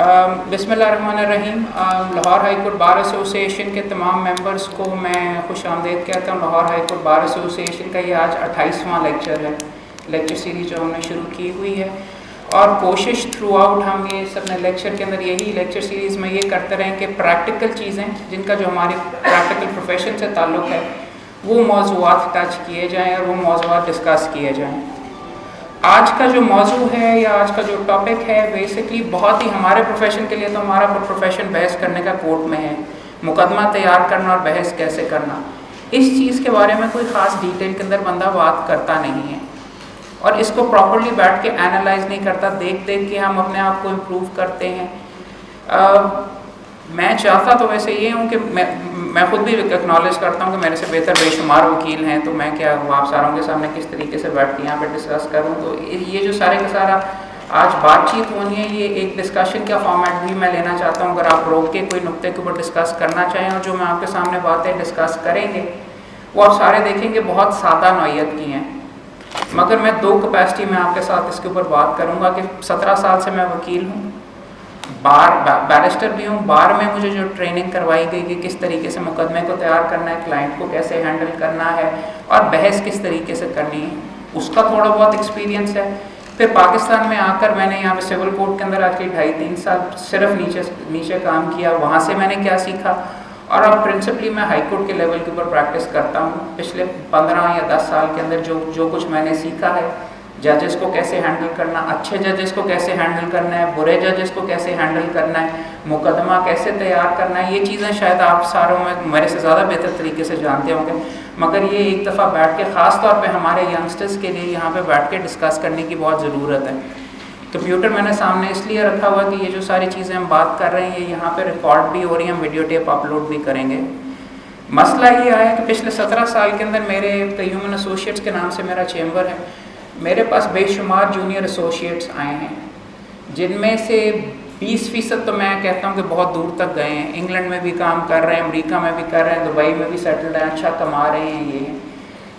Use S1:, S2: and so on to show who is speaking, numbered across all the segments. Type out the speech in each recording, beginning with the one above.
S1: बिस्मिल्लाहिर्रहमानिर्रहीम। Lahore high court bar association के तमाम मेंबर्स को मैं खुशामदीद कहता हूँ। Lahore high court bar association का ये आज 28वां लेक्चर है। लेक्चर सीरीज जो हमने शुरू की हुई है और कोशिश थ्रू आउट हम ये अपने लेक्चर के अंदर यही लेक्चर सीरीज़ में ये करते रहें कि प्रैक्टिकल चीज़ें जिनका जो हमारे प्रैक्टिकल प्रोफेशन से ताल्लुक़ है वो मौज़ूआत टच किए जाएँ और वो मौज़ूआत डिस्कस किए जाएँ। आज का जो मौजू है या आज का जो टॉपिक है बेसिकली बहुत ही हमारे प्रोफेशन के लिए, तो हमारा प्रोफेशन बहस करने का कोर्ट में है, मुकदमा तैयार करना और बहस कैसे करना। इस चीज़ के बारे में कोई ख़ास डिटेल के अंदर बंदा बात करता नहीं है और इसको प्रॉपर्ली बैठ के एनालाइज नहीं करता। देख देख के हम अपने आप को इम्प्रूव करते हैं। मैं चाहता तो वैसे ये हूँ कि मैं खुद भी एक्नॉलेज करता हूँ कि मेरे से बेहतर बेशुमार वकील हैं, तो मैं क्या हूँ आप सारों के सामने किस तरीके से बैठ के यहाँ पे डिस्कस करूँ। तो ये जो सारे का सारा आज बातचीत होनी है, ये एक डिस्कशन का फॉर्मेट भी मैं लेना चाहता हूँ। अगर आप रोक के कोई नुक्ते के ऊपर डिस्कस करना चाहें और जो मैं आपके सामने बातें डिस्कस करेंगे वो आप सारे देखेंगे बहुत सादा नौयत की हैं, मगर मैं दो कैपेसिटी में आपके साथ इसके ऊपर बात करूँगा कि 17 साल से मैं वकील हूँ, बैरिस्टर भी हूँ। बार में मुझे जो ट्रेनिंग करवाई गई कि किस तरीके से मुकदमे को तैयार करना है, क्लाइंट को कैसे हैंडल करना है और बहस किस तरीके से करनी है, उसका थोड़ा बहुत एक्सपीरियंस है। फिर पाकिस्तान में आकर मैंने यहाँ पे सिविल कोर्ट के अंदर आज के 2.5-3 साल सिर्फ नीचे काम किया, वहाँ से मैंने क्या सीखा। और अब प्रिंसिपली मैं हाई कोर्ट के लेवल के ऊपर प्रैक्टिस करता हूँ। पिछले 15 या 10 साल के अंदर जो कुछ मैंने सीखा है, जजेस को कैसे हैंडल करना, अच्छे जजेस को कैसे हैंडल करना है, बुरे जजेस को कैसे हैंडल करना है, मुकदमा कैसे तैयार करना है, ये चीज़ें शायद आप सारों में मेरे से ज़्यादा बेहतर तरीके से जानते होंगे, मगर ये एक दफ़ा बैठ के ख़ास तौर पे हमारे यंगस्टर्स के लिए यहाँ पे बैठ के डिस्कस करने की बहुत ज़रूरत है। कंप्यूटर मैंने सामने इसलिए रखा हुआ कि ये जो सारी चीज़ें हम बात कर रहे हैं ये यहाँ पर रिकॉर्ड भी हो रही हैं, हम वीडियो टेप अपलोड भी करेंगे। मसला ये आया कि पिछले 17 साल के अंदर मेरे ह्यूमन एसोसिएट्स के नाम से मेरा चैम्बर है, मेरे पास बेशुमार जूनियर एसोसिएट्स आए हैं, जिनमें से 20% तो मैं कहता हूँ कि बहुत दूर तक गए हैं। इंग्लैंड में भी काम कर रहे हैं, अमेरिका में भी कर रहे हैं, दुबई में भी सेटल्ड हैं, अच्छा कमा रहे हैं ये।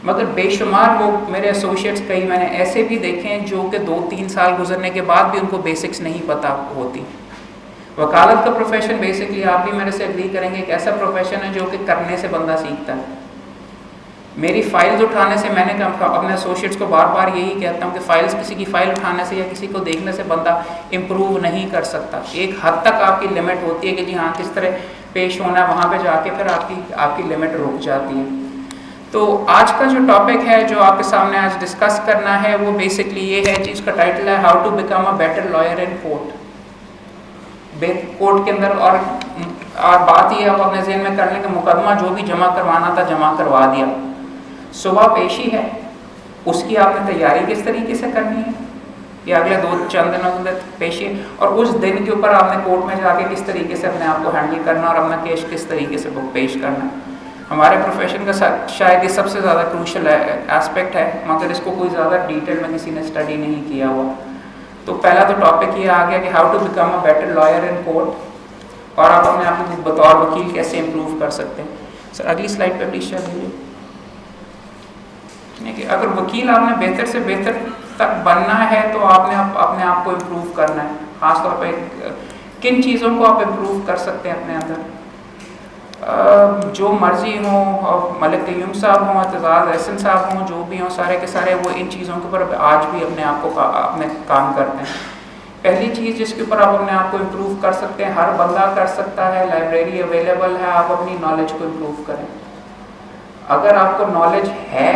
S1: मगर बेशुमार वो मेरे एसोसिएट्स कई मैंने ऐसे भी देखे हैं जो कि 2-3 साल गुजरने के बाद भी उनको बेसिक्स नहीं पता होती। वकालत का प्रोफेशन बेसिकली आप भी मेरे से एग्री करेंगे एक ऐसा प्रोफेशन है जो कि करने से बंदा सीखता है। मेरी फाइल्स उठाने से मैंने अपने एसोसिएट्स को बार बार यही कहता हूँ कि फाइल्स किसी की फ़ाइल उठाने से या किसी को देखने से बंदा इम्प्रूव नहीं कर सकता। एक हद तक आपकी लिमिट होती है कि जी हाँ किस तरह पेश होना है, वहाँ पे जाके फिर आपकी लिमिट रुक जाती है। तो आज का जो टॉपिक है जो आपके सामने आज डिस्कस करना है वो बेसिकली ये है, जिसका टाइटल है how to become a better lawyer in court. Court के अंदर और बात ये आप अपने जहन में कर लें कि मुकदमा जो भी जमा करवाना था जमा करवा दिया, सुबह पेशी है, उसकी आपने तैयारी किस तरीके से करनी है, या अगले 2-4 दिनों के अंदर पेशी है, और उस दिन के ऊपर आपने कोर्ट में जाके किस तरीके से अपने आप को हैंडल करना और अपना केस किस तरीके से पेश करना है। हमारे प्रोफेशन का शायद ये सबसे ज़्यादा क्रूशल एस्पेक्ट है, मगर इसको कोई ज़्यादा डिटेल में किसी ने स्टडी नहीं किया हुआ। तो पहला तो टॉपिक ये आ गया कि how to become a better lawyer in court, और आप अपने आप को बतौर वकील कैसे इम्प्रूव कर सकते हैं। सर अगली स्लाइड पर प्लीज शेयर कीजिए। कि अगर वकील आपने बेहतर से बेहतर तक बनना है तो आपने अपने आप को इम्प्रूव करना है। ख़ासतौर पर किन चीज़ों को आप इम्प्रूव कर सकते हैं अपने अंदर, जो मर्जी हों, और मलिक क़य्यूम साहब हों, एतज़ाज़ एहसन साहब हों, जो भी हों, सारे के सारे वो इन चीज़ों के ऊपर आज भी अपने आप को अपने काम करते हैं। पहली चीज़ जिसके ऊपर आप अपने आप को इम्प्रूव कर सकते हैं, हर बंदा कर सकता है, लाइब्रेरी अवेलेबल है, आप अपनी नॉलेज को इम्प्रूव करें। अगर आपको नॉलेज है,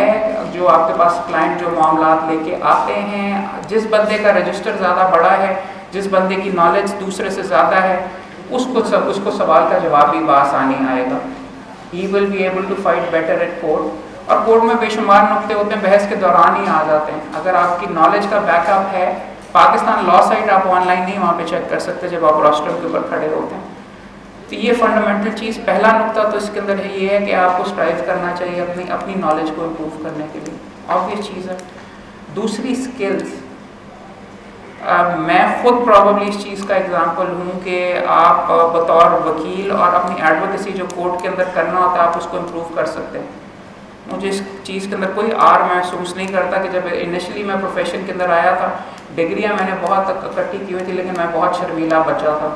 S1: जो आपके पास क्लाइंट जो मामलात लेके आते हैं, जिस बंदे का रजिस्टर ज़्यादा बड़ा है, जिस बंदे की नॉलेज दूसरे से ज़्यादा है, उसको सवाल का जवाब भी बआसानी आएगा। He will be able to fight better at court. और कोर्ट में बेशुमार नुक्ते होते हैं, बहस के दौरान ही आ जाते हैं। अगर आपकी नॉलेज का बैकअप है, पाकिस्तान लॉ साइट आप ऑनलाइन नहीं वहाँ पे चेक कर सकते जब आप रोस्टर के ऊपर खड़े होते हैं। तो ये फंडामेंटल चीज़, पहला नुक्ता तो इसके अंदर है ये है कि आपको स्ट्राइव करना चाहिए अपनी नॉलेज को इम्प्रूव करने के लिए, ऑब्वियस चीज़ है। दूसरी स्किल्स, मैं खुद प्रॉब्ली इस चीज़ का एग्जांपल हूँ कि आप बतौर वकील और अपनी एडवोकेसी जो कोर्ट के अंदर करना होता है आप उसको इम्प्रूव कर सकते हैं। मुझे इस चीज़ के अंदर कोई आर महसूस नहीं करता कि जब इनिशियली मैं प्रोफेशन के अंदर आया था डिग्रियाँ मैंने बहुत इकट्ठी की हुई थी, लेकिन मैं बहुत शर्मीला बच्चा था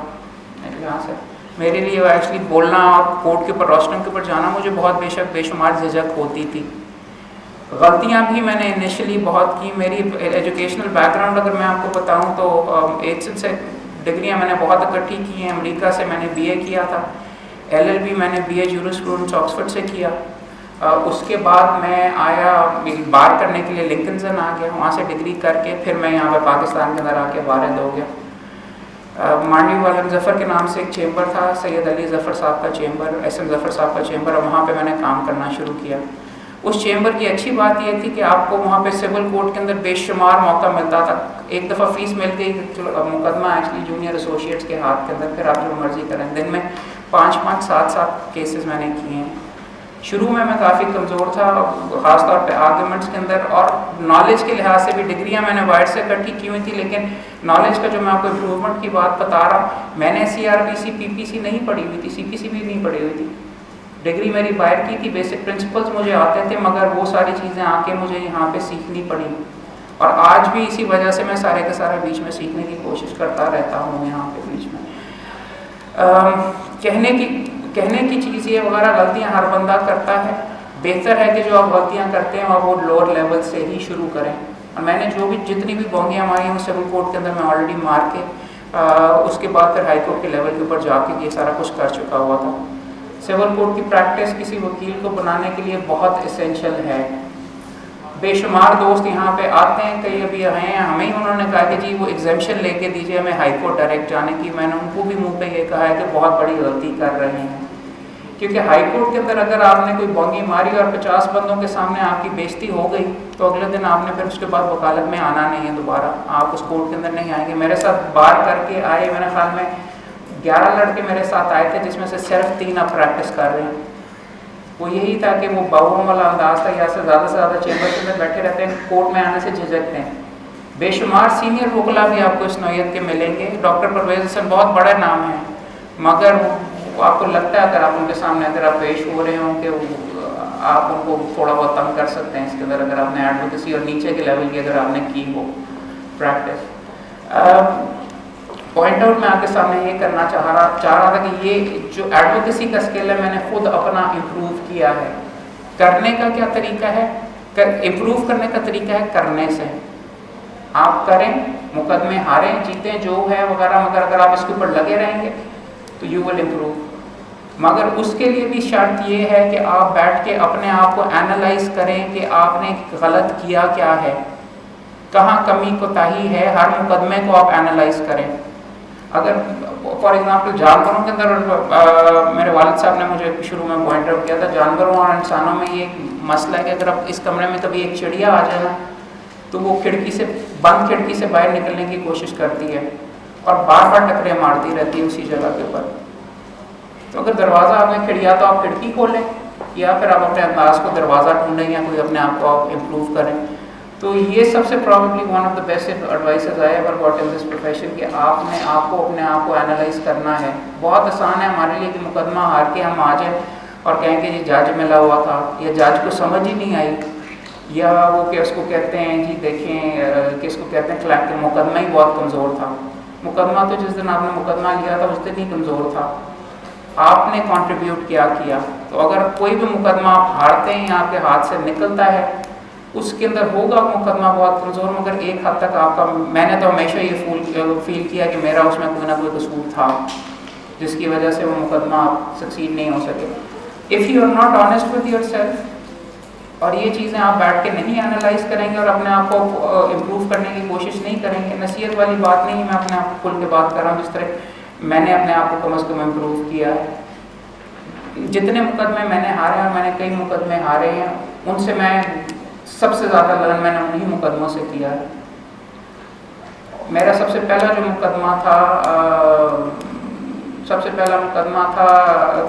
S1: यहाँ से। मेरे लिए एक्चुअली बोलना और कोर्ट के ऊपर, रोस्टम के ऊपर जाना मुझे बहुत बेशुमार झिझक होती थी। गलतियाँ भी मैंने इनिशियली बहुत की। मेरी एजुकेशनल बैकग्राउंड अगर मैं आपको बताऊँ तो 8 से डिग्रियाँ मैंने बहुत इकट्ठी की हैं। अमेरिका से मैंने बीए किया था, LLB मैंने BA जूरिस्प्रूडेंस ऑक्सफोर्ड से किया। उसके बाद मैं आया बार करने के लिए लिंकन आ गया, वहाँ से डिग्री करके फिर मैं यहाँ पर पाकिस्तान के अंदर आके बार हो गया। मांडवी वाला जफ़र के नाम से एक चेंबर था, सैयद अली ज़फ़र साहब का चेंबर, SM ज़फ़र साहब का चेंबर, और वहाँ पे मैंने काम करना शुरू किया। उस चेंबर की अच्छी बात ये थी कि आपको वहाँ पे सिविल कोर्ट के अंदर बेशुमार मौका मिलता था। एक दफ़ा फ़ीस मिल गई, मुकदमा एक्चुअली जूनियर एसोसिएट्स के हाथ के अंदर, फिर आप जो मर्ज़ी करें। दिन में 5-5, 7-7 केसेस मैंने किए हैं। शुरू में मैं काफ़ी कमज़ोर था, ख़ासतौर पे आर्गूमेंट्स के अंदर, और नॉलेज के लिहाज से भी डिग्रियां मैंने वाइड से इकट्ठी की हुई थी, लेकिन नॉलेज का जो मैं आपको इम्प्रूवमेंट की बात बता रहा हूँ, मैंने CRPC PPC नहीं पढ़ी हुई थी, CPC भी नहीं पढ़ी हुई थी। डिग्री मेरी बाहर की थी, बेसिक प्रिंसिपल्स मुझे आते थे, मगर वो सारी चीज़ें आके मुझे यहाँ पे सीखनी पड़ी, और आज भी इसी वजह से मैं सारे के सारे बीच में सीखने की कोशिश करता रहता हूँ यहाँ पे बीच में। कहने की चीज़ ये वगैरह गलतियाँ हर बंदा करता है। बेहतर है कि जो आप गलतियाँ करते हैं और वो लोअर लेवल से ही शुरू करें। और मैंने जितनी भी बोंगियाँ मारी हैं सिविल कोर्ट के अंदर मैं ऑलरेडी मार के उसके बाद फिर हाई कोर्ट के लेवल के ऊपर जाके ये सारा कुछ कर चुका हुआ था। सिविल कोर्ट की प्रैक्टिस किसी वकील को बनाने के लिए बहुत इसेंशियल है। बेशुमार दोस्त यहाँ पे आते हैं, कई अभी हैं, हमें ही उन्होंने कहा कि जी वो एग्जामिशन लेके दीजिए हमें हाई कोर्ट डायरेक्ट जाने की। मैंने उनको भी मुंह पे ये कहा है कि बहुत बड़ी गलती कर रहे हैं, क्योंकि हाई कोर्ट के अंदर अगर आपने कोई बोंगी मारी और 50 बंदों के सामने आपकी बेइज्जती हो गई तो अगले दिन आपने फिर उसके बाद वकालत में आना नहीं है, दोबारा आप उस कोर्ट के अंदर नहीं आएंगे। मेरे साथ बार करके आए, मेरे ख्याल में 11 लड़के मेरे साथ आए थे, जिसमें से सिर्फ 3 अब प्रैक्टिस कर रहे हैं। वो यही था कि वो बाबुओं वाला अंदाज था, यहाँ से ज़्यादा चेंबर के अंदर बैठे रहते हैं, कोर्ट में आने से झिझकते हैं। बेशुमार सीनियर वकला भी आपको इस नौयत के मिलेंगे। डॉक्टर परवेज़ हसन बहुत बड़ा नाम है, मगर आपको लगता है अगर आप उनके सामने अगर आप पेश हो रहे हों कि आप उनको थोड़ा बहुत तंग कर सकते हैं इसके अंदर, अगर आपने एडवोकेसी और नीचे के लेवल की अगर आपने की हो प्रैक्टिस। पॉइंट आउट मैं आपके सामने ये करना चाह रहा था कि ये जो एडवोकेसी का स्किल है मैंने खुद अपना इम्प्रूव किया है। करने का क्या तरीका है, इम्प्रूव करने का तरीका है करने से। आप करें, मुकदमे हारें जीतें जो है वगैरह, मगर अगर आप इसके ऊपर लगे रहेंगे तो यू विल इम्प्रूव। मगर उसके लिए भी शर्त ये है कि आप बैठ के अपने आप को एनालाइज करें कि आपने गलत किया क्या है, कहाँ कमी कोताही है। हर मुकदमे को आप एनालाइज करें। अगर फॉर एग्जांपल जानवरों के अंदर मेरे वालिद साहब ने मुझे शुरू में पॉइंट आउट किया था, जानवरों और इंसानों में ये मसला है कि अगर आप इस कमरे में कभी एक चिड़िया आ जाए ना तो वो बंद खिड़की से बाहर निकलने की कोशिश करती है और बार टकरे मारती रहती है उसी जगह के ऊपर। तो अगर दरवाज़ा आपने खिड़किया तो आप खिड़की खोलें, या फिर आप अपने अंदाज को दरवाज़ा ढूंढें या कोई अपने आप को आप इम्प्रूव करें। तो ये सबसे probably one of the best advices I ever got in this profession कि आपने अपने आप को एनालाइज करना है। बहुत आसान है हमारे लिए कि मुकदमा हार के हम आ जाए और कहें कि ये जज मिला हुआ था या जज को समझ ही नहीं आई, या वो कि उसको कहते हैं जी देखें किसको कहते हैं क्लैक, मुकदमा ही बहुत कमज़ोर था। मुकदमा तो जिस दिन आपने मुकदमा लिया था उस दिन ही कमज़ोर था, आपने कंट्रीब्यूट क्या किया। तो अगर कोई भी मुकदमा आप हारते हैं या आपके हाथ से निकलता है उसके अंदर होगा मुकदमा बहुत कमज़ोर, मगर एक हद तक आपका, मैंने तो हमेशा ये फील किया कि मेरा उसमें कोई ना कोई कसूर था जिसकी वजह से वो मुकदमा सक्सीड नहीं हो सके। If you are not honest with yourself और ये चीज़ें आप बैठ के नहीं एनालाइज करेंगे और अपने आप को इम्प्रूव करने की कोशिश नहीं करेंगे, नसीहत वाली बात नहीं, मैं अपने आप को खुल के बात कर रहा हूँ जिस तरह मैंने अपने आप को कम अज़ कम इम्प्रूव किया है। जितने मुकदमे मैंने हारे हैं, मैंने कई मुकदमे हारे हैं, उनसे मैं सबसे ज़्यादा लर्न मैंने उन्हीं मुकदमों से किया है। मेरा सबसे पहला जो मुकदमा था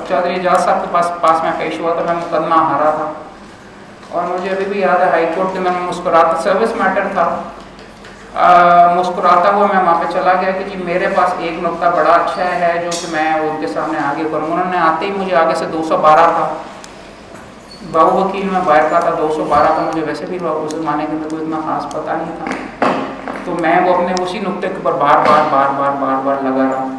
S1: चौधरी एजाज साहब के पास में पेश हुआ था। मैं मुकदमा हारा था और मुझे अभी भी याद है हाई कोर्ट के मैं मुस्कुराता, सर्विस मैटर था, मुस्कुराता हुआ मैं वहाँ पे चला गया कि जी मेरे पास एक नुक्ता बड़ा अच्छा है जो कि मैं उनके सामने आगे करूँ। उन्होंने आते ही मुझे आगे से 212 था, बाबू वकील में बाहर का था 212 का, मुझे वैसे भी उस ज़माने के अंदर कोई इतना खास पता नहीं था। तो मैं वो अपने उसी नुक्ते के ऊपर बार बार लगा रहा हूँ।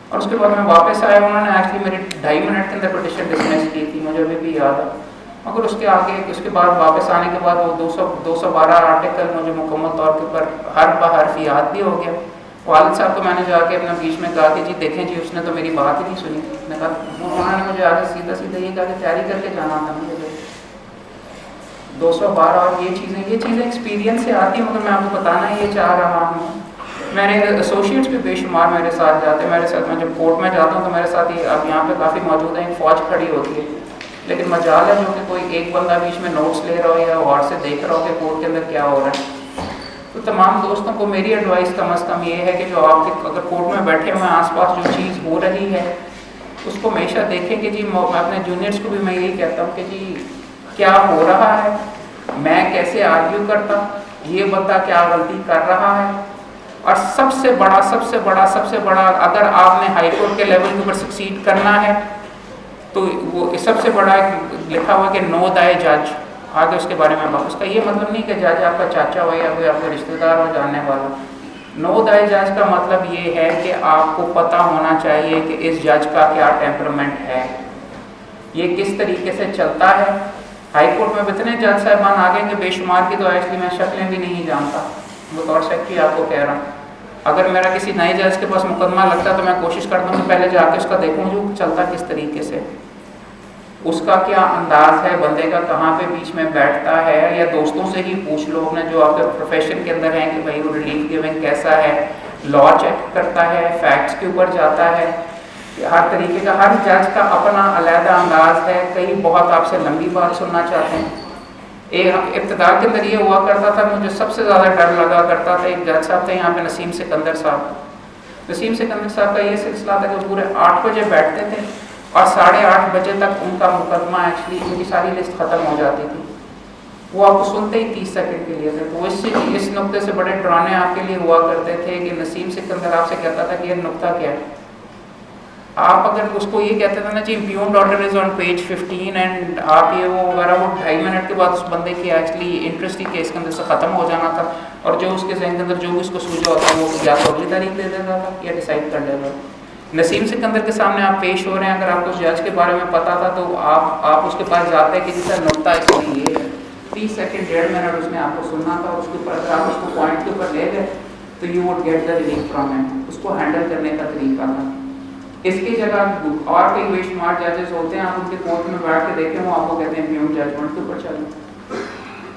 S1: और उसके बाद मैं वापस आया, उन्होंने एक्चुअली मेरी 2.5 मिनट के अंदर पिटिशन डिसमिस की थी, मुझे अभी भी याद है। मगर उसके बाद वापस आने के बाद वो 212 आर्टिकल मुझे मुकम्मल तौर के ऊपर हर हर्फ याद भी हो गया। वालिद साहब को मैंने जाके अपने बीच में कहा कि जी देखें जी, उसने तो मेरी बात ही नहीं सुनी। मैंने कहा, उन्होंने मुझे आगे सीधा ये कहा कि तैयारी करके जाना था मुझे 212। और ये चीज़ें एक्सपीरियंस से आती हैं, मगर मैं आपको बताना ये चाह रहा हूँ। मेरे एसोसिएट्स भी बेशुमार मेरे साथ जाते हैं, मेरे साथ मैं जब कोर्ट में जाता हूँ तो मेरे साथ ही अब यहाँ पे काफ़ी मौजूद है, एक फ़ौज खड़ी होती है। लेकिन मजाल है जो कि कोई एक बंदा बीच में नोट्स ले रहा हो या और से देख रहा हो कि कोर्ट के अंदर क्या हो रहा है। तो तमाम दोस्तों को मेरी एडवाइस कम अज़ कम ये है कि जो आपके अगर कोर्ट में बैठे हुए आसपास जो चीज़ हो रही है उसको हमेशा देखें कि जी, मैं अपने जूनियर्स को भी मैं यही कहता हूँ कि जी क्या हो रहा है, मैं कैसे आर्ग्यू करता, ये बंदा क्या गलती कर रहा है। और सबसे बड़ा अगर आपने हाई कोर्ट के लेवल के ऊपर सक्सीड करना है तो वो सबसे बड़ा लिखा हुआ कि नो दाए जज। आगे उसके बारे में बात, उसका ये मतलब नहीं कि जज आपका चाचा हो या कोई आपका रिश्तेदार हो जानने वाला। नो दाए जज का मतलब ये है कि आपको पता होना चाहिए कि इस जज का क्या टेम्परामेंट है, ये किस तरीके से चलता है। हाई कोर्ट में इतने जज साहबान आ गए कि बेशुमार की तो एक्चुअली मैं शक्लें भी नहीं जानता, बतौर सेक्रेटरी आपको कह रहा हूँ। अगर मेरा किसी नए जज के पास मुकदमा लगता है तो मैं कोशिश करता हूँ कि पहले जाके उसका देखूँ जो चलता किस तरीके से, उसका क्या अंदाज है, बंदे का कहाँ पे बीच में बैठता है। या दोस्तों से ही पूछ लो अपने जो आपके प्रोफेशन के अंदर हैं कि भाई वो रिलीफ गिविंग कैसा है, लॉ चेक करता है, फैक्ट्स के ऊपर जाता है। हर तरीके का हर जज का अपना अलग अंदाज है। कई बहुत आपसे लंबी बात सुनना चाहते हैं। एक इब्तिदा के अंदर ये हुआ करता था, मुझे सबसे ज़्यादा डर लगा करता था, एक जज साहब थे यहाँ पे नसीम सिकंदर साहब। नसीम सिकंदर साहब का ये सिलसिला था कि पूरे 8 बजे बैठते थे और 8:30 बजे तक उनका मुकदमा एक्चुअली उनकी सारी लिस्ट ख़त्म हो जाती थी। वो आपको सुनते ही 30 सेकंड के लिए थे। तो इस नुक्ते से बड़े डराने आपके लिए हुआ करते थे कि नसीम सिकंदर आपसे कहता था कि ये नुक्ता क्या है। आप अगर उसको ये कहते थे ना जी impugned order is on page 15 and आप ये वो वगैरह, वो 2.5 मिनट के बाद उस बंदे की एक्चुअली इंटरेस्ट ही केस के अंदर से ख़त्म हो जाना था। और जो उसके जहन के अंदर जो भी उसको सूझा होता है वो या तो अगली तारीख दे देता था या डिसाइड कर लेता था। नसीम सिकंदर के सामने आप पेश हो रहे हैं, अगर आपको उस जज के बारे में पता था तो आप उसके पास जाते कि जिसका नुक्ता इसमें ये है। 30 सेकंड 1.5 मिनट उसने आपको सुनना था। उसके ऊपर अगर आप उसको पॉइंट के ऊपर ले गए तो you would get the relief from him. उसको हैंडल करने का तरीका था। इसकी जगह और कई बेशुमार जजेस होते हैं, आप उनके कोर्ट में बैठ के देखें, वो आपको कहते हैं इम्प्यून्ड जजमेंट के ऊपर चलो।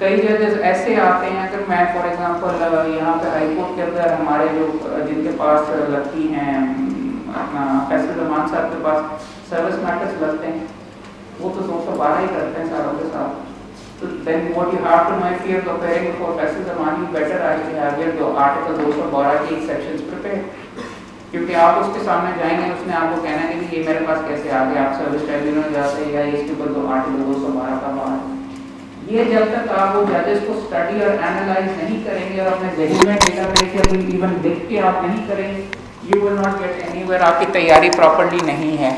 S1: कई जजेस ऐसे आते हैं, अगर मैं फॉर एग्जांपल यहाँ पे हाई कोर्ट के अंदर हमारे जो जिनके पास लगती हैं अपना फैसल रहमान साहब के पास सर्विस मैटर्स लगते हैं, वो तो 212 ही करते हैं सारों के साथ। तो then what you have to my fear comparing for Faisal Rahman, you better I have your article 212 के सेक्शंस प्रिपेयर्ड, क्योंकि आप उसके सामने जाएंगे उसने आपको कहना है कि ये मेरे पास कैसे आ गया, आप सर्विस ट्राइब्यूनल जाते हैं या इसके ऊपर तो आर्टिकल 212 का बात। ये जब तक आप वो जजेस को स्टडी और एनालाइज नहीं करेंगे और अपने जहन में डेटाबेस या कोई इवन लिख के आप नहीं करेंगे, you will not gate anywhere. आपकी तैयारी प्रॉपर्ली नहीं है।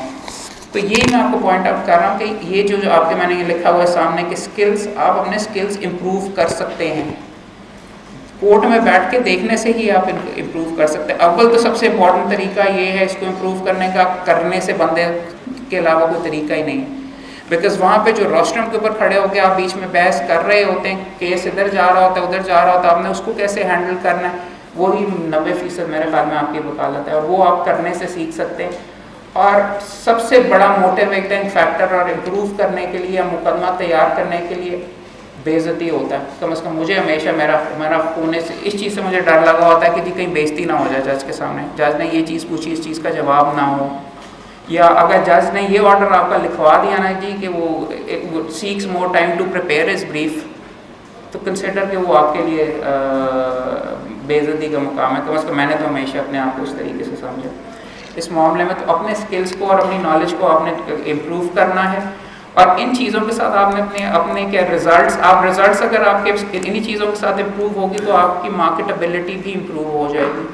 S1: तो ये मैं आपको पॉइंट आउट कर रहा हूँ कि ये जो आपके मैंने ये लिखा हुआ है सामने कि स्किल्स, आप अपने स्किल्स इम्प्रूव कर सकते हैं। कोर्ट में बैठ के देखने से ही आप इम्प्रूव कर सकते हैं। अव्वल तो सबसे इम्पॉर्टेंट तरीका ये है इसको इम्प्रूव करने का, करने से बंदे के अलावा कोई तरीका ही नहीं। बिकॉज वहाँ पे जो रोस्ट्रम के ऊपर खड़े होकर आप बीच में बहस कर रहे होते हैं, केस इधर जा रहा होता है उधर जा रहा होता है, आपने उसको कैसे हैंडल करना है, वही 90% मेरे ख्याल में आपकी वकालत है और वो आप करने से सीख सकते हैं। और सबसे बड़ा मोटिवेटिंग फैक्टर और इम्प्रूव करने के लिए, मुकदमा तैयार करने के लिए बेइज्जती होता है। कम से कम मुझे हमेशा मेरा होने से इस चीज़ से मुझे डर लगा होता है कि जी कहीं बेइज्जती ना हो जाए जज के सामने, जज ने ये चीज़ पूछी इस चीज़ का जवाब ना हो, या अगर जज ने ये ऑर्डर आपका लिखवा दिया ना जी कि वो seeks more time to prepare his brief, तो कंसिडर कि वो आपके लिए बेइज्जती का मुकाम है। कम से कम मैंने तो हमेशा अपने आप को इस तरीके से समझा। इस मामले में तो अपने स्किल्स को और अपनी नॉलेज को आपने इम्प्रूव करना है और इन चीज़ों के साथ आपने अपने क्या रिजल्ट्स अगर आपके इन्हीं चीज़ों के साथ इम्प्रूव होगी तो आपकी मार्केटेबिलिटी भी इम्प्रूव हो जाएगी।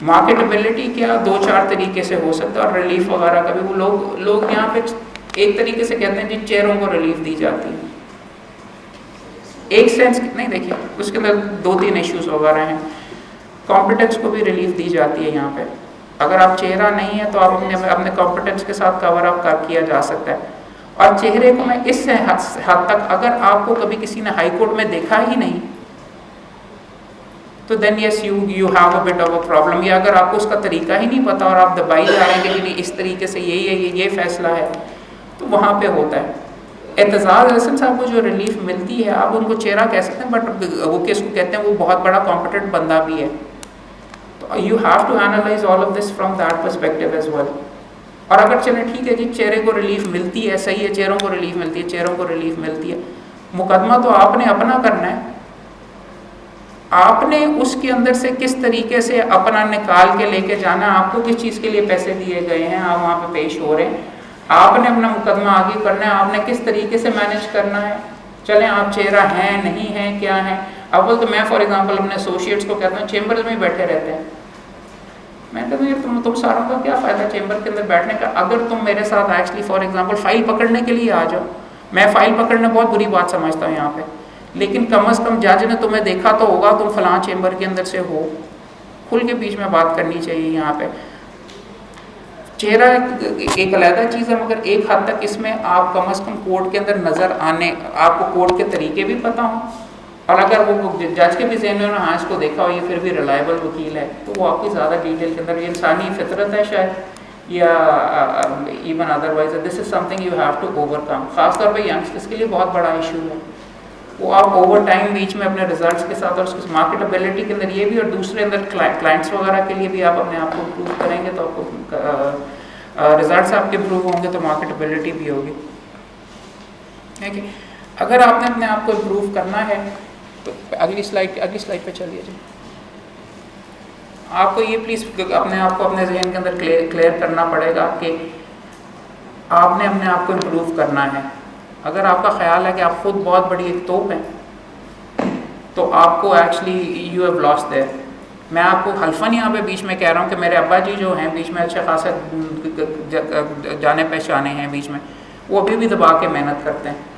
S1: मार्केटेबिलिटी क्या 2-4 तरीके से हो सकता है और रिलीफ वगैरह का भी। वो लोग यहाँ पे एक तरीके से कहते हैं जिन चेयरों को रिलीफ दी जाती है, एक सेंस नहीं, देखिए उसके अंदर 2-3 इश्यूज वगैरह हैं। कॉम्पिटेंस को भी रिलीफ दी जाती है यहाँ पे। अगर आप चेहरा नहीं है तो आप अपने कॉम्पिटेंस के साथ कवर अप किया जा सकता है। और चेहरे को मैं इस हद तक, अगर आपको कभी किसी ने हाई कोर्ट में देखा ही नहीं तो then yes you have a bit of a problem. या अगर आपको उसका तरीका ही नहीं पता और आप दबाई जा रहे हैं कि नहीं इस तरीके से ये फैसला है, तो वहाँ पे होता है। एतजाज़ हसन साहब को जो रिलीफ मिलती है, आप उनको चेहरा कह सकते हैं, बट वो किसको कहते हैं, वो बहुत बड़ा कॉम्पिटेंट बंदा भी है। तो you have to analyse all of this from that perspective as well. और अगर चले ठीक है जी, चेहरे को रिलीफ मिलती है, सही है, चेहरों को रिलीफ मिलती है, चेहरों को रिलीफ मिलती है, मुकदमा तो आपने अपना करना है। आपने उसके अंदर से किस तरीके से अपना निकाल के लेके जाना, आपको किस चीज़ के लिए पैसे दिए गए हैं, आप वहाँ पे पेश हो रहे हैं, आपने अपना मुकदमा आगे करना है, आपने किस तरीके से मैनेज करना है। चलें आप चेहरा हैं नहीं है क्या है, अव्वल तो मैं फॉर एग्जांपल अपने एसोसिएट्स को कहता हूँ चेंबर्स में ही बैठे रहते हैं। मैं कहता हूँ यार तुम सारों का क्या फ़ायदा चेंबर के अंदर बैठने का। अगर तुम मेरे साथ एक्चुअली फॉर एग्जांपल फ़ाइल पकड़ने के लिए आ जाओ, मैं फ़ाइल पकड़ना बहुत बुरी बात समझता हूँ यहाँ पे, लेकिन कम अज़ कम जज ने तुम्हें देखा तो होगा, तुम फलां चेंबर के अंदर से हो, खुल के बीच में बात करनी चाहिए। यहाँ पे चेहरा एक अलग चीज़ है, मगर एक हद तक इसमें आप कम अज़ कम कोर्ट के अंदर नज़र आने, आपको कोर्ट के तरीके भी पता हों, और अगर वो जज के भी जहन में हाँ इसको देखा हो, ये फिर भी रिलायबल वकील है, तो वो आपकी ज़्यादा डिटेल के अंदर, ये इंसानी फितरत है शायद, या even otherwise this is something you have to overcome. ख़ासतौर पर यंगस्टर्स के लिए बहुत बड़ा इशू है। वो आप ओवर टाइम बीच में अपने रिजल्ट्स के साथ और उसकी मार्केटेबिलिटी के अंदर ये भी, और दूसरे अंदर क्लाइंट्स वगैरह के लिए भी आप अपने आप को इम्प्रूव करेंगे तो आपको रिजल्ट्स आपके इम्प्रूव होंगे तो मार्केटेबिलिटी भी होगी। ठीक है, अगर आपने अपने आप को इम्प्रूव करना है तो अगली स्लाइड पे चलिए जी। आपको ये प्लीज़ अपने आप को अपने जहन के अंदर क्लियर करना पड़ेगा कि आपने अपने आप को इम्प्रूव करना है। अगर आपका ख्याल है कि आप खुद बहुत बड़ी एक तोप हैं तो आपको actually you have lost their. मैं आपको हल्फन यहाँ पे बीच में कह रहा हूँ कि मेरे अब्बा जी जो हैं बीच में अच्छे खासे जाने पहचाने हैं बीच में, वो अभी भी दबा के मेहनत करते हैं।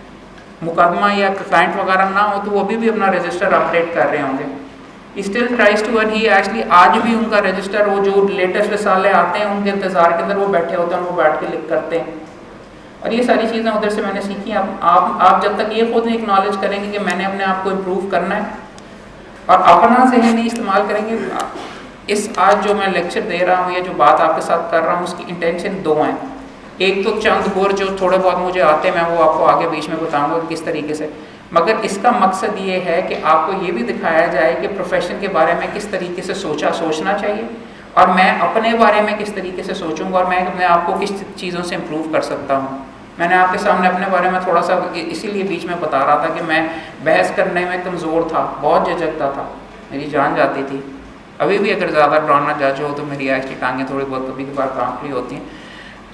S1: मुकदमा या क्लाइंट वगैरह ना हो तो वो अभी भी अपना रजिस्टर अपडेट कर रहे होंगे। Still tries to earn, he actually आज भी उनका रजिस्टर, वो जो लेटेस्ट रिसाले आते हैं उनके इंतज़ार के अंदर वो बैठे होते हैं, वो बैठ के लिख करते हैं। और ये सारी चीज़ें उधर से मैंने सीखी। आप जब तक ये खुद एक्नॉलेज करेंगे कि मैंने अपने आप को इम्प्रूव करना है और अपना जहन नहीं इस्तेमाल करेंगे, इस आज जो मैं लेक्चर दे रहा हूँ या जो बात आपके साथ कर रहा हूँ उसकी इंटेंशन दो हैं। एक तो चंद गुर जो थोड़े बहुत मुझे आते हैं, मैं वो आपको आगे बीच में बताऊँगा किस तरीके से, मगर इसका मकसद ये है कि आपको ये भी दिखाया जाए कि प्रोफेशन के बारे में किस तरीके से सोचना चाहिए और मैं अपने बारे में किस तरीके से सोचूंगा और मैं अपने आप को किस चीज़ों से इम्प्रूव कर सकता हूँ। मैंने आपके सामने अपने बारे में थोड़ा सा इसीलिए बीच में बता रहा था कि मैं बहस करने में कमज़ोर था, बहुत झिझकता था, मेरी जान जाती थी। अभी भी अगर ज़्यादा डरावना जज हो तो मेरी एक्चुअली टांगें थोड़ी बहुत कभी कभार कांप रही होती हैं,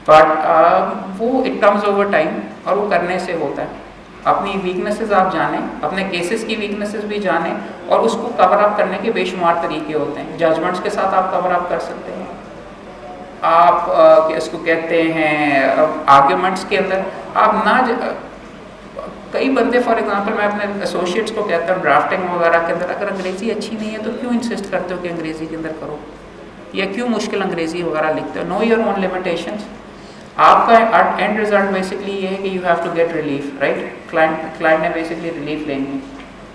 S1: बट वो इट कम्स ओवर टाइम और वो करने से होता है। अपनी वीकनेसेस आप जानें, अपने केसेस की वीकनेसेस भी जानें और उसको कवर अप करने के बेशुमार तरीके होते हैं। जजमेंट्स के साथ आप कवर अप कर सकते हैं, आप इसको कहते हैं आर्ग्यूमेंट्स के अंदर आप ना कई बंदे फॉर एग्जांपल मैं अपने एसोसिएट्स को कहता हूँ ड्राफ्टिंग वगैरह के अंदर अगर अंग्रेज़ी अच्छी नहीं है तो क्यों इंसिस्ट करते हो कि अंग्रेज़ी के अंदर करो, या क्यों मुश्किल अंग्रेज़ी वगैरह लिखते हो। Know your own limitations. आपका एंड रिजल्ट बेसिकली ये है कि यू हैव टू गेट रिलीफ, राइट। क्लाइंट ने बेसिकली रिलीफ लेनी है,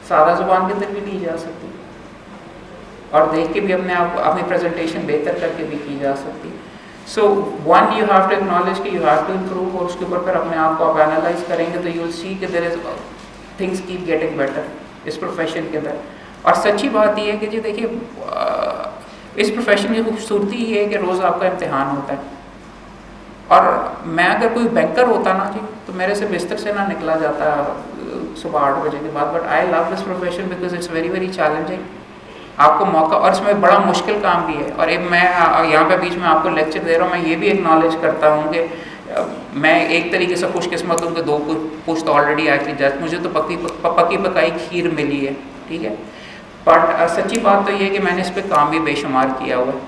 S1: सादा जुबान के अंदर भी दी जा सकती और देख के भी अपने आप अपनी प्रेजेंटेशन बेहतर करके भी की जा सकती। So one you have to acknowledge कि यू हैव टू इम्प्रूव और उसके ऊपर फिर अपने आप को आप एनालाइज करेंगे तो यू विल सी कि there is things keep getting better इस प्रोफेशन के अंदर। और सच्ची बात ये है कि जी देखिए इस प्रोफेशन की खूबसूरती ये है कि रोज़ आपका इम्तिहान होता है और मैं अगर कोई बैंकर होता ना जी तो मेरे से बिस्तर से ना निकला जाता सुबह 8 बजे के बाद। But I love this profession because it's very very challenging. आपको मौका और इसमें बड़ा मुश्किल काम भी है। और एक मैं यहाँ पे बीच में आपको लेक्चर दे रहा हूँ, मैं ये भी एक्नॉलेज करता हूँ कि मैं एक तरीके से खुशकिस्मत हूँ कि 2 पुश्त तो ऑलरेडी एक्चुअली जज मुझे तो पक्की पकाई खीर मिली है, ठीक है। बट सच्ची बात तो ये है कि मैंने इस पर काम भी बेशुमार किया हुआ है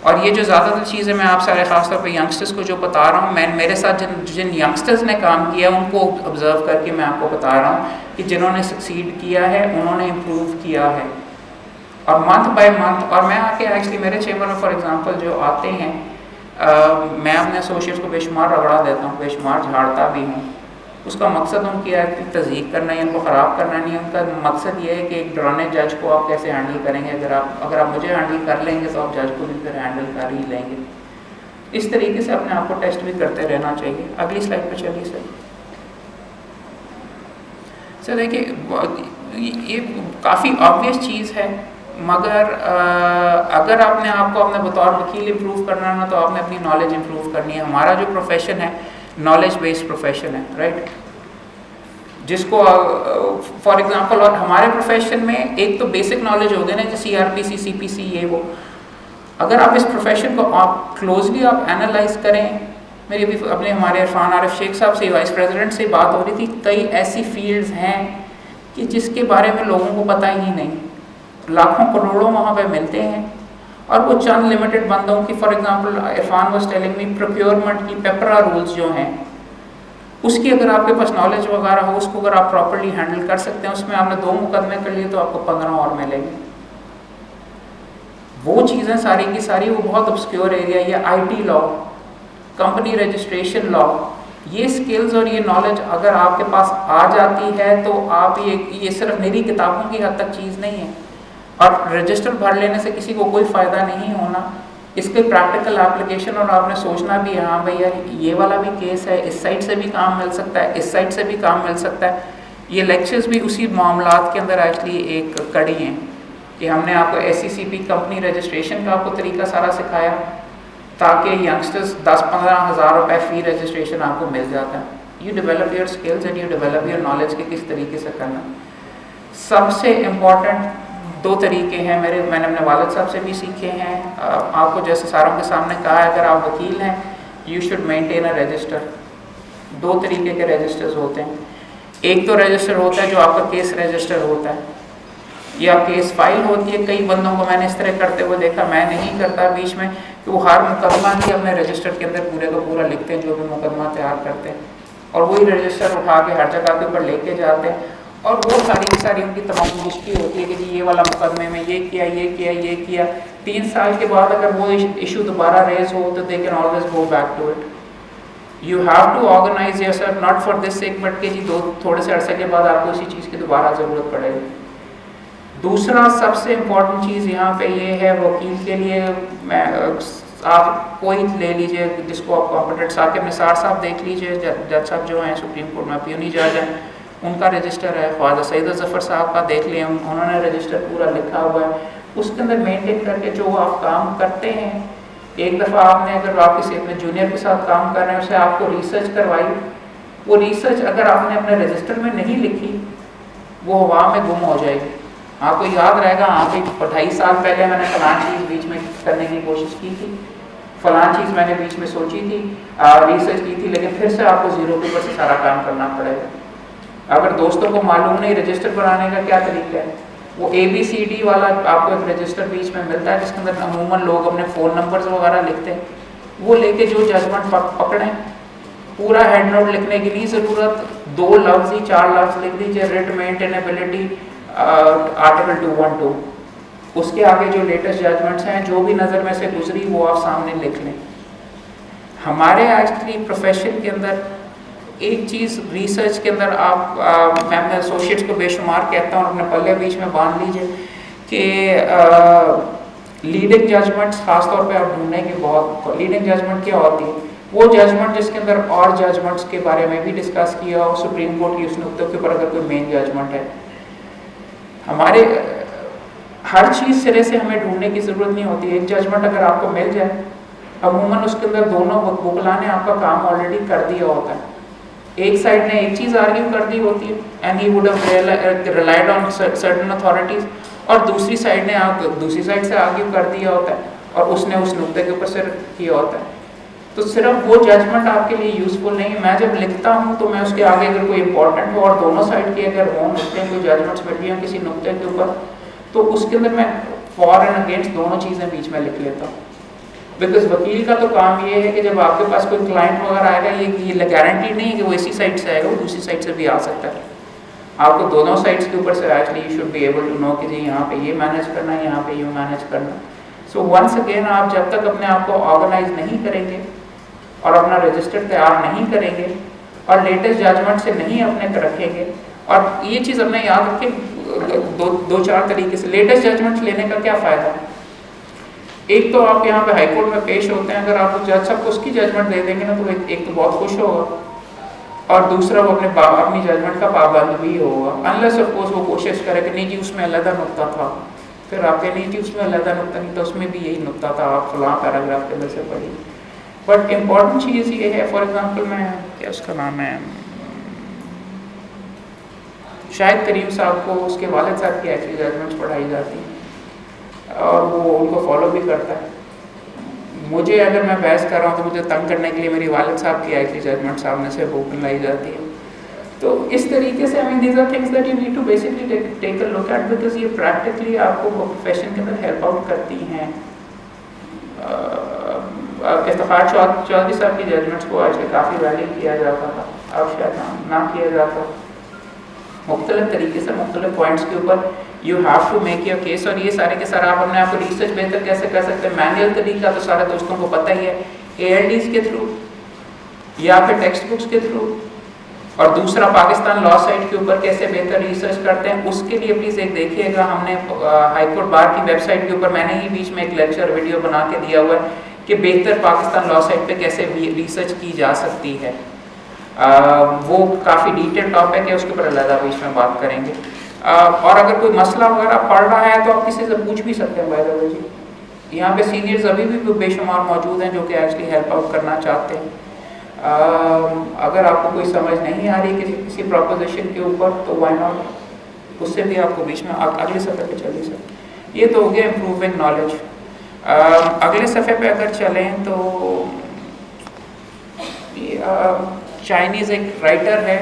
S1: और ये जो ज़्यादातर चीज़ें मैं आप सारे ख़ासतौर पे यंगस्टर्स को जो बता रहा हूँ, मैं मेरे साथ जिन यंगस्टर्स ने काम किया उनको ऑब्ज़र्व करके मैं आपको बता रहा हूँ कि जिन्होंने सक्सीड किया है उन्होंने इम्प्रूव किया है। और मंथ बाय मंथ, और मैं आके एक्चुअली मेरे चेम्बर में फॉर एग्ज़ाम्पल जो आते हैं, मैं अपने एसोसिएट्स को बेशुमार रगड़ा देता हूँ, बेशुमार झाड़ता भी हूँ। उसका मकसद उनकी तज़यीक़ करना है, उनको ख़राब करना नहीं है। उनका मकसद ये है कि एक डराने जज को आप कैसे हैंडल करेंगे। अगर आप मुझे हैंडल कर लेंगे तो आप जज को भी फिर हैंडल कर ही लेंगे। इस तरीके से अपने आप को टेस्ट भी करते रहना चाहिए। अगली स्लाइड पर चलिए सर। सर देखिए, ये काफ़ी ऑब्वियस चीज़ है, मगर अगर आपने आपको अपने बतौर वकील इम्प्रूव करना है ना, तो आपने अपनी नॉलेज इम्प्रूव करनी है। हमारा जो प्रोफेशन है नॉलेज बेस्ड प्रोफेशन है, राइट, जिसको फॉर एग्जांपल, और हमारे प्रोफेशन में एक तो बेसिक नॉलेज हो गई ना, जैसे CRPC, CPC, ये वो। अगर आप इस प्रोफेशन को आप क्लोजली आप एनालाइज करें, मेरी अभी अपने हमारे इरफान आरिफ शेख साहब से, वाइस प्रेसिडेंट से बात हो रही थी, कई ऐसी फील्ड्स हैं कि जिसके बारे में लोगों को पता ही नहीं, लाखों करोड़ों वहाँ पे मिलते हैं और वो चंद लिमिटेड बंदों की, for example Irfan was telling me, procurement की पेपरा रूल्स जो हैं, उसकी अगर आपके पास नॉलेज वगैरह हो, उसको अगर आप प्रॉपर्ली हैंडल कर सकते हैं, उसमें आपने 2 मुकदमे कर लिए तो आपको 15 और मिलेंगे। वो चीज़ें सारी की सारी वो बहुत ऑब्सक्योर एरिया, या IT law, company registration law, ये स्किल्स और ये नॉलेज अगर आपके पास आ जाती है तो आप ये सिर्फ मेरी किताबों की हद तक चीज़ नहीं है। और रजिस्टर भर लेने से किसी को कोई फ़ायदा नहीं होना, इसके प्रैक्टिकल एप्लीकेशन, और आपने सोचना भी है, हाँ भैया ये वाला भी केस है, इस साइड से भी काम मिल सकता है, इस साइड से भी काम मिल सकता है। ये लेक्चर्स भी उसी मामलात के अंदर एक्चुअली एक कड़ी हैं कि हमने आपको SCCP कंपनी रजिस्ट्रेशन का आपको तरीका सारा सिखाया, ताकि यंगस्टर्स 10-15 हज़ार रुपये फ़ी रजिस्ट्रेशन आपको मिल जाता है। You develop your skills and you develop your knowledge के किस तरीके से करना। सबसे इम्पॉर्टेंट 2 तरीके हैं मैंने अपने वालिद साहब से भी सीखे हैं। आपको जैसे सारों के सामने कहा है, अगर आप वकील हैं, you should maintain a resistor. 2 तरीके के रजिस्टर्स होते हैं। एक तो रजिस्टर होता है जो आपका केस रजिस्टर होता है, या केस फाइल होती है। कई बंदों को मैंने इस तरह करते हुए देखा, मैं नहीं करता बीच में, कि वो हर मुकदमा ही अपने रजिस्टर के अंदर पूरे का पूरा लिखते हैं जो भी मुकदमा तैयार करते हैं, और वही रजिस्टर उठा के हर जगह के ऊपर लेके जाते हैं, और वो सारी की सारी उनकी तमाम हिस्ट्री होती है कि जी ये वाला मुकदमे में ये किया, ये किया, ये किया। 3 साल के बाद अगर वो इशू दोबारा रेज हो तो they can always go back to it. You have to organise yourself, not for this sake, but कि जी थोड़े से अरसे के बाद आपको इसी चीज़ की दोबारा ज़रूरत पड़ेगी। दूसरा सबसे इम्पॉर्टेंट चीज़ यहाँ पे ये है वकील के लिए, आप कोई ले लीजिए जिसको आप कॉम्पिटेंट, साकिब निसार साहब देख लीजिए, जज साहब जो हैं सुप्रीम कोर्ट में अप्यूनी जज हैं, उनका रजिस्टर है। ख्वाजा सईद ज़फ़र साहब का देख लें, उन्होंने रजिस्टर पूरा लिखा हुआ है। उसके अंदर मेंटेन करके जो आप काम करते हैं, एक दफ़ा आपने अगर आप किसी अपने जूनियर के साथ काम कर रहे हैं, उसे आपको रिसर्च करवाई, वो रिसर्च अगर आपने अपने रजिस्टर में नहीं लिखी, वो हवा में गुम हो जाएगी। आपको याद रहेगा, हाँ भाई 28 साल पहले मैंने फलां चीज़ बीच में करने की कोशिश की थी, फलां चीज़ मैंने बीच में सोची थी, रिसर्च की थी, लेकिन फिर से आपको ज़ीरो के ऊपर से सारा काम करना पड़ेगा। अगर दोस्तों को मालूम नहीं रजिस्टर बनाने का क्या तरीका है, वो ABCD वाला आपको एक रजिस्टर बीच में मिलता है, जिसके अंदर अमूमन लोग अपने फ़ोन नंबर्स वगैरह लिखते हैं। वो लेके जो जजमेंट पकड़ें, पूरा हेड नोट लिखने की नहीं ज़रूरत, 2 लफ्ज़ ही 4 लफ्ज़ लिख दीजिए, रिट मेंटेनेबिलिटी आर्टिकल 212, उसके आगे जो लेटेस्ट जजमेंट्स हैं, जो भी नज़र में से गुजरी वो आप सामने लिख लें। हमारे एक्चुअली प्रोफेशन के अंदर एक चीज़ रिसर्च के अंदर मैं अपने एसोसिएट्स को बेशुमार कहता हूँ, अपने पल्ले बीच में बांध लीजिए कि लीडिंग जजमेंट्स खासतौर पे आप ढूंढने की बहुत, लीडिंग जजमेंट क्या होती है, वो जजमेंट जिसके अंदर और जजमेंट्स के बारे में भी डिस्कस किया हो, सुप्रीम कोर्ट की उस नुक्ते के ऊपर अगर कोई मेन जजमेंट है। हमारे हर चीज़ सिरे से हमें ढूंढने की ज़रूरत नहीं होती। एक जजमेंट अगर आपको मिल जाए, अमूमन उसके अंदर दोनों वकीला ने आपका काम ऑलरेडी कर दिया होता है। एक साइड ने एक चीज़ आर्ग्यू कर दी होती है, and he would have relied on certain authorities, और दूसरी साइड ने आप दूसरी साइड से आर्ग्यू कर दिया होता है, और उसने उस नुक्ते के ऊपर से किया होता है। तो सिर्फ वो जजमेंट आपके लिए यूज़फुल नहीं है। मैं जब लिखता हूँ तो मैं उसके आगे अगर कोई इंपॉर्टेंट हो और दोनों साइड के अगर हों नुक्ते, कोई जजमेंट्स मिल रही हैं किसी नुक्ते के ऊपर, तो उसके अंदर मैं फॉर एंड अगेंस्ट दोनों चीज़ें बीच में लिख लेता हूँ। बिकॉज वकील का तो काम ये है कि जब आपके पास कोई क्लाइंट वगैरह आएगा, ये गारंटी नहीं है कि वो इसी साइड से आएगा, वो दूसरी साइड से भी आ सकता है। आपको दोनों साइड्स के ऊपर से actually you should be able to know कि जी यहाँ पे ये मैनेज करना है, यहाँ पे ये मैनेज करना। सो वंस अगेन, आप जब तक अपने आप को ऑर्गेनाइज नहीं करेंगे और अपना रजिस्टर तैयार नहीं करेंगे और लेटेस्ट जजमेंट से नहीं अपने को रखेंगे, और ये चीज़ अपने याद रखें दो चार तरीके से लेटेस्ट जजमेंट लेने का क्या फ़ायदा है। एक तो आप यहाँ पे हाई कोर्ट में पेश होते हैं, अगर आप जज साहब को उसकी जजमेंट दे देंगे ना तो एक तो बहुत खुश होगा, और दूसरा वो अपनी जजमेंट का पाबंद भी होगा, अनलेस सपोज वो कोशिश करे कि नहीं जी उसमें अलग नुक्ता था, फिर आप कहें नहीं जी उसमें अलग नुक्ता नहीं था, उसमें भी यही नुक्ता था, आप फलां पैराग्राफ के अंदर से पढ़ी। बट इम्पॉर्टेंट चीज़ ये है, फॉर एग्जांपल मैं क्या उसका नाम है, शायद करीम साहब को उसके वालिद साहब की एक्चुअली जजमेंट्स पढ़ाई जाती हैं और वो उनको फॉलो भी करता है। मुझे अगर मैं बहस कर रहा हूँ तो मुझे तंग करने के लिए मेरी वालिद साहब की एक्चुअली जजमेंट सामने से ओपन लाई जाती है। तो इस तरीके से I mean these are things that you need to basically take a look at, because ये प्रैक्टिकली आपको प्रोफेशन के अंदर हेल्प आउट करती हैं। इफ्तिखार चौधरी साहब की जजमेंट्स को आज काफ़ी वैल्यू किया जाता था, अब शायद ना किया जाता। मुख्तलिफ तरीके से मुख्तलिफ पॉइंट्स के ऊपर you have to make your case, और ये सारे के सारे आप अपने आप को रिसर्च बेहतर कैसे कर सकते हैं। मैनुअल तरीका तो सारे दोस्तों को पता ही है, ALDs के थ्रू या फिर टेक्स्ट बुक्स के थ्रू, और दूसरा पाकिस्तान लॉ साइट के ऊपर कैसे बेहतर रिसर्च करते हैं, उसके लिए प्लीज़ एक देखिएगा, हमने हाई कोर्ट बार की वेबसाइट के ऊपर मैंने ही बीच में एक लेक्चर वीडियो बना के दिया हुआ है कि बेहतर पाकिस्तान लॉ साइट पे कैसे रिसर्च की जा सकती है। वो काफ़ी डिटेल टॉपिक है, उसके ऊपर अलग बीच में बात करेंगे। और अगर कोई मसला वगैरह पढ़ रहा है तो आप किसी से पूछ भी सकते हैं। बाय द वे जी, यहाँ पे सीनियर्स अभी भी बेशुमार मौजूद हैं जो कि एक्चुअली हेल्प आउट करना चाहते हैं। अगर आपको कोई समझ नहीं आ रही किसी प्रोपोजिशन के ऊपर तो व्हाई नॉट उससे भी आपको बीच में अगले सफ़े पे चलिए सर। ये तो हो गया इम्प्रूविंग नॉलेज। अगले सफ़े पे अगर चलें तो चाइनीज़ एक राइटर है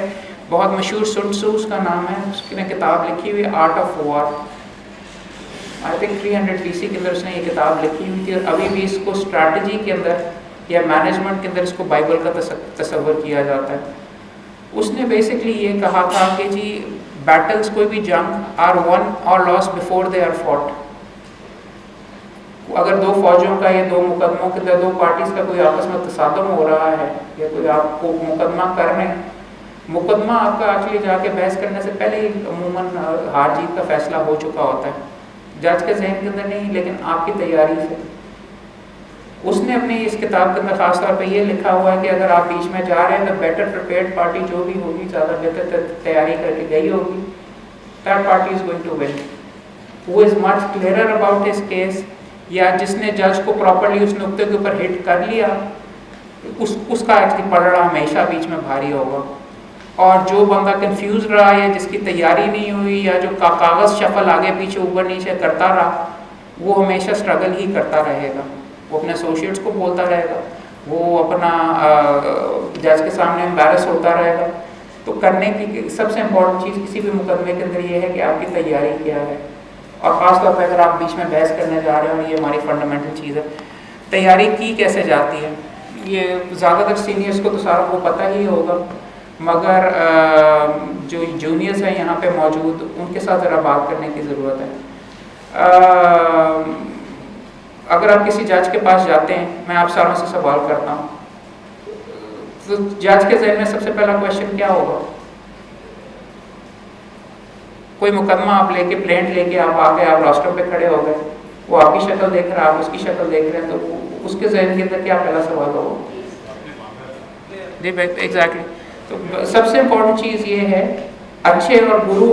S1: बहुत मशहूर, सुन त्सू उसका नाम है, उसने किताब लिखी हुई art of war, I think 300 BC के अंदर उसने ये किताब लिखी हुई थी, और अभी भी इसको स्ट्रैटेजी के अंदर या मैनेजमेंट के अंदर इसको बाइबल का तस्वर किया जाता है। उसने बेसिकली ये कहा था कि जी बैटल्स, कोई भी जंग are won or lost before they are fought. अगर दो फौजों का या दो मुकदमों के अंदर दो पार्टीज का कोई आपस में तसादम हो रहा है या कोई आपको मुकदमा कर रहे हैं, मुकदमा आपका एक्चुअली जाके बहस करने से पहले ही अमूमन हार जीत का फैसला हो चुका होता है, जज के जहन के अंदर नहीं लेकिन आपकी तैयारी से। उसने अपनी इस किताब के अंदर खास तौर पे ये लिखा हुआ है कि अगर आप बीच में जा रहे हैं तो बेटर प्रिपेयर्ड पार्टी जो भी होगी, ज़्यादा बेहतर तैयारी करके गई होगी, that party is going to win. Who is much clearer about his case, या जिसने जज को प्रॉपरली उस नुक्ते के ऊपर हिट कर लिया, उसका एक्चुअली पलड़ा हमेशा बीच में भारी होगा। और जो बंदा कंफ्यूज रहा या जिसकी तैयारी नहीं हुई या जो कागज़ शफल आगे पीछे ऊपर नीचे करता रहा, वो हमेशा स्ट्रगल ही करता रहेगा। वो अपने एसोसिएट्स को बोलता रहेगा, वो अपना जज के सामने एम्बैरस होता रहेगा। तो करने की सबसे इम्पोर्टेंट चीज़ किसी भी मुकदमे के अंदर ये है कि आपकी तैयारी क्या है, और ख़ास तौर पर अगर आप बीच में बहस करने जा रहे हो, ये हमारी फंडामेंटल चीज़ है। तैयारी की कैसे जाती है, ये ज़्यादातर सीनियर्स को तो सारा वो पता ही होगा, मगर जो जूनियर्स हैं यहाँ पे मौजूद, उनके साथ ज़रा बात करने की ज़रूरत है। अगर आप किसी जज के पास जाते हैं, मैं आप सारों से सवाल करता हूँ, तो जज के जहन में सबसे पहला क्वेश्चन क्या होगा? कोई मुकदमा आप लेके प्लेंट लेके आप आ गए, आप रास्टर पे खड़े हो गए, वो आपकी शक्ल देख रहा है, आप उसकी शक्ल देख रहे हैं, तो उसके जहन के अंदर क्या पहला सवाल होगा? जी एग्जैक्टली। तो सबसे इम्पोर्टेंट चीज़ ये है, अच्छे और गुरु,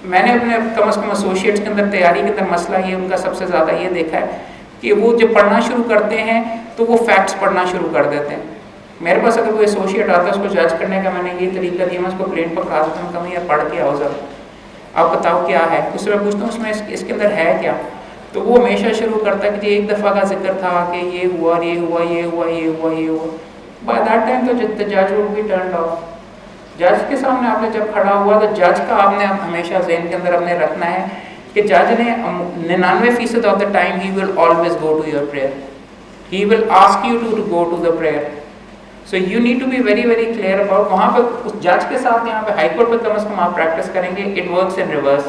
S1: मैंने अपने कम से कम एसोसिएट्स के अंदर तैयारी के अंदर मसला ये उनका सबसे ज़्यादा ये देखा है कि वो जब पढ़ना शुरू करते हैं तो वो फैक्ट्स पढ़ना शुरू कर देते हैं। मेरे पास अगर कोई एसोसिएट आता है उसको जज करने का मैंने ये तरीका दिया, मैं उसको प्लेन पकड़ा देता हूँ, कम यार पढ़ के आओ ज़रा, आप बताओ क्या है। उससे मैं पूछता हूँ उसमें इसके अंदर है क्या, तो वो हमेशा शुरू करता है कि एक दफ़ा का जिक्र था कि ये हुआ, ये हुआ, ये हुआ, ये हुआ, ये हुआ। बाय दैट टाइम तो जज वुड बी टर्न्ड ऑफ। जज के सामने आपने जब खड़ा हुआ तो जज का आपने हमेशा ज़हन के अंदर अपने रखना है कि जज ने 99% of the time he will always go to your prayer. He will ask you to go to the prayer. So you need to be very very clear about वहाँ पे उस जज के साथ यहाँ पे हाई कोर्ट पे कम से कम आप प्रैक्टिस करेंगे. It works in reverse.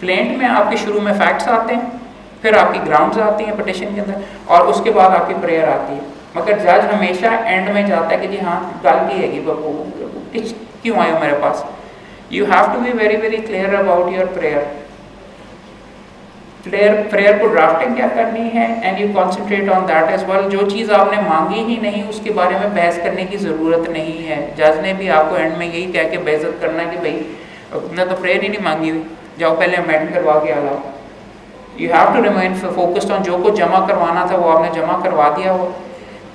S1: Plaint में आपके शुरू में फैक्ट्स आते हैं, फिर आपकी ग्राउंड्स आती हैं पिटिशन के अंदर, और उसके बाद आपकी प्रेयर आती है. मगर जज हमेशा एंड में जाता है कि जी हाँ गल की है कि क्यों आए हो मेरे पास. You have to be very very clear about your prayer. Prayer को ड्राफ्टिंग क्या करनी है, and you concentrate on that as well. जो चीज़ आपने मांगी ही नहीं उसके बारे में बहस करने की ज़रूरत नहीं है. जज ने भी आपको एंड में यही कह के बेइज्जत करना है कि भाई तुमने तो प्रेयर ही नहीं मांगी हुई, जाओ पहले अमेंड करवा के आ लाओ. You have to remain focused on जो कुछ जमा करवाना था वो आपने जमा करवा दिया हो.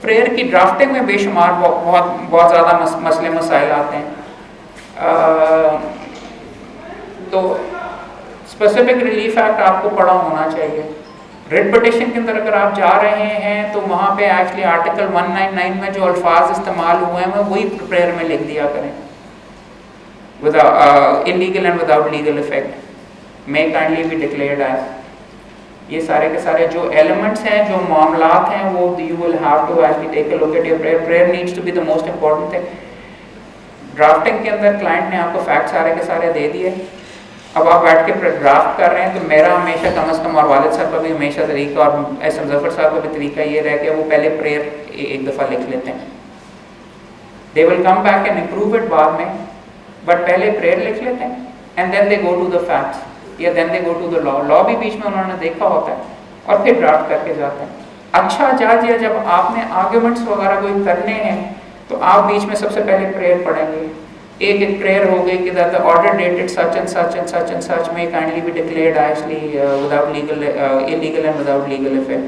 S1: प्रेयर की ड्राफ्टिंग में बेशुमार बहुत ज़्यादा मसले मसाइल आते हैं. तो स्पेसिफिक रिलीफ एक्ट आपको पढ़ा होना चाहिए. रिट पिटिशन के अंदर अगर आप जा रहे हैं तो वहाँ पे एक्चुअली आर्टिकल 199 में जो अल्फाज इस्तेमाल हुए हैं वही प्रेयर में लिख दिया करें. Without illegal and without legal effect, may kindly be declared as. ये सारे के सारे जो एलिमेंट्स हैं, जो मामलात हैं, वो you will have to actually take a look at your prayer. Prayer needs to be the most important thing. Drafting के अंदर क्लाइंट ने आपको फैक्ट सारे के सारे दे दिए. अब आप बैठ के ड्राफ्ट कर रहे हैं तो मेरा हमेशा कम से कम, और वालिद साहब का भी हमेशा तरीका, और एस एम जफर साहब का भी तरीका ये रह गया, वो पहले प्रेयर एक दफ़ा लिख लेते हैं. They will come back and improve it बाद में, बट पहले प्रेयर लिख लेते हैं and then they go to the facts, या then they go to the law. Law भी बीच में उन्होंने देखा होता है और फिर ड्राफ्ट करके जाते हैं. अच्छा जज, या जब आपने आर्ग्यूमेंट्स वगैरह कोई करने हैं तो आप बीच में सबसे पहले प्रेयर पढ़ेंगे. एक प्रेयर हो गई कि that the order dated such and such and such and such में kindly be declared actually without legal, illegal and without legal effect.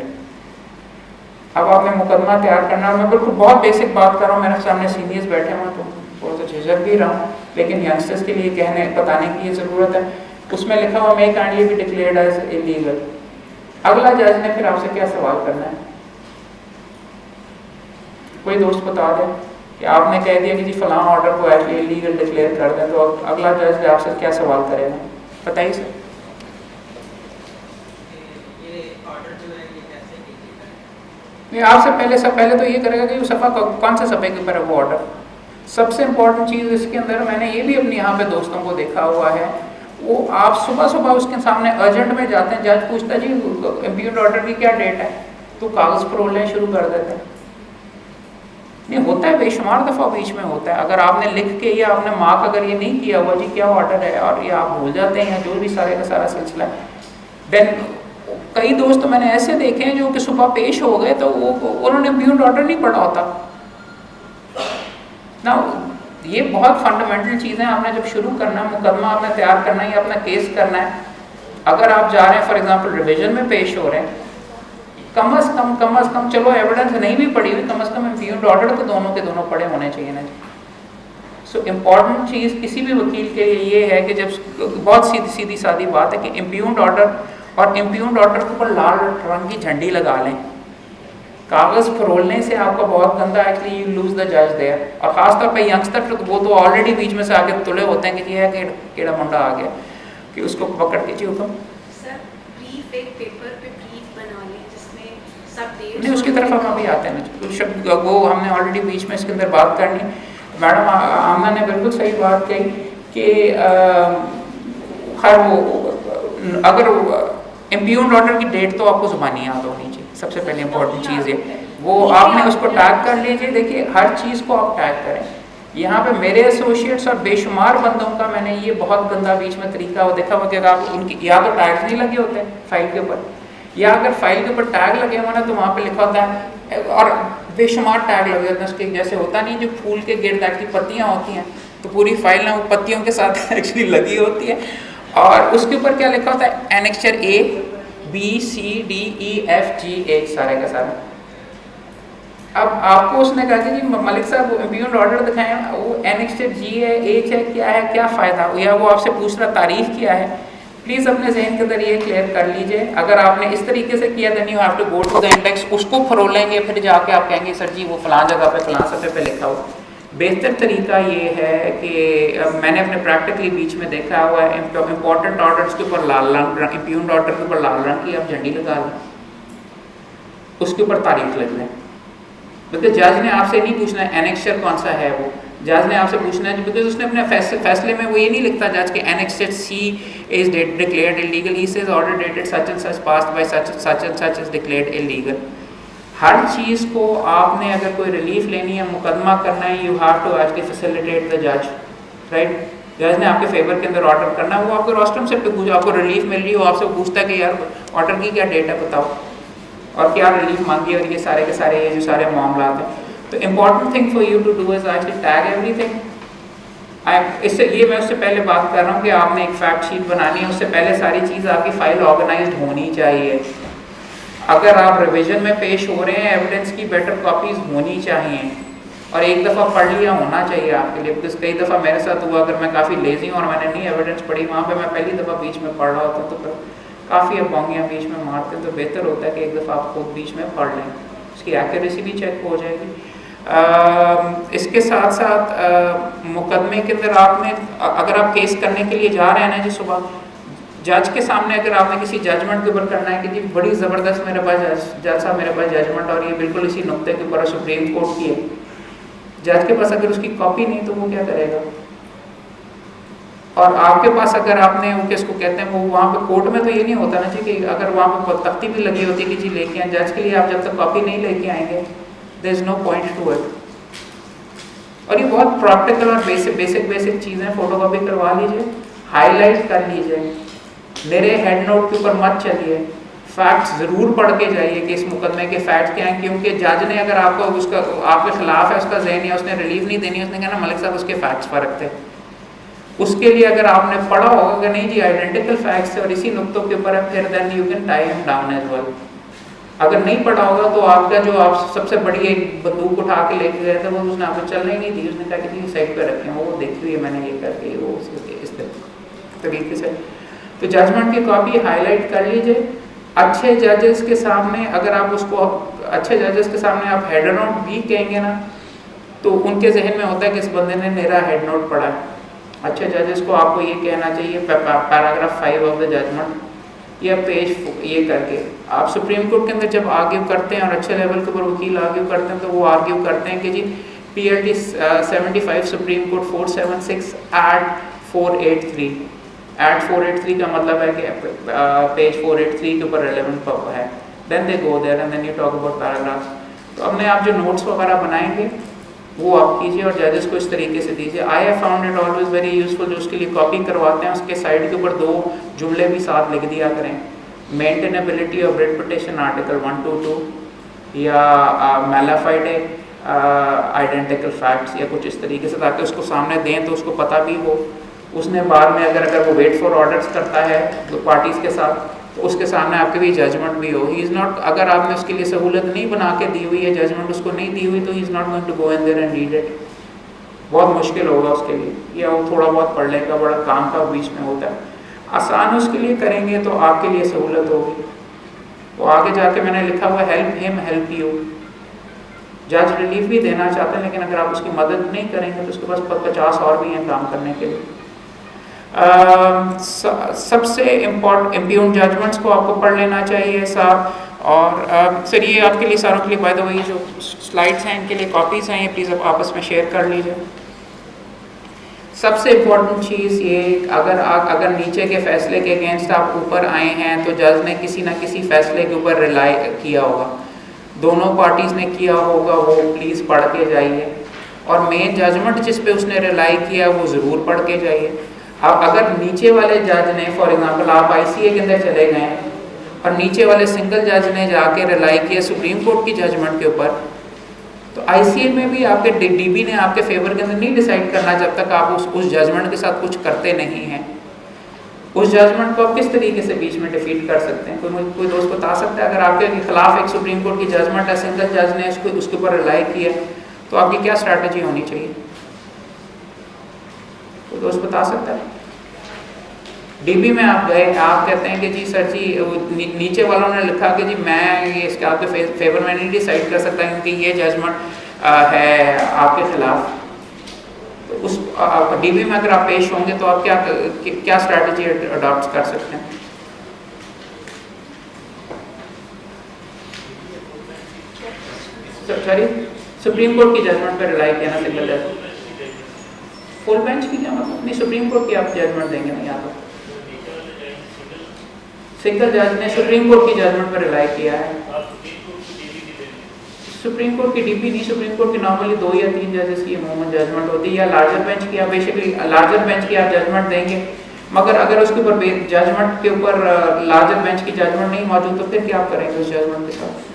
S1: अब आपने मुकदमा तैयार करना. मैं बिल्कुल बहुत बेसिक बात कर रहा हूँ, मेरे सामने सीनियर्स बैठे हुए तो थोड़ा सा झिझक भी रहा हूँ, लेकिन यंगस्टर्स के लिए बताने की ये ज़रूरत है. उसमें लिखा हुआ may kindly be declared as illegal. अगला जज ने फिर आपसे क्या सवाल करना है? कोई दोस्त बता दे कि आपने कह दिया कि जी फलां ऑर्डर को एक्चुअली इलीगल डिक्लेयर कर दें, तो अगला जज आपसे क्या सवाल करेगा? बताइए सर. ये आपसे पहले तो ये करेगा कि सफ़ा कौन से सफ़े के ऊपर है वो ऑर्डर. सबसे इम्पोर्टेंट चीज़ इसके अंदर, मैंने ये भी अपने यहाँ पे दोस्तों को देखा हुआ है, वो आप सुबह सुबह उसके सामने अर्जेंट में जाते हैं, जज पूछता है जी इम्प्यूग्ड ऑर्डर की क्या डेट है, तो कागज़ फरोलने शुरू कर देते हैं. नहीं होता है, बेशुमार दफ़ा बीच में होता है. अगर आपने लिख के या आपने मार्क अगर ये नहीं किया हुआ जी क्या ऑर्डर है, और ये आप भूल जाते हैं, जो भी सारे का सारा सिलसिला है, देन कई दोस्त मैंने ऐसे देखे हैं जो कि सुबह पेश हो गए तो उन्होंने इम्प्यूग्ड ऑर्डर नहीं पढ़ा होता ना. ये बहुत फंडामेंटल चीज़ें आपने जब शुरू करना है, मुकदमा आपने तैयार करना है या अपना केस करना है, अगर आप जा रहे हैं फॉर एग्जांपल रिवीजन में पेश हो रहे हैं, कम अज़ कम चलो एविडेंस नहीं भी पड़ी हुई, कम अज़ कम इम्प्यूग्ड ऑर्डर तो दोनों के दोनों पड़े होने चाहिए ना. सो इम्पॉर्टेंट चीज़ किसी भी वकील के लिए ये है कि जब बहुत सीधी सादी बात है कि इम्प्यूग्ड ऑर्डर और इम्प्यूग्ड ऑर्डर के ऊपर लाल रंग की झंडी लगा लें. कागज़ फरोलने से आपका बहुत गंदा एक्चुअली यू लूज द जज देयर. और ख़ासतौर पे यंगस्टर वो तो ऑलरेडी बीच में से आके तुले होते हैं कि ये है कि केड़ा मुंडा आ गया कि उसको पकड़ के जी हुक्म. नहीं उसकी तरफ हम अभी आते हैं, वो हमने ऑलरेडी बीच में इसके अंदर बात करनी. मैडम आमना ने बिल्कुल सही बात कही कि खैर वो अगर इम्प्यूग्ड ऑर्डर की डेट तो आपको ज़ुबानी याद होनी चाहिए, सबसे पहले इम्पोर्टेंट चीज़ है वो आपने उसको टैग कर लीजिए. देखिए हर चीज़ को आप टैग करें. यहाँ पे मेरे एसोसिएट्स और बेशुमार बंदों का मैंने ये बहुत गंदा बीच में तरीका वो देखा हुआ कि अगर आप उनकी या तो टैग्स नहीं लगे होते फाइल के ऊपर, या अगर फाइल के ऊपर टैग लगे हुए ना तो वहाँ पे लिखा होता है, और बेशुमार टैग लगे होते हैं उसके. जैसे होता नहीं जो फूल के गिर्द की पत्तियाँ होती हैं तो पूरी फाइल ना वो पत्तियों के साथ एक्चुअली लगी होती है, और उसके ऊपर क्या लिखा होता है annexure A B C D E F G H सारे का सारा. अब आपको उसने कहा कि जी मलिक साहब वो इम्प्यूग्ड ऑर्डर दिखाएं, वो एनेक्चर G है H है, क्या है, क्या फ़ायदा, या वो आपसे पूछ रहा तारीख क्या है. प्लीज़ अपने जहन के अंदर ये क्लियर कर लीजिए. अगर आपने इस तरीके से किया then you have to go to the index, उसको फरोलेंगे, फिर जाके आप कहेंगे सर जी वो फलां जगह पे फलां सफ़े पे लिखा हुआ. बेहतर तरीका ये है कि मैंने अपने प्रैक्टिकली बीच में देखा हुआ है, इम्पोर्टेंट ऑर्डर्स के ऊपर लाल रंग, इम्प्यूग्ड ऑर्डर के ऊपर लाल रंग की आप झंडी लगा लें, उसके ऊपर तारीख लिख लें. बिकॉज जज ने आपसे नहीं पूछना है एनेक्स्चर कौन सा है, वो जज ने आपसे पूछना है बिकॉज उसने अपने फैसले में वो ये नहीं लिखता जज के annexure C is declared illegal, he says order dated such and such passed by such and such is declared illegal. हर चीज़ को आपने अगर कोई रिलीफ लेनी है, मुकदमा करना है, you have to actually facilitate the जज, राइट। जज ने आपके फेवर के अंदर ऑर्डर करना है, वो आपको रोस्टरम से पूछा, आपको रिलीफ मिल रही है, वो आपसे पूछता है कि यार ऑर्डर की क्या डेट है बताओ और क्या रिलीफ मांगी, और ये सारे के सारे ये जो सारे मामला हैं। तो important thing for you to do is actually tag everything. इससे ये मैं उससे पहले बात कर रहा हूँ कि आपने एक फैक्ट शीट बनानी है, उससे पहले सारी चीज़ आपकी फाइल ऑर्गेनाइज्ड होनी चाहिए। अगर आप रिवीजन में पेश हो रहे हैं, एविडेंस की बेटर कॉपीज होनी चाहिए और एक दफ़ा पढ़ लिया होना चाहिए आपके लिए। बिकॉज कई दफ़ा मेरे साथ हुआ, अगर मैं काफ़ी लेजी हूँ और मैंने नहीं एविडेंस पढ़ी, वहाँ पे मैं पहली दफ़ा बीच में पढ़ रहा होता तो फिर काफ़ी अपोंगियाँ बीच में मारते हैं। तो बेहतर होता है कि एक दफ़ा आप खुद बीच में पढ़ लें, उसकी एक्यूरेसी भी चेक हो जाएगी। इसके साथ साथ मुकदमे के अंदर आपने अगर आप केस करने के लिए जा रहे हैं ना जी, सुबह जज के सामने अगर आपने किसी जजमेंट के ऊपर करना है कि जी बड़ी ज़बरदस्त मेरे पास जज साहब मेरे पास जजमेंट और ये बिल्कुल इसी नुक्ते के ऊपर सुप्रीम कोर्ट की है, जज के पास अगर उसकी कॉपी नहीं तो वो क्या करेगा। और आपके पास अगर आपने वो किसको कहते हैं वो वहाँ पे कोर्ट में तो ये नहीं होता ना जी कि अगर वहाँ पे तख्ती भी लगी होती है कि जी लेके आए, जज के लिए आप जब तक कॉपी नहीं लेके आएंगे there is no point to it. और ये बहुत प्रैक्टिकल और बेसिक चीज़ें, फोटोकॉपी करवा लीजिए, हाईलाइट कर लीजिए, मेरे हेड नोट के ऊपर मत चलिए, फैक्ट्स ज़रूर पढ़ के जाइए कि इस मुकदमे के फैक्ट्स क्या हैं। क्योंकि जज ने अगर आपको उसका आपके खिलाफ है उसका ज़हन या उसने रिलीफ नहीं देनी, उसने कहना मलिक साहब उसके फैक्ट्स फ़र्क थे। उसके लिए अगर आपने पढ़ा होगा कि नहीं जी आइडेंटिकल फैक्ट्स है और इसी नुक्तों के ऊपर है, फिर then you can tie him down as well. अगर नहीं पढ़ा होगा तो आपका जो आप सबसे बड़ी एक बंदूक उठा के लेके गए थे वो उसने आपको चलने ही नहीं दी, उसने कहा कि जी साइड पे रखें, वो देखी हुई है मैंने ये करके, वो इस तरीके से। तो जजमेंट की कॉपी हाईलाइट कर लीजिए। अच्छे जजेस के सामने अगर आप उसको अच्छे जजेस के सामने आप हेड नोट भी कहेंगे ना तो उनके जहन में होता है कि इस बंदे ने मेरा हेड नोट पढ़ा है। अच्छे जजेस को आपको ये कहना चाहिए पैराग्राफ 5 ऑफ द जजमेंट या पेज ये करके। आप सुप्रीम कोर्ट के अंदर जब आर्ग्यू करते हैं और अच्छे लेवल के ऊपर वकील आर्ग्यू करते हैं तो वो आर्ग्यू करते हैं कि जी PLT 75 Supreme Court 476 at 483 at 483 का मतलब है कि पेज 483 के ऊपर रेलेवेंट है। Then they go there and then you talk about paragraphs. तो अपने आप जो नोट्स वगैरह बनाएंगे वो आप कीजिए और जजेस को इस तरीके से दीजिए। आई have found it always very useful, जो उसके लिए कॉपी करवाते हैं उसके साइड के ऊपर 2 जुमले भी साथ लिख दिया करें, maintainability of writ petition article 122 या मैलाफाइडे आइडेंटिकल फैक्ट्स या कुछ इस तरीके से, ताकि उसको सामने दें तो उसको पता भी हो। उसने बाद में अगर वो वेट फॉर ऑर्डर्स करता है तो पार्टीज़ के साथ तो उसके सामने आपके भी जजमेंट भी हो। ही इज़ नॉट, अगर आपने उसके लिए सहूलत नहीं बना के दी हुई है, जजमेंट उसको नहीं दी हुई, तो he is not going to go in there and read it. बहुत मुश्किल होगा उसके लिए, या वो थोड़ा बहुत पढ़ लेगा, बड़ा काम का बीच में होता है। आसान उसके लिए करेंगे तो आपके लिए सहूलत होगी। तो आगे जाके मैंने लिखा हुआ हेल्प हिम हेल्प यू। जज रिलीफ भी देना चाहते हैं लेकिन अगर आप उसकी मदद नहीं करेंगे तो उसके पास 50 और भी हैं काम करने के लिए। सबसे इम्पोर्टेंट जजमेंट्स को आपको पढ़ लेना चाहिए साहब। और सर ये आपके लिए सारों के लिए बाय द वे जो स्लाइड्स हैं इनके लिए कॉपीज़ हैं, ये प्लीज़ आप आपस में शेयर कर लीजिए। सबसे इम्पोर्टेंट चीज़ ये, अगर नीचे के फैसले के अगेंस्ट आप ऊपर आए हैं तो जज ने किसी ना किसी फैसले के ऊपर रिलाई किया होगा, दोनों पार्टीज़ ने किया होगा, वो प्लीज़ पढ़ के जाइए। और मेन जजमेंट जिस पे उसने रिलाई किया वो ज़रूर पढ़ के जाइए। अब अगर नीचे वाले जज ने, फॉर एग्जांपल आप ICA के अंदर चले गए और नीचे वाले सिंगल जज ने जाके रिलाई किया सुप्रीम कोर्ट की जजमेंट के ऊपर, तो ICA में भी आपके DB ने आपके फेवर के अंदर नहीं डिसाइड करना जब तक आप उस जजमेंट के साथ कुछ करते नहीं हैं। उस जजमेंट को आप किस तरीके से बीच में डिफीट कर सकते हैं? कोई दोस्त बता सकता है? अगर आपके खिलाफ एक सुप्रीम कोर्ट की जजमेंट है, सिंगल जज ने उसके ऊपर रिलाई किया, तो आपकी क्या स्ट्रैटेजी होनी चाहिए? कोई दोस्त बता सकता है? DB में आप गए, आप कहते हैं कि जी सर जी नीचे वालों ने लिखा कि जी मैं ये इसके आपके फेवर में नहीं डिसाइड कर सकता क्योंकि ये जजमेंट है आपके खिलाफ। तो उस DB में अगर आप पेश होंगे तो आप क्या स्ट्रैटेजी अडॉप्ट कर सकते हैं? सॉरी सुप्रीम कोर्ट की जजमेंट पर रिलाई किया ना सिंगल जज, फुल बेंच की क्या मतलब नहीं, सुप्रीम कोर्ट की आप जजमेंट देंगे ना, यहाँ तो सिंगल जज ने सुप्रीम कोर्ट की जजमेंट पर रिलाई किया है। सुप्रीम कोर्ट की डीपी नहीं, सुप्रीम कोर्ट की नॉर्मली 2 या 3 जजेस की अमूमन जजमेंट होती है, या लार्जर बेंच की आप बेसिकली लार्जर बेंच की आप जजमेंट देंगे, मगर अगर उसके ऊपर जजमेंट के ऊपर लार्जर बेंच की जजमेंट नहीं मौजूद तो फिर क्या आप करेंगे उस जजमेंट के साथ?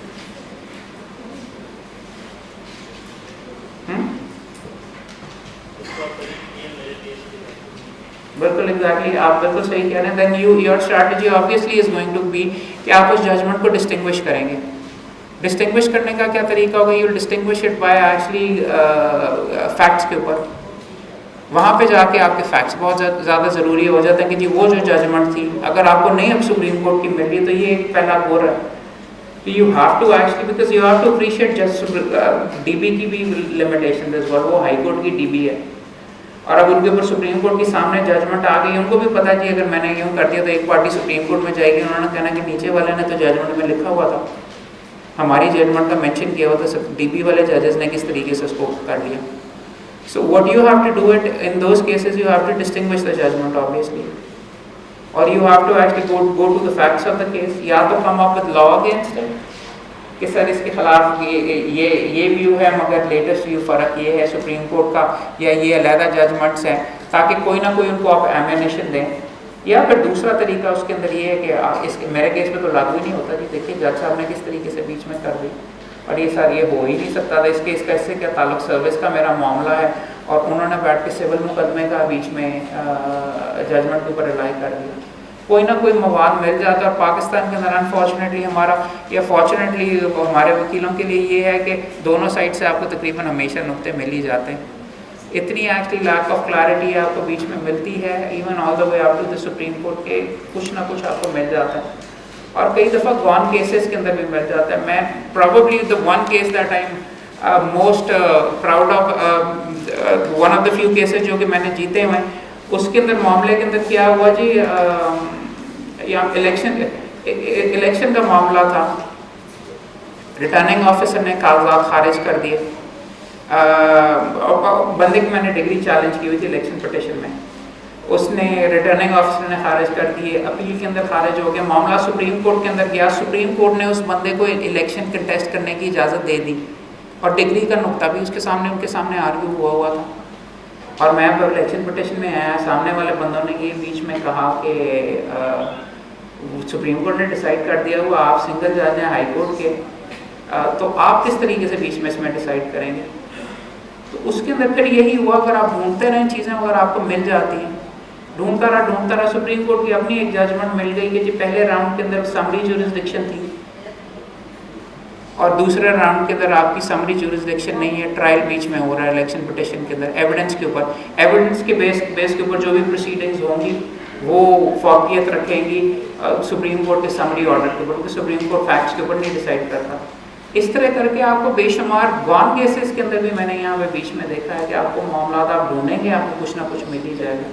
S1: बिल्कुल एग्जैक्टली, आप बिल्कुल सही कह रहे हैं। Then your strategy obviously is going to be कि आप उस जजमेंट को डिस्टिंग्विश करेंगे। डिस्टिंग्विश करने का क्या तरीका होगा? You distinguish it by actually facts के ऊपर, वहाँ पे जाके आपके फैक्ट्स बहुत ज़्यादा ज़रूरी हो जाते हैं कि जी वो जो जजमेंट थी अगर आपको नहीं अब सुप्रीम कोर्ट की मिल रही तो ये एक पहला गोर है कि you have to actually, because you have to appreciate just DB की भी लिमिटेशन इस बार, वो हाई कोर्ट की डीबी है और अब उनके ऊपर सुप्रीम कोर्ट के सामने जजमेंट आ गई, उनको भी पता है कि अगर मैंने यूँ कर दिया तो एक पार्टी सुप्रीम कोर्ट में जाएगी, उन्होंने कहना कि नीचे वाले ने तो जजमेंट में लिखा हुआ था, हमारी जजमेंट का मेंशन किया हुआ था, सब डीबी वाले जजेस ने किस तरीके से उसको कर लिया। So what you have to do it in those cases, you have to distinguish the judgment obviously, or you have to actually go to the facts of the case, या तो come up with law against it कि sir इसके खिलाफ ये view है मगर latest view फ़र्क ये है सुप्रीम कोर्ट का, या ये अलहदा जजमेंट्स हैं, ताकि कोई ना कोई उनको आप एमिनेशन दें। या फिर दूसरा तरीका उसके अंदर ये है कि इसके मेरे केस में तो लागू ही नहीं होता जी, देखिए जज साहब ने किस तरीके से बीच में कर दी और ये सर ये हो ही नहीं सकता था, इस केस का इससे क्या ताल्लुक, सर्विस का मेरा मामला है, और उन्होंने बैठ के सिविल मुकदमे का बीच में जजमेंट के ऊपर रिलाई कर दिया। कोई ना कोई मवाद मिल जाता है और पाकिस्तान के अंदर अनफॉर्चुनेटली हमारा, या फॉर्चुनेटली हमारे वकीलों के लिए ये है कि दोनों साइड से आपको तकरीबन हमेशा नुक्ते मिल ही जाते हैं। इतनी एक्चुअली लैक ऑफ क्लैरिटी आपको बीच में मिलती है, even all the way up to the Supreme Court के कुछ ना कुछ आपको मिल जाता है, और कई दफ़ा गॉन केसेस के अंदर भी मिल जाता है। मैं probably the one case that I am most proud of, one of the few cases जो कि मैंने जीते हुए हैं, उसके अंदर मामले के अंदर क्या हुआ जी, यहाँ इलेक्शन का मामला था, रिटर्निंग ऑफिसर ने कागजात खारिज कर दिए, बंदे की मैंने डिग्री चैलेंज की हुई थी इलेक्शन पिटीशन में, उसने रिटर्निंग ऑफिसर ने खारिज कर दिए, अपील के अंदर खारिज हो गया, मामला सुप्रीम कोर्ट के अंदर गया, सुप्रीम कोर्ट ने उस बंदे को इलेक्शन कंटेस्ट करने की इजाज़त दे दी और डिग्री का नुकता भी उसके सामने उनके सामने आर्ग्यू हुआ था। और मैं अब इलेक्शन पिटीशन में आया, सामने वाले बंदों ने ये बीच में कहा कि सुप्रीम कोर्ट ने डिसाइड कर दिया हुआ, आप सिंगल जज हैं हाई कोर्ट के, तो आप किस तरीके से बीच में इसमें डिसाइड करेंगे। तो उसके अंदर फिर यही हुआ, अगर आप ढूंढते रहें चीज़ें अगर आपको मिल जाती हैं, ढूंढता रहा, सुप्रीम कोर्ट की अपनी एक जजमेंट मिल गई कि जी पहले राउंड के अंदर समरी जुरिस्डिक्शन थी और दूसरे राउंड के अंदर आपकी समरी जुरिस्डिक्शन नहीं है, ट्रायल बीच में हो रहा है इलेक्शन पिटीशन के अंदर, एविडेंस के ऊपर, एविडेंस के बेस के ऊपर जो भी प्रोसीडिंग्स होंगी वो फौकियत रखेंगी सुप्रीम कोर्ट के समरी ऑर्डर के ऊपर, क्योंकि सुप्रीम कोर्ट फैक्ट्स के ऊपर नहीं डिसाइड करता। इस तरह करके आपको बेशुमार गॉन केसेस के अंदर भी मैंने यहाँ पे बीच में देखा है कि आपको मामला आप ढूंढेंगे आपको कुछ ना कुछ मिल ही जाएगा।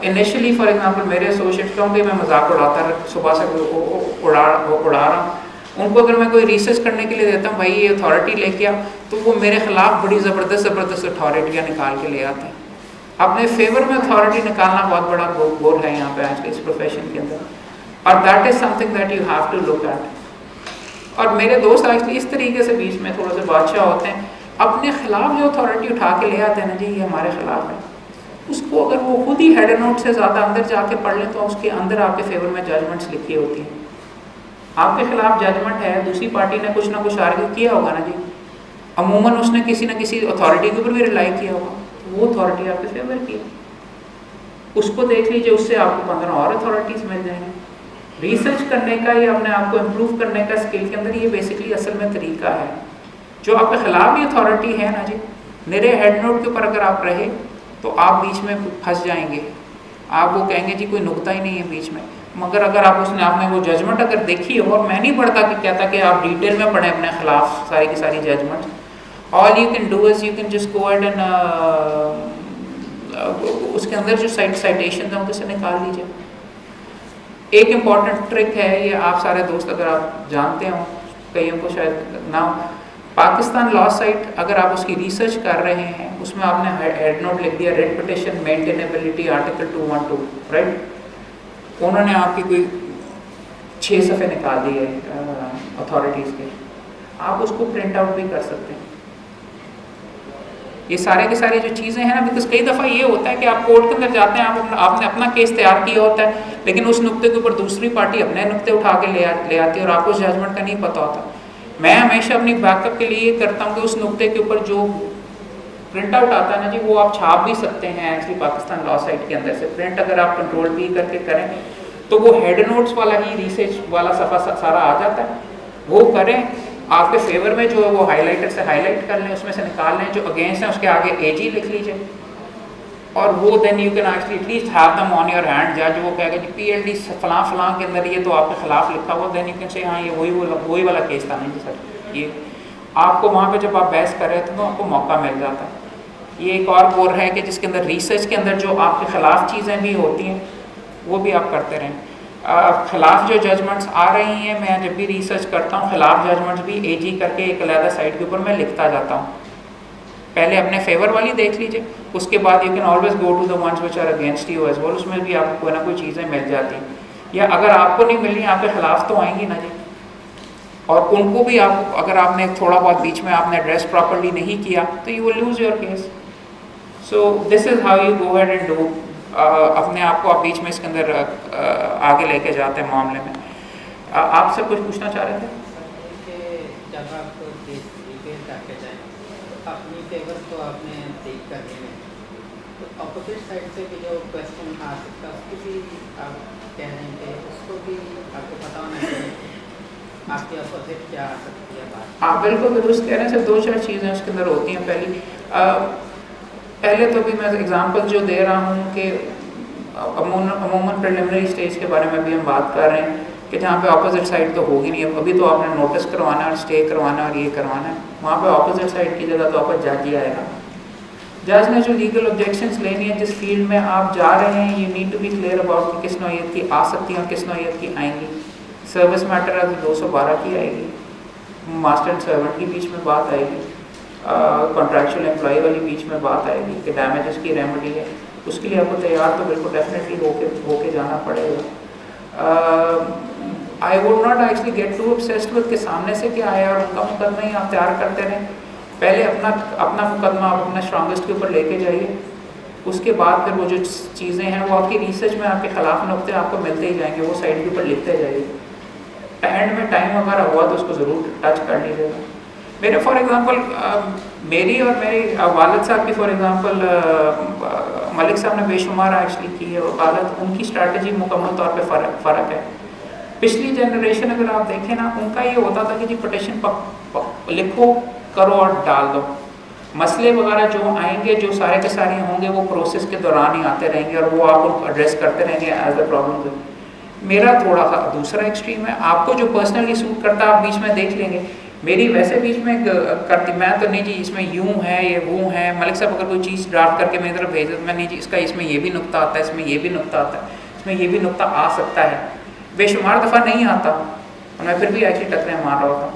S1: इनिशियली फॉर एग्जांपल मेरे एसोसिएट्स का मैं मजाक उड़ाता रहा, सुबह से उड़ा रहा हूँ, उनको अगर मैं कोई रिसर्च करने के लिए देता हूँ भाई ये अथॉरिटी लेके आओ, तो वो मेरे खिलाफ बड़ी ज़बरदस्त अथॉरिटियाँ निकाल के ले आते हैं। अपने फेवर में अथॉरिटी निकालना बहुत बड़ा गोल है यहाँ पे आज के इस प्रोफेशन के अंदर, और that is something that you have to look at. और मेरे दोस्त आज इस तरीके से बीच में थोड़ा सा बादशाह होते हैं, अपने खिलाफ जो अथॉरिटी उठा के ले आते हैं ना जी ये हमारे खिलाफ है, उसको अगर वो खुद ही हेड नोट से ज़्यादा अंदर जाके पढ़ लें तो उसके अंदर आपके फेवर में जजमेंट्स लिखी होती हैं, आपके खिलाफ जजमेंट है, दूसरी पार्टी ने कुछ ना कुछ आर्ग्यू किया होगा ना जी, अमूमन उसने किसी न किसी अथॉरिटी के ऊपर भी रिलाई किया होगा, वो अथॉरिटी आपके फेवर की, उसको देख लीजिए, उससे आपको 15 और अथॉरिटीज़ मिल जाएंगे। रिसर्च करने का या अपने आप को इम्प्रूव करने का स्किल के अंदर ये बेसिकली असल में तरीका है। जो आपके खिलाफ भी अथॉरिटी है ना जी, मेरे हेड नोट के ऊपर अगर आप रहे तो आप बीच में फंस जाएंगे, आप वो कहेंगे जी कोई नुकता ही नहीं है बीच में, मगर अगर आपने वो जजमेंट अगर देखी हो, और मैं नहीं पढ़ता कि कहता कि आप डिटेल में पढ़ें अपने खिलाफ सारी की सारी judgment, all you can do is you can just go and उसके अंदर जो साइटेशन है उनसे निकाल लीजिए। एक इम्पॉर्टेंट ट्रिक है, ये आप सारे दोस्त अगर आप जानते हो, कईयों को शायद ना हो, पाकिस्तान लॉ साइट अगर आप उसकी रिसर्च कर रहे हैं, उसमें आपने हेड नोट लिख दिया rate petition maintainability article 212, right. उन्होंने आपकी कोई 6 सफ़े निकाल दिए अथॉरिटीज़ के, आप उसको प्रिंट आउट भी कर सकते हैं। ये सारे के सारे जो चीज़ें हैं ना, बिकॉज कई दफ़ा ये होता है कि आप कोर्ट के अंदर जाते हैं, आपने अपना केस तैयार किया होता है, लेकिन उस नुक्ते के ऊपर दूसरी पार्टी अपने नुक्ते उठा के ले आती है और आपको उस जजमेंट का नहीं पता होता। मैं हमेशा अपनी बैकअप के लिए ये करता हूँ कि उस नुक्ते के ऊपर जो प्रिंट आउट आता है ना जी, वो आप छाप भी सकते हैं एक्चुअली पाकिस्तान लॉ साइट के अंदर से प्रिंट अगर आप कंट्रोल भी करके करें तो वो हेड नोट्स वाला ही रिसर्च वाला सफ़ा सारा आ जाता है, वो करें। आपके फेवर में जो है वो हाईलाइटर से हाईलाइट कर लें, उसमें से निकाल लें, जो अगेंस्ट है उसके आगे AG लिख लीजिए, और वो then you can actually at least have them on your hand. जज वो कहेगा कि PLD फलां के अंदर ये तो आपके खिलाफ लिखा हुआ, देन यू कैन से हाँ ये वही वाला केस था, नहीं जी सर ये आपको वहाँ पे जब आप बहस कर रहे थे तो आपको मौका मिल जाता है। ये एक और कोर है कि जिसके अंदर रिसर्च के अंदर जो आपके खिलाफ चीज़ें भी होती हैं वो भी आप करते रहें। खिलाफ जो जजमेंट्स आ रही हैं, मैं जब भी रिसर्च करता हूँ खिलाफ जजमेंट्स भी AG करके एक अलग साइड के ऊपर मैं लिखता जाता हूँ। पहले अपने फेवर वाली देख लीजिए, उसके बाद you can always go to the ones which are against you as well, उसमें भी आपको कोई ना कोई चीज़ें मिल जाती हैं, या अगर आपको नहीं मिल रही आपके खिलाफ तो आएंगी ना जी, और उनको भी आप अगर आपने थोड़ा बहुत बीच में आपने एड्रेस प्रॉपरली नहीं किया तो you will lose your case. So this is how you go ahead and do, अपने आप को आप बीच में इसके अंदर आगे लेके जाते हैं मामले में। आपसे कुछ पूछना चाह रहे थे?
S2: जब आप रिपेयर करके जाएं तो अपनी फेवर को आपने देख कर लेना, तो अपोजिट साइड से भी जो क्वेश्चन आ सकता है उसकी भी आप कह रहे थे, उसको भी आपको पता होना चाहिए आपकी अपोजिट क्या आ सकती है बात।
S1: हाँ बिल्कुल दुरुस्त कह रहे हैं सर। 2-4 चीज़ें उसके अंदर होती हैं। पहले तो भी मैं एग्जांपल जो दे रहा हूँ कि अमूमन प्रिलिमिनरी स्टेज के बारे में भी हम बात कर रहे हैं कि जहाँ पे ऑपोजिट साइड तो होगी नहीं। अभी तो आपने नोटिस करवाना है और स्टे करवाना है और ये करवाना है, वहाँ पे ऑपोजिट साइड की जगह तो आपका जज ही आएगा। जज ने जो लीगल ऑब्जेक्शंस लेनी है, जिस फील्ड में आप जा रहे हैं, you need to be clear about कि किस नौइयत की आ सकती है और किस नौइयत की आएंगी। सर्विस मैटर है तो 212 की आएगी, मास्टर एंड सर्वेंट की बीच में बात आएगी, कॉन्ट्रैक्चुअल एम्प्लॉय वाली बीच में बात आएगी कि डैमेजेस की रेमेडी है, उसके लिए आपको तैयार तो बिल्कुल डेफिनेटली होके जाना पड़ेगा। I would not actually get too obsessed with के सामने से क्या आया और उनका मुकदमा ही आप तैयार करते रहें। पहले अपना मुकदमा आप अपना स्ट्रॉन्गेस्ट के ऊपर लेके जाइए, उसके बाद फिर वो जो चीज़ें हैं वो आपकी रिसर्च में आपके खिलाफ नुक्ते आपको मिलते ही जाएंगे, वो साइड के ऊपर लिखते जाइए। एंड में टाइम अगर हुआ तो उसको ज़रूर टच कर लीजिएगा। मेरे फॉर एग्ज़ाम्पल मेरी और मेरे वालिद साहब की फॉर एग्ज़ाम्पल मलिक साहब ने बेशुमार एक्चुअली की है वकालत, उनकी स्ट्रैटेजी मुकम्मल तौर पे फ़र्क है। पिछली जनरेशन अगर आप देखें ना, उनका ये होता था कि जी पिटिशन लिखो, करो और डाल दो। मसले वगैरह जो आएंगे, जो सारे के सारे होंगे, वो प्रोसेस के दौरान ही आते रहेंगे और वो आप उनको एड्रेस करते रहेंगे एज द प्रॉब्लम। मेरा थोड़ा सा दूसरा एक्सट्रीम है, आपको जो पर्सनली सूट करता है आप बीच में देख लेंगे। मेरी वैसे बीच में करती मैं तो नहीं जी इसमें यूं है ये वो है। मलिक साहब अगर कोई चीज़ ड्राफ्ट करके मेरी तरफ भेज दे तो मैं नहीं जी इसका इसमें ये भी नुक्ता आता है, इसमें ये भी नुक्ता आता है, इसमें ये भी नुक्ता आ सकता है। बेशुमार दफ़ा नहीं आता और मैं फिर भी ऐसी टकरें मार रहा होता।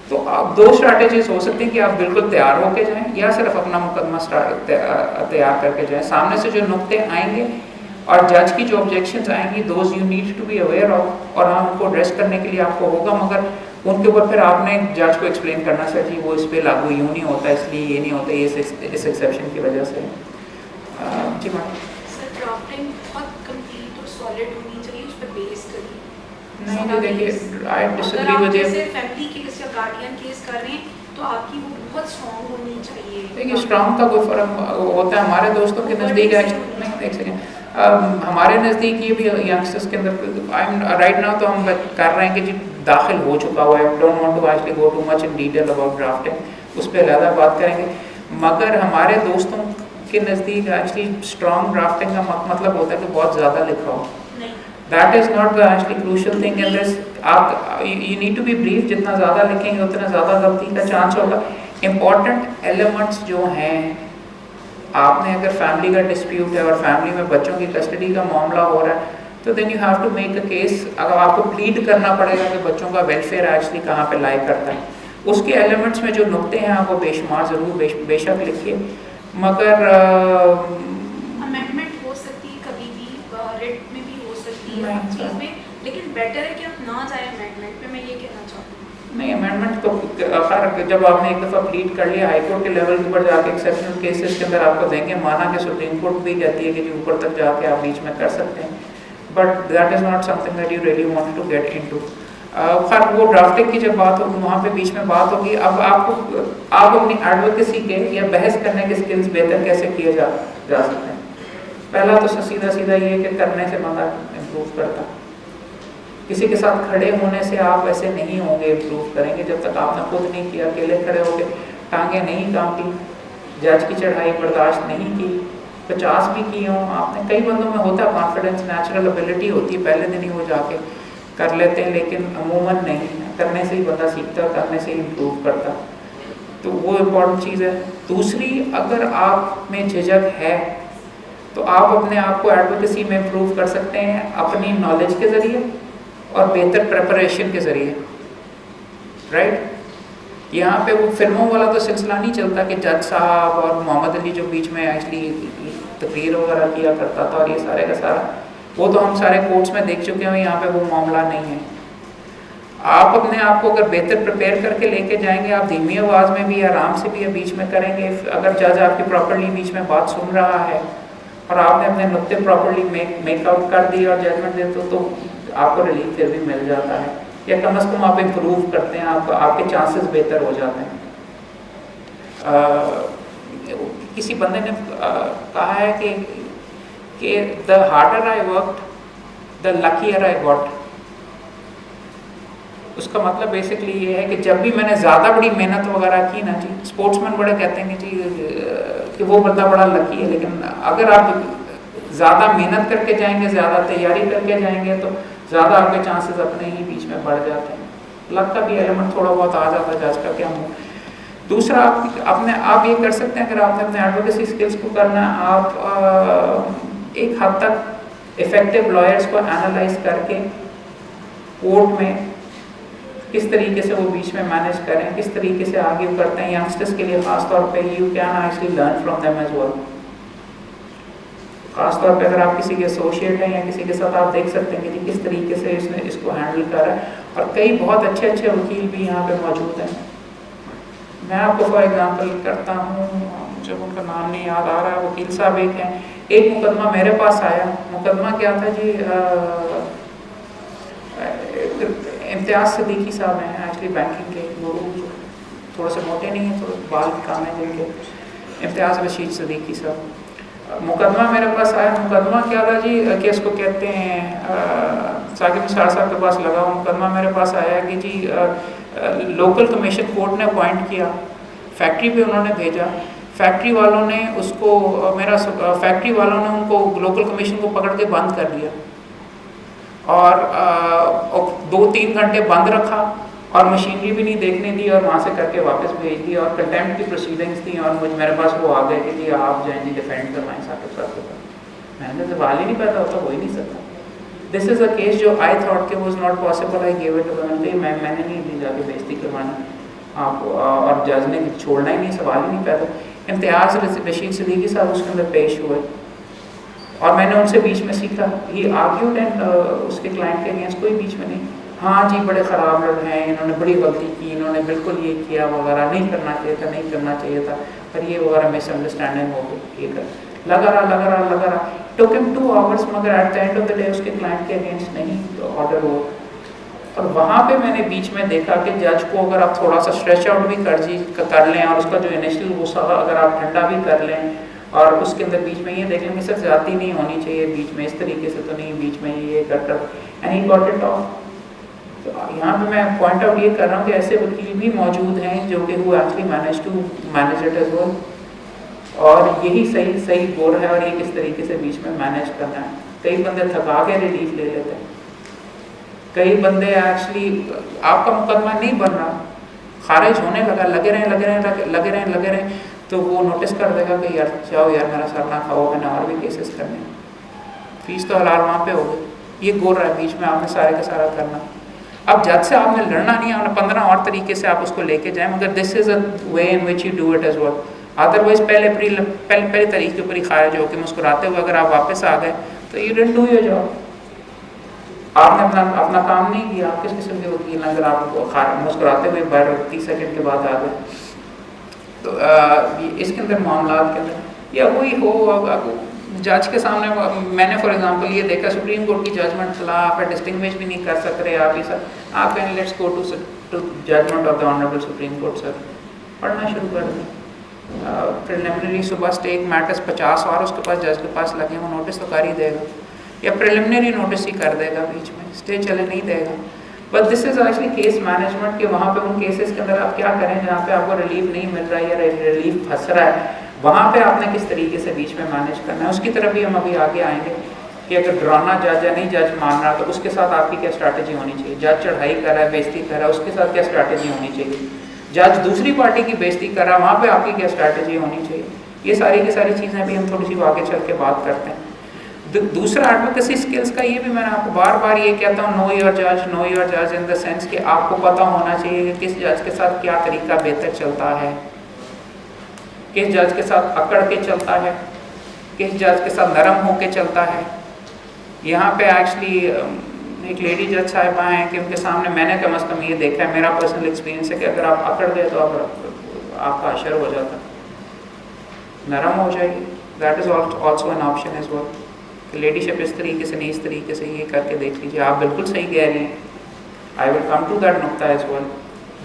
S1: तो आप 2 स्ट्रैटेजीज हो सकती हैं कि आप बिल्कुल तैयार होके जाएं या सिर्फ अपना मुकदमा तैयार करके जाएं। सामने से जो नुक्ते आएंगे और जज की जो ऑब्जेक्शंस आएंगी, those you need to be aware of, और हाँ उनको एड्रेस करने के लिए आपको होगा, मगर उनके ऊपर फिर आपने जज को एक्सप्लेन करना सर जी वो इस पर लागू यूँ नहीं होता, इसलिए ये नहीं होता, ये इस एक्सेप्शन की वजह से। जी मैडम
S3: सर ड्राफ्टिंग बहुत कंप्लीट और सॉलिड होनी चाहिए, उस पर बेस करिए।
S1: नहीं तो देखिए आई डिसएग्री विद यू।
S3: जैसे फैमिली केस या गार्डियन केस कर रहे हैं तो आपकी वो बहुत स्ट्रॉन्ग होनी चाहिए।
S1: देखिए स्ट्रॉन्ग का कोई फ़र्क होता है हमारे दोस्तों के नज़दीक। नहीं देख सकें हमारे नज़दीक ये भी यंगस्टर्स के अंदर आई एम राइट नाउ तो हम कर रहे हैं कि जी दाखिल हो चुका हुआ है। Don't want to actually go too much in detail about drafting, उस पर अलग बात करेंगे। मगर हमारे दोस्तों के नज़दीक एक्चुअली स्ट्रॉन्ग ड्राफ्टिंग का मतलब होता है कि बहुत ज़्यादा लिखा हो। That is not the actually crucial thing in this. आप you need to be brief, जितना ज़्यादा लिखेंगे उतना ज़्यादा गलती का चांस होगा। इम्पॉर्टेंट एलिमेंट्स जो हैं, आपने अगर फैमिली का डिस्प्यूट है और फैमिली में बच्चों की कस्टडी का मामला हो रहा है तो then you have to make a case. अगर आपको प्लीड करना पड़ेगा कि बच्चों का वेलफेयर एक्चुअली कहाँ पे लाई करता है, उसके एलिमेंट्स में जो नुक्ते हैं आप वो बेशुमार ज़रूर बेशक लिखिए, मगर
S3: अमेंडमेंट हो सकती है कभी भी, रिट में भी हो सकती है हर चीज़ में, लेकिन बेटर है कि आप ना जाए अमेंडमेंट पे, मैं ये कहना चाहती हूँ।
S1: नहीं, अमेंडमेंट तो खैर जब आपने एक दफ़ा प्लीड कर लिया हाई कोर्ट के लेवल के ऊपर जाके एक्सेप्शनल केसेस के अंदर आपको देंगे, माना कि सुप्रीम कोर्ट भी कहती है कि जी ऊपर तक जाके आप बीच में कर सकते हैं, but that is not something that you really want to get into. खैर वो ड्राफ्टिंग की जब बात होगी वहाँ पे बीच में बात होगी। अब आप अपनी एडवोकेसी के या बहस करने के स्किल्स बेहतर कैसे किए जा सकते हैं। पहला तो सीधा ये कि करने से बंदा इम्प्रूव करता, किसी के साथ खड़े होने से आप ऐसे नहीं होंगे इम्प्रूव करेंगे जब तक आपने खुद नहीं किया। अकेले खड़े होकर टांगे नहीं कांपी, जज की चढ़ाई बर्दाश्त नहीं की, 50 भी की हों आपने। कई बंदों में होता है कॉन्फिडेंस, नेचुरल एबिलिटी होती है, पहले दिन ही वो जाके कर लेते हैं, लेकिन अमूमन नहीं। करने से ही बंदा सीखता, करने से ही इम्प्रूव करता, तो वो इम्पॉर्टेंट चीज़ है। दूसरी, अगर आप में झिझक है तो आप अपने आप को एडवोकेसी में इम्प्रूव कर सकते हैं अपनी नॉलेज के ज़रिए और बेहतर प्रिपरेशन के ज़रिए, राइट। यहाँ पे वो फिल्मों वाला तो सिलसिला नहीं चलता कि जज साहब और मोहम्मद अली जो बीच में एक्चुअली तकरीर वगैरह किया करता था और ये सारे का सारा, वो तो हम सारे कोर्ट्स में देख चुके हैं। यहाँ पे वो मामला नहीं है। आप अपने आप को अगर बेहतर प्रिपेयर करके लेके जाएंगे, आप धीमी आवाज़ में भी आराम से भी बीच में करेंगे। अगर जज आपकी प्रॉपर्ली बीच में बात सुन रहा है और आपने अपने नुक्ते प्रॉपर्ली मेकआउट कर दिए और जजमेंट देते तो आपको रिलीफ फिर भी मिल जाता है, या कम से कम आप इम्प्रूव करते हैं, आपके चांसेस बेहतर हो जाते हैं। किसी बंदे ने कहा है कि the harder I worked the luckier I got. उसका मतलब बेसिकली ये है कि जब भी मैंने ज़्यादा बड़ी मेहनत वगैरह की ना जी, स्पोर्ट्समैन बड़े कहते हैं कि वो बंदा बड़ा लकी है, लेकिन अगर आप ज़्यादा मेहनत करके जाएंगे, ज़्यादा तैयारी करके जाएंगे तो ज़्यादा आपके चांसेस अपने ही बीच में बढ़ जाते हैं। लक का भी एलिमेंट थोड़ा बहुत आ जाता है, जज का क्या मुँह। दूसरा, आप ये कर सकते हैं, अगर आपने अपने एडवोकेसी स्किल्स को करना, आप एक हद तक इफ़ेक्टिव लॉयर्स को एनालाइज करके कोर्ट में किस तरीके से वो बीच में मैनेज करें, किस तरीके से आगे करते हैं। यंगस्टर्स के लिए ख़ास तौर पे you can actually learn from them as well. ख़ास तौर पे अगर आप किसी के एसोसिएट हैं या किसी के साथ आप देख सकते हैं कि किस तरीके से इसने इसको हैंडल करा है, और कई बहुत अच्छे अच्छे वकील भी यहाँ पे मौजूद हैं। मैं आपको फॉर एग्जांपल करता हूँ, मुझे उनका नाम नहीं याद आ रहा, वकील साहब एक हैं। एक मुकदमा मेरे पास आया, मुकदमा क्या था जी, इम्तियाज़ सिद्दीकी साहब हैं एक्चुअली बैंकिंग के गुरु, थोड़े से मोटे नहीं हैं, थोड़े बाल काम है जिनके, इम्तियाज़ रशीद सिद्दीकी साहब। मुकदमा मेरे पास आया, मुकदमा क्या था जी कि इसको कहते हैं साकिब निसार साहब के पास लगा। मुकदमा मेरे पास आया कि जी लोकल कमीशन कोर्ट ने अपॉइंट किया, फैक्ट्री पे उन्होंने भेजा, फैक्ट्री वालों ने उसको फैक्ट्री वालों ने उनको लोकल कमीशन को पकड़ के बंद कर दिया और 2-3 घंटे बंद रखा और मशीनरी भी नहीं देखने दी और वहाँ से करके वापस भेज दिया और कंटेम्प्ट की प्रोसीडिंग्स थी और मेरे पास वो आ गए कि जी आप जो है जी डिफेंड करवाएं साकिब साहब के पास। मैंने तो सवाल ही नहीं पैदा होता, हो ही नहीं सकता। दिस इज़ अ केस जो आई थॉट के was not possible, I give it to them. मैंने नहीं दी जाके बेइज्जती करवानी आप, और जज ने छोड़ना ही नहीं, सवाल ही नहीं पैदा। इम्तियाज़ रशीद सिद्दीकी साहब उसके अंदर पेश हुए और मैंने उनसे बीच में सीखा। ही आर्ग्यूड एंड उसके क्लाइंट के अगेंस्ट कोई बीच में नहीं, हाँ जी बड़े ख़राब लोग हैं, इन्होंने बड़ी गलती की, इन्होंने बिल्कुल ये किया वगैरह, नहीं करना चाहिए था, नहीं करना चाहिए था, पर ये वगैरह मिसअंडरस्टैंडिंग हो गई, ये कर लगा रहा। टुक हिम 2 आवर्स, मगर at the end of the day उसके क्लाइंट के अगेंस्ट नहीं ऑर्डर हो। और वहाँ पे मैंने बीच में देखा कि जज को अगर आप थोड़ा सा स्ट्रेच आउट भी कर लें और उसका जो इनिशियल गुस्सा अगर आप ठंडा भी कर लें और उसके अंदर बीच में ये देख लें कि सर ज़्यादती नहीं होनी चाहिए बीच में, इस तरीके से तो नहीं, बीच में ये कर and he got it of. तो यहाँ पे मैं पॉइंट आउट ये कर रहा हूँ कि ऐसे वकील भी मौजूद हैं जो कि वो actually manage to manage it as well, और यही सही गोल है और ये किस तरीके से बीच में मैनेज करना है। कई बंदे थका के रिलीफ ले लेते हैं, कई बंदे एक्चुअली आपका मुकदमा नहीं बन रहा, खारिज होने लगा, लगे रहें तो वो नोटिस कर देगा कि यार जाओ यार मेरा सर ना खाओ, मैंने और भी केसेस करने, फीस तो हलाल वहाँ पे हो गई। ये गोल रहा है बीच में आपने सारे का सारा करना। अब जज से आपने लड़ना नहीं है, आपने 15 और तरीके से आप उसको लेके जाएं, मगर this is a way in which you do it as well. Otherwise पहले तरीके के ऊपर ही खारिज होकर मुस्कुराते हुए अगर आप वापस आ गए तो you didn't do your job, आपने अपना काम नहीं किया। आप किस किस्म के वकील अगर आप मुस्कुराते हुए 30 सेकंड के बाद आ गए। तो इसके अंदर मामला के अंदर या कोई हो, अब जज के सामने मैंने फॉर एग्जांपल ये देखा सुप्रीम कोर्ट की जजमेंट खिलाफ है, डिस्टिंग्विश भी नहीं कर सक रहे आप, ये सब आप कहें let's go to judgment of the honourable Supreme Court sir, पढ़ना शुरू कर दें। प्रिलिमिनरी सुबह स्टे मैटर्स 50 और उसके पास जज के पास लगे, वो नोटिस तो कर ही देगा या प्रिलिमिनरी नोटिस ही कर देगा, बीच में स्टे चले नहीं देगा। But this is actually case management के वहाँ पे उन केसेस के अंदर आप क्या करें जहाँ पे आपको रिलीफ नहीं मिल रहा है या रिलीफ फंस रहा है, वहाँ पे आपने किस तरीके से बीच में मैनेज करना है, उसकी तरफ भी हम अभी आगे आएंगे कि अगर डराना जज है, नहीं जज मान रहा तो उसके साथ आपकी क्या स्ट्रैटेजी होनी चाहिए। जज चढ़ाई कर रहा है, बेइज्जती कर रहा है, उसके साथ क्या स्ट्रैटेजी होनी चाहिए। जज दूसरी पार्टी की बेइज्जती कर रहा है, वहाँ पे आपकी क्या स्ट्रैटेजी होनी चाहिए। ये सारी की सारी चीज़ें भी हम थोड़ी सी आगे चल के बात करते हैं। दूसरा एडवोकेसी स्किल्स का ये भी मैंने आपको बार बार ये कहता हूँ, नो योर जज इन द सेंस कि आपको पता होना चाहिए कि किस जज के साथ क्या तरीका बेहतर चलता है, किस जज के साथ अकड़ के चलता है, किस जज के साथ नरम होके चलता है। यहाँ पे एक्चुअली एक लेडी जज साहिबा हैं कि उनके सामने मैंने कम अज़ कम ये देखा है, मेरा पर्सनल एक्सपीरियंस है कि अगर आप अकड़ गए तो आपका असर हो जाता है, नरम हो जाएगी। That is also an option as well कि लेडीशिप इस तरीके से नहीं, इस तरीके से ये करके देख लीजिए। आप बिल्कुल सही कह रही हैं, I will come to that नुक्ता एज वेल,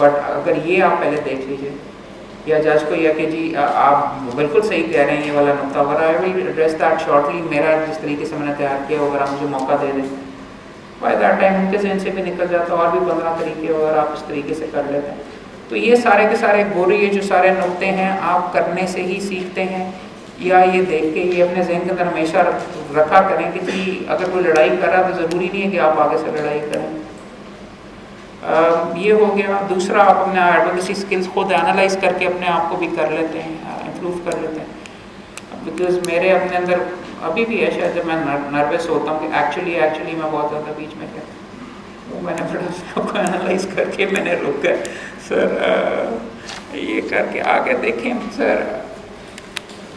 S1: बट अगर ये आप पहले देख लीजिए या जज को यह कि जी आप बिल्कुल सही कह रहे हैं ये वाला नुक्ता, अगर I will address that shortly, मेरा जिस तरीके से मैंने तैयार किया अगर आप मुझे मौका दे दें, बाय दैट टाइम उनके जहन से भी निकल जाता और भी 15 तरीके अगर आप इस तरीके से कर लेते हैं। तो ये सारे के सारे गोरे, ये जो सारे नुक्ते हैं आप करने से ही सीखते हैं या ये देख के ये अपने जहन के अंदर हमेशा रखा करें कि जी अगर कोई लड़ाई कर रहा है तो ज़रूरी नहीं है कि आप आगे से लड़ाई करें। ये हो गया। दूसरा, आप अपने एडवोकेसी स्किल्स खुद एनालाइज करके अपने आप को भी कर लेते हैं, इम्प्रूव कर लेते हैं। बिकॉज मेरे अपने अंदर अभी भी है, शायद जब मैं नर्वस होता हूँ कि एक्चुअली मैं बहुत ज़्यादा बीच में क्या, वो मैंने फिर उसको एनालाइज करके मैंने रोक कर सर ये करके आगे देखें सर।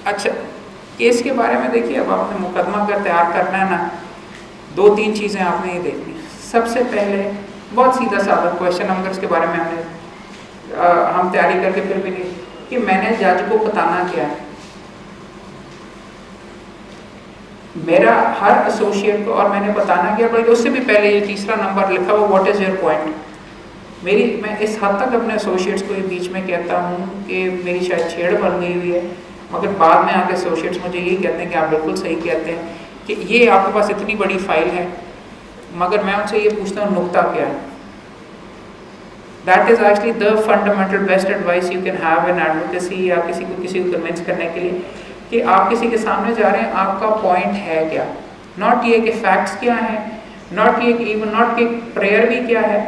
S1: अच्छा, केस के बारे में देखिए, अब आपने मुकदमा अगर तैयार करना है ना, 2-3 चीज़ें आपने ये देखनी। सबसे पहले बहुत सीधा साधा क्वेश्चन, अगर इसके बारे में हम तैयारी करके फिर भी नहीं कि मैंने जज को बताना क्या है। मेरा हर एसोसिएट को और मैंने बताना क्या, बल्कि उससे भी पहले ये तीसरा नंबर लिखा हुआ व्हाट इज़ योर पॉइंट। मैं इस हद तक अपने एसोसिएट्स को ये बीच में कहता हूँ कि मेरी शायद छेड़ बन गई हुई है, मगर बाद में आके एसोसिएट्स मुझे यही कहते हैं कि आप बिल्कुल सही कहते हैं कि ये आपके पास इतनी बड़ी फाइल है, मगर मैं उनसे ये पूछता हूँ नुक्ता क्या है। That is actually the fundamental best advice you can have in advocacy, या किसी को कन्विंस करने के लिए कि आप किसी के सामने जा रहे हैं, आपका पॉइंट है क्या। नॉट ये कि फैक्ट्स क्या हैं, नॉट कि प्रेयर भी क्या है,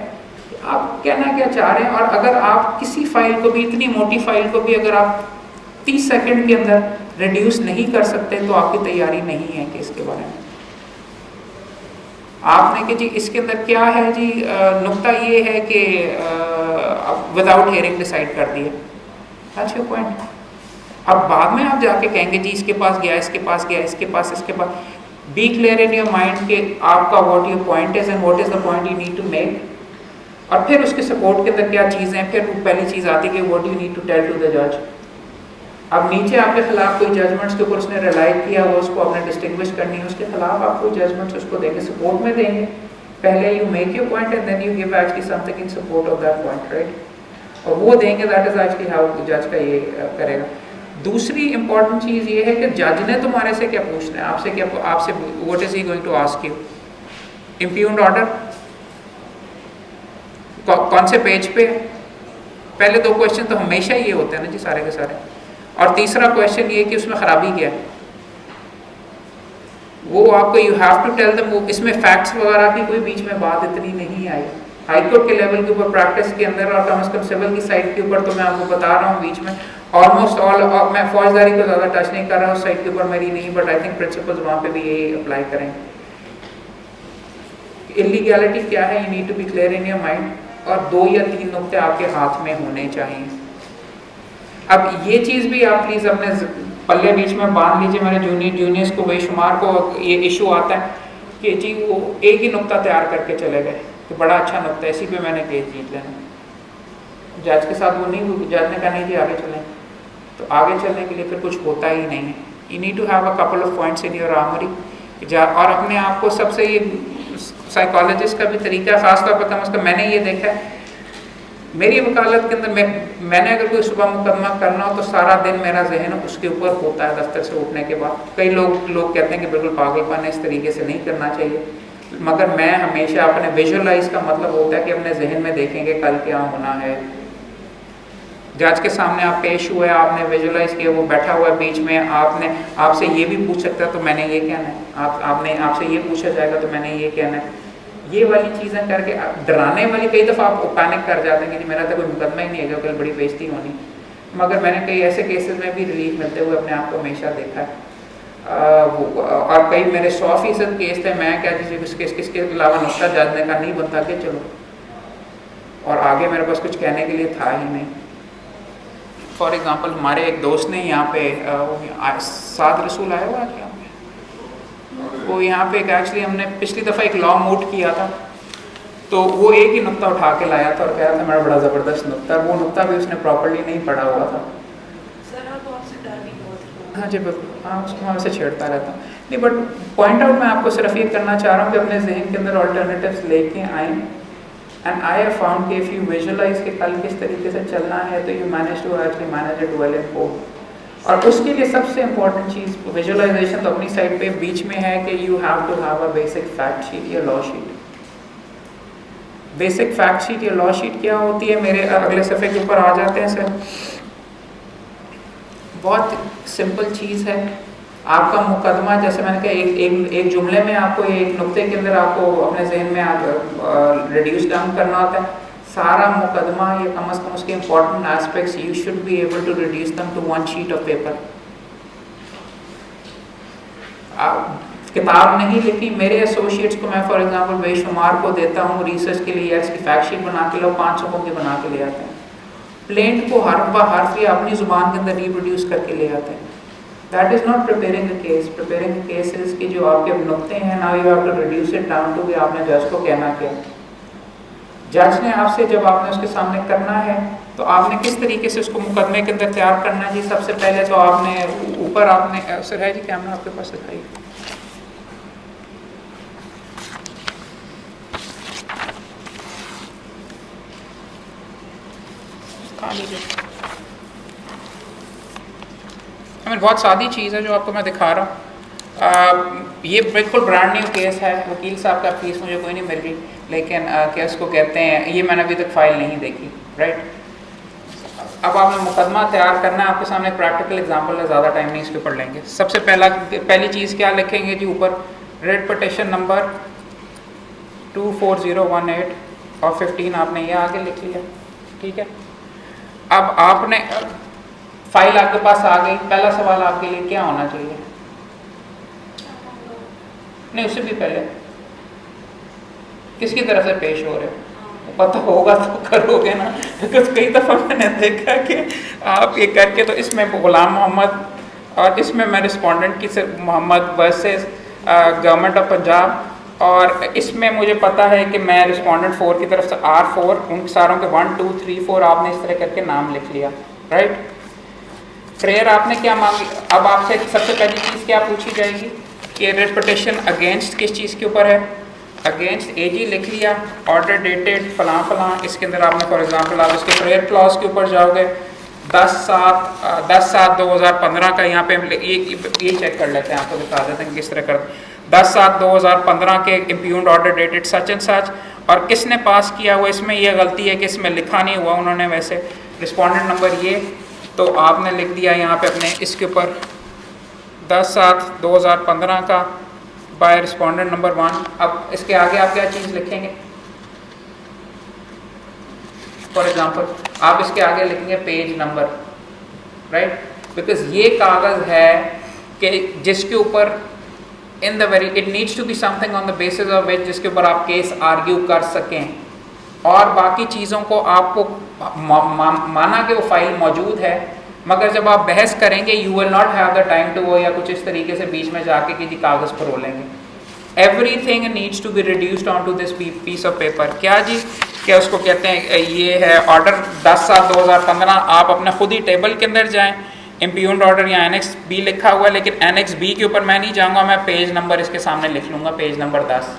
S1: आप कहना क्या चाह रहे हैं। और अगर आप किसी फाइल को भी, इतनी मोटी फाइल को भी अगर आप 30 सेकंड के अंदर रिड्यूस नहीं कर सकते तो आपकी तैयारी नहीं है केस के बारे में। आपने कि जी इसके अंदर क्या है जी, नुक्ता ये है कि विदाउट हियरिंग डिसाइड कर दिया, दैट्स योर पॉइंट। अब बाद में आप जाके कहेंगे जी इसके पास गया, इसके पास गया, इसके पास। Be clear in your mind कि आपका what your point is and what is the point you need to make, और फिर उसके सपोर्ट के अंदर क्या चीज़ें हैं। फिर पहली चीज़ आती है कि what you need to tell to the जज। अब नीचे आपके खिलाफ कोई जजमेंट्स के ऊपर उसने रिलाई किया हो, उसको आपने डिस्टिंग्विश करनी है, उसके खिलाफ आप कोई जजमेंट्स उसको देंगे, सपोर्ट में देंगे। पहले you make your point and then you give actually something in support of that point, right. और वो देंगे, दैट इज एक्चुअली हाउ जज का ये करेगा। दूसरी इंपॉर्टेंट चीज़ ये है कि जज ने तुम्हारे से क्या पूछना है, आपसे what is he going to ask you. Impugned order कौन से पेज पे, पहले 2 क्वेश्चन तो हमेशा ये होते हैं ना जी, सारे के सारे। और तीसरा क्वेश्चन ये कि उसमें खराबी क्या है, वो आपको you have to tell them. वो इसमें फैक्ट्स वगैरह की कोई बीच में बात इतनी नहीं आई। हाई कोर्ट के लेवल के ऊपर प्रैक्टिस के अंदर और कम से कम सिविल की साइड के ऊपर तो मैं आपको बता रहा हूँ बीच में ऑलमोस्ट ऑल, मैं फौजदारी को ज़्यादा टच नहीं कर रहा हूँ, उस साइड के ऊपर मेरी नहीं, बट आई थिंक प्रिंसिपल्स वहाँ पे भी यही अप्लाई करेंगे। इलीगैलिटी क्या है, you need to be clear in your mind, और 2 या 3 नुक्ते आपके हाथ में होने चाहिए। अब ये चीज़ भी आप प्लीज़ अपने पल्ले बीच में बांध लीजिए। मेरे जूनियर्स को बेशुमार को ये इशू आता है कि जी वो एक ही नुक्ता तैयार करके चले गए कि बड़ा अच्छा नुक्ता है, इसी पे मैंने केस जीत लेना। जज के साथ वो नहीं, जज ने कहा नहीं जी आगे चलें, तो आगे चलने के लिए फिर कुछ होता ही नहीं है। You need to have a couple of points in your armoury, और अपने आप को सबसे, ये साइकोलॉजिस्ट का भी तरीका है, खासतौर पर कम अज़ कम मैंने ये देखा है मेरी वकालत के अंदर, मैंने अगर कोई सुबह मुकदमा करना हो तो सारा दिन मेरा जहन उसके ऊपर होता है दफ्तर से उठने के बाद। कई लोग कहते हैं कि बिल्कुल पागलपन है, इस तरीके से नहीं करना चाहिए, मगर मैं हमेशा अपने विजुअलाइज का मतलब होता है कि अपने जहन में देखेंगे कल क्या होना है। जज के सामने आप पेश हुए, आपने विजुअलाइज किया, वो बैठा हुआ है बीच में, आपसे ये भी पूछ सकता है तो मैंने ये कहना है, आपसे ये पूछा जाएगा तो मैंने ये कहना है। ये वाली चीज़ें करके डराने वाली, कई दफ़ा आप पैनिक कर जाते हैं कि मेरा तो कोई मुकदमा ही नहीं है, कल बड़ी बेइज्जती होनी। मगर मैंने कई ऐसे केसेस में भी रिलीफ मिलते हुए अपने आप को हमेशा देखा है। और कई मेरे 100% केस थे, मैं क्या चीज़ किसके अलावा नुस्खा जज ने कहा नहीं बनता कि चलो, और आगे मेरे पास कुछ कहने के लिए था ही नहीं। फॉर एग्ज़ाम्पल हमारे एक दोस्त ने यहाँ पे साद रसूल आया हुआ क्या, वो यहाँ पे एक्चुअली हमने पिछली दफ़ा एक लॉ मूव किया था, तो वो एक ही नुक्ता उठा के लाया था और कह रहा था मेरा बड़ा ज़बरदस्त नुक्ता, वो नुक्ता भी उसने प्रॉपर्ली नहीं पढ़ा हुआ था। हाँ जी बिल्कुल, हाँ उसको मैं वैसे छेड़ता रहता हूँ नहीं, बट पॉइंट आउट मैं आपको सिर्फ ये करना चाह रहा हूँ कि अपने जहन के अंदर ऑल्टरनेटिव्स लेके आएँ। एंड आई हैव फाउंड कि इफ़ यू विजुअलाइज के कल किस तरीके से चलना है तो you manage to actually manage it well in both. और उसके लिए सबसे इम्पॉर्टेंट चीज़ विजुअलाइजेशन तो अपनी साइड पे बीच में है कि you have to have a basic fact sheet या law sheet. Basic fact sheet या लॉ शीट क्या होती है, मेरे अगले सफ़े के ऊपर आ जाते हैं सर। बहुत सिंपल चीज़ है, आपका मुकदमा, जैसे मैंने कहा एक जुमले में आपको, एक नुक्ते के अंदर आपको अपने जहन में आप रिड्यूस डाउन करना होता है सारा मुकदमा, या कम से कम उसके important aspects you should be able to reduce them to 1 sheet of paper. किताब नहीं लिखी, मेरे एसोसिएट्स को मैं फॉर एग्जांपल बेशुमार को देता हूँ रिसर्च के लिए, इसकी फैक्ट शीट बना के लो, 5 सफ़ों की बना के ले आते हैं। प्लेंट को हर्फ ब हर्फ या अपनी ज़ुबान के अंदर रिप्रोड्यूस करके ले आते हैं। That is not preparing a case. Preparing a case is कि जो आपके नुक्ते हैं, now you have to reduce it down to, कि आपने जज को कहना क्या। जज ने आपसे, जब आपने उसके सामने करना है तो आपने किस तरीके से उसको मुकदमे के अंदर तैयार करना है जी। सबसे पहले तो आपने ऊपर आपने सर है जी कैमरा आपके पास दिखाइए, बहुत सादी चीज़ है जो आपको मैं दिखा रहा हूँ। ये बिल्कुल ब्रांड न्यू केस है, वकील साहब का फीस मुझे कोई नहीं मिल रही, लेकिन केस को कहते हैं, ये मैंने अभी तक फाइल नहीं देखी, राइट। अब आपने मुकदमा तैयार करना है, आपके सामने प्रैक्टिकल एग्जांपल है, ज़्यादा टाइम नहीं इसके ऊपर लेंगे। सबसे पहली चीज़ क्या लिखेंगे जी, ऊपर रेड पिटिशन नंबर 24018 और 15 आपने ये आगे लिख लिया, ठीक है। अब आपने फाइल आपके पास आ गई, पहला सवाल आपके लिए क्या होना चाहिए, नहीं उससे भी पहले किसकी तरफ से पेश हो रहे हो, पता होगा तो करोगे ना, बिकॉज कई दफ़ा मैंने देखा कि आप ये करके, तो इसमें गुलाम मोहम्मद और इसमें मैं रिस्पोंडेंट की Mohammad versus government of Punjab, और इसमें मुझे पता है कि मैं रिस्पोंडेंट 4 की तरफ से R4, उन सारों के 1 2 3 4 आपने इस तरह करके नाम लिख लिया, राइट। प्रेयर आपने क्या मांगी, अब आपसे सबसे पहली चीज़ क्या पूछी जाएगी कि रेड पिटिशन अगेंस्ट किस चीज़ के ऊपर है, अगेंस्ट AG लिख लिया, ऑर्डर डेटेड फलां फलां, इसके अंदर आपने फॉर एग्जांपल आप इसके प्रेयर क्लॉज के ऊपर जाओगे, 10/7/2015 का यहाँ पे ये चेक कर लेते हैं, आपको बता देते हैं किस तरह कर 10/7/2015 के इम्प्यून्ड ऑर्डर डेटेड सच एंड सच, और किसने पास किया हुआ, इसमें यह गलती है कि इसमें लिखा नहीं हुआ उन्होंने, वैसे रिस्पोंडेंट नंबर ये, तो आपने लिख दिया यहाँ पे अपने इसके ऊपर 10/7/2015 का बाय रिस्पोंडेंट नंबर 1। अब इसके आगे आप क्या चीज़ लिखेंगे, फॉर एग्जांपल आप इसके आगे लिखेंगे पेज नंबर, राइट, बिकॉज ये कागज़ है कि जिसके ऊपर in the very, it needs to be something on the basis of which, जिसके ऊपर आप केस आर्ग्यू कर सकें, और बाकी चीज़ों को आपको माना कि वो फाइल मौजूद है, मगर जब आप बहस करेंगे you will not have the time to वो, या कुछ इस तरीके से बीच में जाके कि जी कागज़ पर रोलेंगे. Everything needs to be reduced on to this piece of paper. क्या जी, क्या उसको कहते हैं, ये है ऑर्डर 10/7/2015. आप अपने खुद ही टेबल के अंदर जाएं, इम्प्यून्ड ऑर्डर या एनेक्स बी लिखा हुआ है, लेकिन एनेक्स बी के ऊपर मैं नहीं जाऊँगा, मैं पेज नंबर इसके सामने लिख लूँगा, पेज नंबर 10.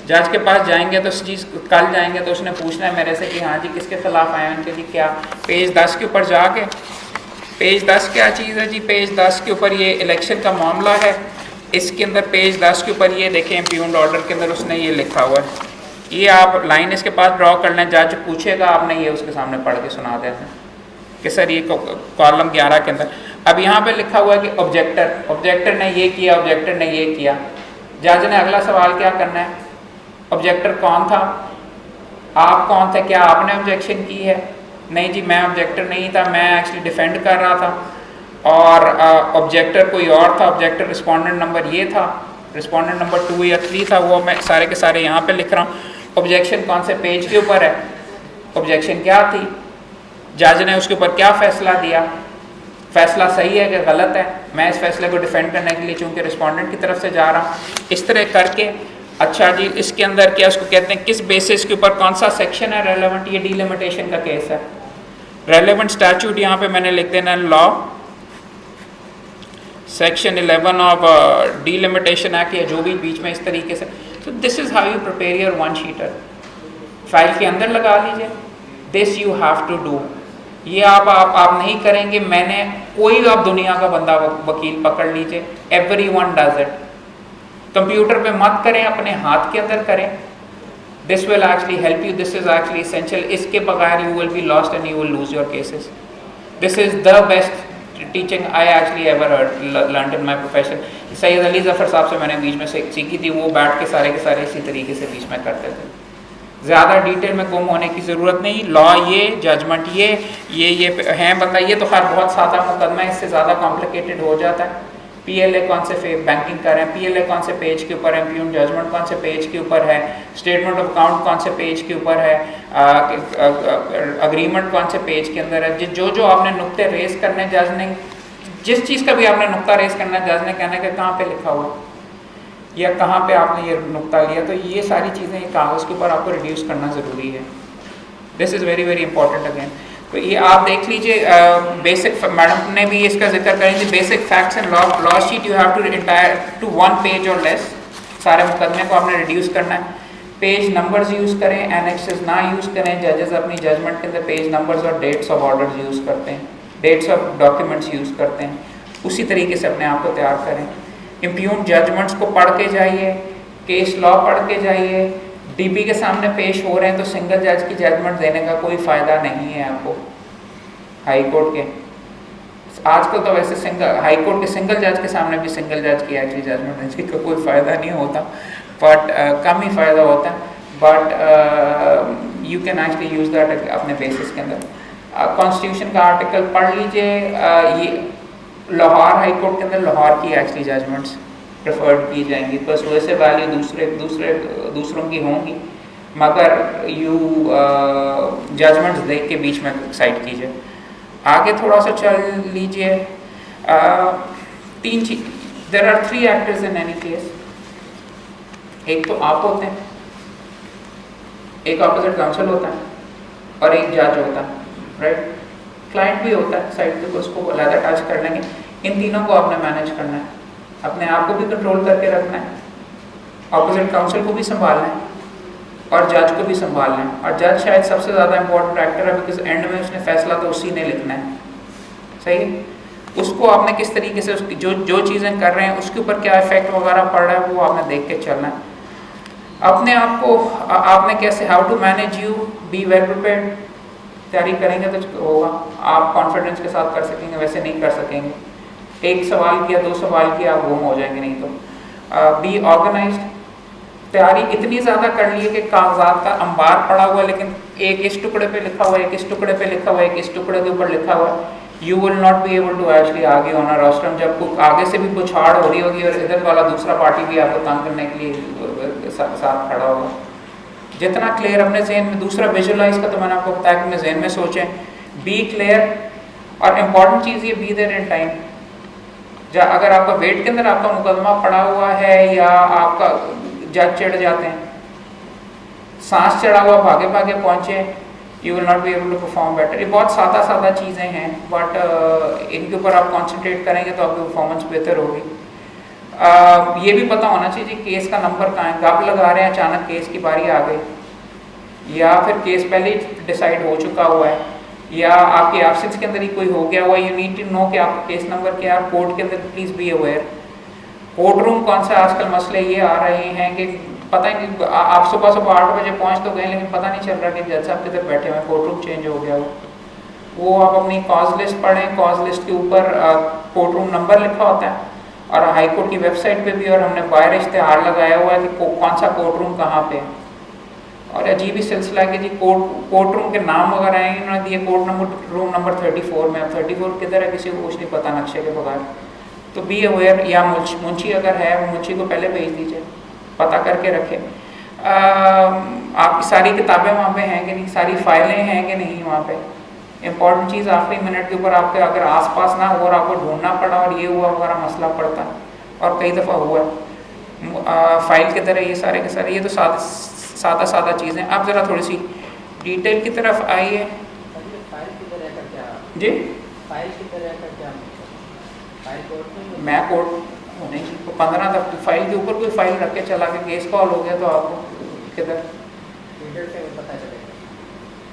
S1: जज के पास जाएंगे तो चीज़, कल जाएंगे तो उसने पूछना है मेरे से कि हाँ जी किसके खिलाफ आए हैं, उनके जी क्या, पेज 10 के ऊपर जाके, पेज 10 क्या चीज़ है जी, पेज 10 के ऊपर ये इलेक्शन का मामला है, इसके अंदर पेज 10 के ऊपर ये देखें इम्प्यून्ड ऑर्डर के अंदर उसने ये लिखा हुआ है. ये आप लाइन इसके पास ड्रॉ कर लें, जज पूछेगा, आपने ये उसके सामने पढ़ के सुना देते हैं कि सर ये कॉलम 11 के अंदर, अब यहाँ पे लिखा हुआ है कि ऑब्जेक्टर ने ये किया, ऑब्जेक्टर ने ये किया. जज ने अगला सवाल क्या करना है, ऑब्जेक्टर कौन था, आप कौन थे, क्या आपने ऑब्जेक्शन की है? नहीं जी मैं ऑब्जेक्टर नहीं था, मैं एक्चुअली डिफेंड कर रहा था, और ऑब्जेक्टर कोई और था, ऑब्जेक्टर रिस्पोंडेंट नंबर ये था, रिस्पोंडेंट नंबर 2 या 3 था, वो मैं सारे के सारे यहाँ पे लिख रहा हूँ. ऑब्जेक्शन कौन से पेज के ऊपर है, ऑब्जेक्शन क्या थी, जज ने उसके ऊपर क्या फ़ैसला दिया, फ़ैसला सही है कि गलत है, मैं इस फैसले को डिफेंड करने के लिए चूँकि रिस्पोंडेंट की तरफ से जा रहा हूँ. इस तरह करके अच्छा जी इसके अंदर क्या उसको कहते हैं, किस बेसिस के ऊपर कौन सा सेक्शन है रेलेवेंट, ये डिलिमिटेशन का केस है. रेलेवेंट स्टैट्यूट यहाँ पे मैंने लिख देना law section 11 of delimitation act, या जो भी बीच में इस तरीके से. तो this is how you prepare your one sheeter, file के अंदर लगा लीजिए, this you have to do. ये आप नहीं करेंगे, मैंने कोई आप दुनिया का बंदा वकील पकड़ लीजिए, एवरीवन डज इट. कंप्यूटर पे मत करें, अपने हाथ के अंदर करें. This will actually help you, this is actually essential. इसके बगैर you will be lost and you will lose your cases. This is the best teaching I actually ever learn in my profession. Syed Ali Zafar साहब से मैंने बीच में सीखी थी, वो बैठ के सारे इसी तरीके से बीच में करते थे. ज़्यादा डिटेल में गुम होने की ज़रूरत नहीं. लॉ ये, जजमेंट ये हैं बंदा, ये तो खैर बहुत सादा मुकदमा है, इससे ज़्यादा कॉम्प्लिकेटेड हो जाता है. पीएलए कौन से बैंकिंग कर रहे हैं, पीएलए कौन से पेज के ऊपर है, इम्प्यून्ड जजमेंट कौन से पेज के ऊपर है, स्टेटमेंट ऑफ अकाउंट कौन से पेज के ऊपर है, अग्रीमेंट कौन से पेज के अंदर है. जो आपने नुक्ते रेस करने, जज ने जिस चीज़ का भी आपने नुक्ता रेस करना है, जज ने कहना है कि कहाँ पे लिखा हुआ या कहाँ पे आपने ये नुक्ता लिया. तो ये सारी चीज़ें कागज़ के ऊपर आपको रिड्यूस करना ज़रूरी है. This is very very important again. तो ये आप देख लीजिए, बेसिक मैडम ने भी इसका जिक्र करेंगे, basic facts and law sheet you have to entire to 1 page or less. सारे मुकदमे को आपने रिड्यूस करना है. पेज नंबर्स यूज़ करें, एनेक्सेस ना यूज़ करें. जजेस अपनी जजमेंट के अंदर पेज नंबर्स और डेट्स ऑफ ऑर्डर्स यूज़ करते हैं, डेट्स ऑफ डॉक्यूमेंट्स यूज़ करते हैं. उसी तरीके से अपने आप को तैयार करें. इम्प्यून्ड जजमेंट्स को पढ़ के जाइए, केस लॉ पढ़ के जाइए. डीबी के सामने पेश हो रहे हैं तो सिंगल जज की जजमेंट देने का कोई फ़ायदा नहीं है आपको. हाई कोर्ट के आजकल तो वैसे सिंगल हाई कोर्ट के सिंगल जज के सामने भी सिंगल जज की एक्चुअली जजमेंट देने का कोई फ़ायदा नहीं होता, बट कम ही फ़ायदा होता है. But you can actually use that अपने बेसिस के अंदर. कॉन्स्टिट्यूशन का आर्टिकल पढ़ लीजिए. ये लाहौर हाई कोर्ट के अंदर लाहौर की एक्चुअली जजमेंट्स प्रेफर्ड की जाएंगी. बस वैसे वैल्यू दूसरों की होंगी, मगर यू जजमेंट्स देख के बीच में साइड कीजिए. आगे थोड़ा सा चल लीजिए. 3 चीज, there are 3 actors in any case. एक तो आप होते हैं, एक ऑपोजिट काउंसिल होता है, और एक जज होता है, राइट. क्लाइंट भी होता है साइड पे, उसको अलग टच कर लेंगे. इन तीनों को आपने मैनेज करना है, अपने आप को भी कंट्रोल करके रखना है, ऑपोजिट काउंसिल को भी संभालना है, और जज को भी संभालना है. और जज शायद सबसे ज़्यादा इंपॉर्टेंट एक्टर है, बिकॉज एंड में उसने फैसला तो उसी ने लिखना है. सही है. उसको आपने किस तरीके से उसकी जो चीज़ें कर रहे हैं उसके ऊपर क्या इफेक्ट वगैरह पड़ रहा है वो आपने देख के चलना है. अपने आप को आपने कैसे, how to manage you, be well prepared. तैयारी करेंगे तो होगा, आप कॉन्फिडेंस के साथ कर सकेंगे, वैसे नहीं कर सकेंगे. एक सवाल किया, 2 सवाल किया, आप गुम हो जाएंगे. नहीं तो बी ऑर्गेनाइज्ड. तैयारी इतनी ज़्यादा कर ली है कि कागजात का अंबार पड़ा हुआ है, लेकिन एक इस टुकड़े पे लिखा हुआ है, एक इस टुकड़े पे लिखा हुआ है, एक इस टुकड़े के ऊपर लिखा हुआ है. You will not be able to actually आगे ऑन अ रोस्ट्रम। जब आगे से भी पुछाड़ हो रही होगी और इधर वाला दूसरा पार्टी भी आपको तंग करने के लिए साथ खड़ा होगा। जितना क्लियर अपने जहन में, दूसरा विजुअलाइज का तो मैंने आपको बताया कि अपने जहन में सोचें, बी क्लियर, और इम्पॉर्टेंट चीज़ ये बी देयर इन टाइम। अगर आपका वेट के अंदर आपका मुकदमा पड़ा हुआ है या आपका जज चढ़ जाते हैं, सांस चढ़ा हुआ भागे भागे पहुँचे, you will not be able to perform better. ये बहुत सादा चीज़ें हैं, बट इनके ऊपर आप कॉन्सेंट्रेट करेंगे तो आपकी परफॉर्मेंस बेहतर होगी। ये भी पता होना चाहिए केस का नंबर कहाँ है। गप लगा रहे हैं, अचानक केस की बारी आ गई, या फिर केस पहले ही डिसाइड हो चुका हुआ है, या आपके एब्सेंस के अंदर ही कोई हो गया हुआ। यू नीड टू नो कि आपका केस नंबर क्या है। कोर्ट के अंदर please be aware. Court room कौन सा, आजकल मसले ये आ रहे हैं कि पता ही नहीं, आप सुबह 8 बजे पहुंच तो गए, लेकिन पता नहीं चल रहा कि जज साहब किधर बैठे हुए हैं, कोर्ट रूम चेंज हो गया हो। वो आप अपनी कॉज लिस्ट पढ़ें, कॉज लिस्ट के ऊपर कोर्ट रूम नंबर लिखा होता है, और हाई कोर्ट की वेबसाइट पे भी, और हमने बाहर इश्तेहार लगाया हुआ है कि कौन सा कोर्ट रूम कहाँ पे है। और अजीब ही सिलसिला है कि जी कोर्ट रूम के नाम वगैरह हैं, इन्होंने दिए कोर्ट नंबर रूम नंबर 34 में। अब 34 किधर है किसी को कुछ नहीं पता नक्शे के बगैर। तो बी अवेयर, या मुंशी अगर है, मुंशी को पहले भेज दीजिए, पता करके रखें आपकी सारी किताबें वहाँ पे हैं कि नहीं, सारी फाइलें हैं कि नहीं वहाँ पे। इंपॉर्टेंट चीज़ आखिरी मिनट के ऊपर आपके अगर आसपास ना हो और आपको ढूंढना पड़ा और ये हुआ वगैरह मसला पड़ता है, और कई दफ़ा हुआ है। फाइल की तरह ये सारे के सारे, ये तो सादा चीज़ें। आप ज़रा थोड़ी सी डिटेल की तरफ आइए जी। मैं कोर्ट नहीं, 15 तक फाइल के ऊपर कोई फाइल रख के चला के केस कॉल हो गया तो आपको किधर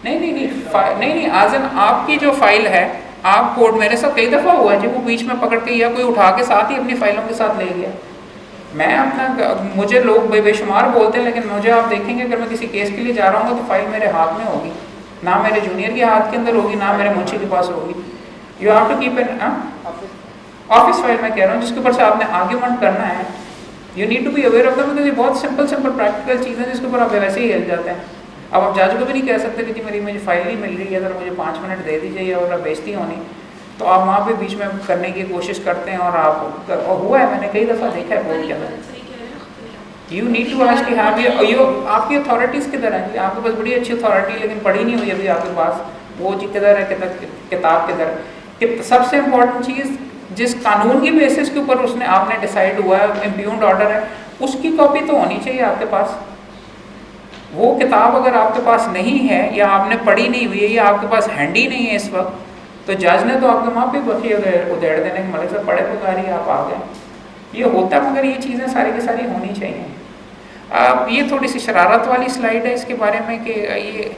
S1: नहीं आज आपकी जो फाइल है, आप कोर्ट, मेरे साथ कई दफ़ा हुआ है जी, वो बीच में पकड़ के या कोई उठा के साथ ही अपनी फाइलों के साथ ले गया। मैं अपना, मुझे लोग बेशुमार बोलते हैं, लेकिन मुझे आप देखेंगे अगर मैं किसी केस के लिए जा रहा हूँ तो फाइल मेरे हाथ में होगी, ना मेरे जूनियर के हाथ के अंदर होगी, ना मेरे मुंशी के पास होगी। You have to keep an office file में कह रहा हूँ, जिसके ऊपर से आपने आर्ग्यूमेंट करना है। You need to be aware of that, because ये बहुत सिंपल प्रैक्टिकल चीज़ें जिसके ऊपर आप वैसे ही हिल जाते हैं। अब आप जज को भी नहीं कह सकते कि जी मुझे फाइल नहीं मिल रही है, अगर मुझे 5 मिनट दे दीजिए और बेइज्जती होनी, तो आप वहाँ पे बीच में करने की कोशिश करते हैं। और हुआ है, मैंने कई दफ़ा देखा है कोर्ट के अंदर। You need to actually have ये आपकी अथॉरिटीज़ किधर हैं जी? आपके पास बड़ी अच्छी अथॉरिटी, लेकिन पढ़ी नहीं हुई अभी आपके पास, वो जी किधर है, किताब किधर है। सबसे इम्पोर्टेंट चीज़, जिस कानून की बेसिस के ऊपर उसने आपने डिसाइड हुआ है, इम्प्यून्ड ऑर्डर है, उसकी कॉपी तो होनी चाहिए आपके पास। वो किताब अगर आपके पास नहीं है, या आपने पढ़ी नहीं हुई है, या आपके पास हैंडी नहीं है इस वक्त, तो जज ने तो आपके वहाँ पे बखी उधेड़ देने के मलिक से पढ़े पुकारी आप आ गए। ये होता, मगर ये चीज़ें सारी की सारी होनी चाहिए। ये थोड़ी सी शरारत वाली स्लाइड है इसके बारे में कि ये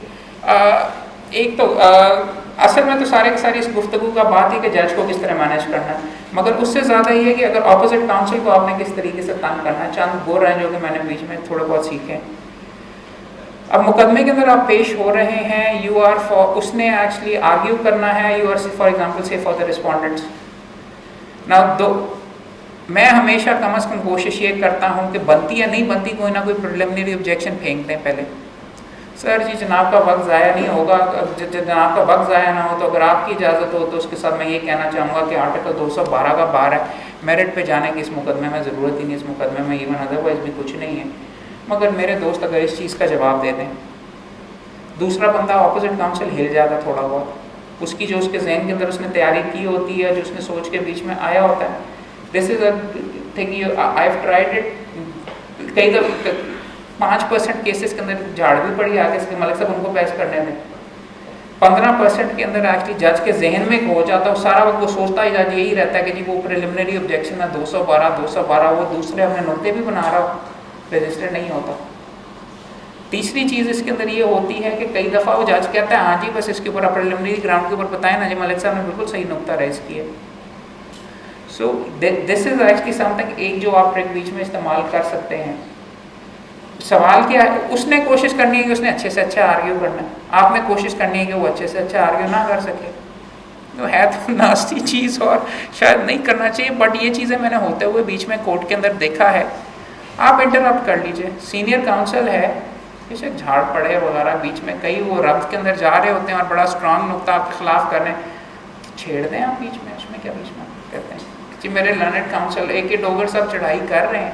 S1: एक तो असल में तो सारे की सारी इस गुफ्तगू का बात है कि जज को किस तरह मैनेज करना है, मगर उससे ज़्यादा ये है कि अगर ऑपोजिट काउंसिल को आपने किस तरीके से तंग करना है। चंद बोल रहे हैं जो कि मैंने बीच में थोड़ा बहुत सीखे। अब मुकदमे के अंदर आप पेश हो रहे हैं, यू आर फॉर, उसने एक्चुअली आर्ग्यू करना है, यू आर फॉर एग्जाम्पल से फॉर द रिस्पॉन्डेंट्स ना। मैं हमेशा कम से कम कोशिश ये करता हूँ कि बनती या नहीं बनती कोई ना कोई प्रिलिमिनरी ऑब्जेक्शन फेंक दें पहले। सर जी जनाब का वक्त ज़ाया नहीं होगा, जनाब का वक्त ज़ाया ना हो तो अगर आपकी इजाज़त हो तो उसके साथ मैं ये कहना चाहूँगा कि आर्टिकल 212 का बार है, मेरिट पे जाने की इस मुकदमे में ज़रूरत ही नहीं, इस मुकदमे में इवन अदरवाइज भी कुछ नहीं है। मगर मेरे दोस्त अगर इस चीज़ का जवाब दे दें, दूसरा बंदा ऑपोजिट काउंसिल हिल जाता थोड़ा बहुत, उसकी जो उसके जहन के अंदर उसने तैयारी की होती है, जो उसने सोच के बीच में आया होता है। This is a thing I have tried it. कई दफ़ा 5% केसेस के अंदर झाड़ भी पड़ी आगे से मलिक साहब उनको पेश करने में। 15% के अंदर एक्चुअली जज के जहन में हो जाता है, सारा वक्त वो सोचता ही जज यही रहता है कि जी वो प्रिलिमिनरी ऑब्जेक्शन है 212 वो दूसरे अपने नुक्ते भी बना रहा हो, रजिस्टर नहीं होता। तीसरी चीज़ इसके अंदर ये होती है कि कई दफ़ा वो जज कहता है हाँ जी बस इसके ऊपर प्रिलिमिनरी ग्राउंड के ऊपर बताएं ना जी, मलिक साहब ने बिल्कुल सही नुक्ता रेज किया। So this is actually something एक जो आप ट्रिक बीच में इस्तेमाल कर सकते हैं। सवाल क्या है, उसने कोशिश करनी है कि उसने अच्छे से अच्छा आर्ग्यू करना है, आपने कोशिश करनी है कि वो अच्छे से अच्छा आर्ग्यू ना कर सके। तो है तो नास्ती चीज़ और शायद नहीं करना चाहिए, बट ये चीज़ें मैंने होते हुए बीच में कोर्ट के अंदर देखा है। आप इंटरप्ट कर लीजिए, सीनियर काउंसिल है, किसी झाड़ पड़े वगैरह बीच में, कई वो रब्त के अंदर जा रहे होते हैं और बड़ा स्ट्रांग नुक्ता आपके खिलाफ कर रहे हैं, छेड़ दें आप बीच में, उसमें क्या बीच में कहते हैं कि मेरे लर्नेड काउंसिल एक डोगर साहब चढ़ाई कर रहे हैं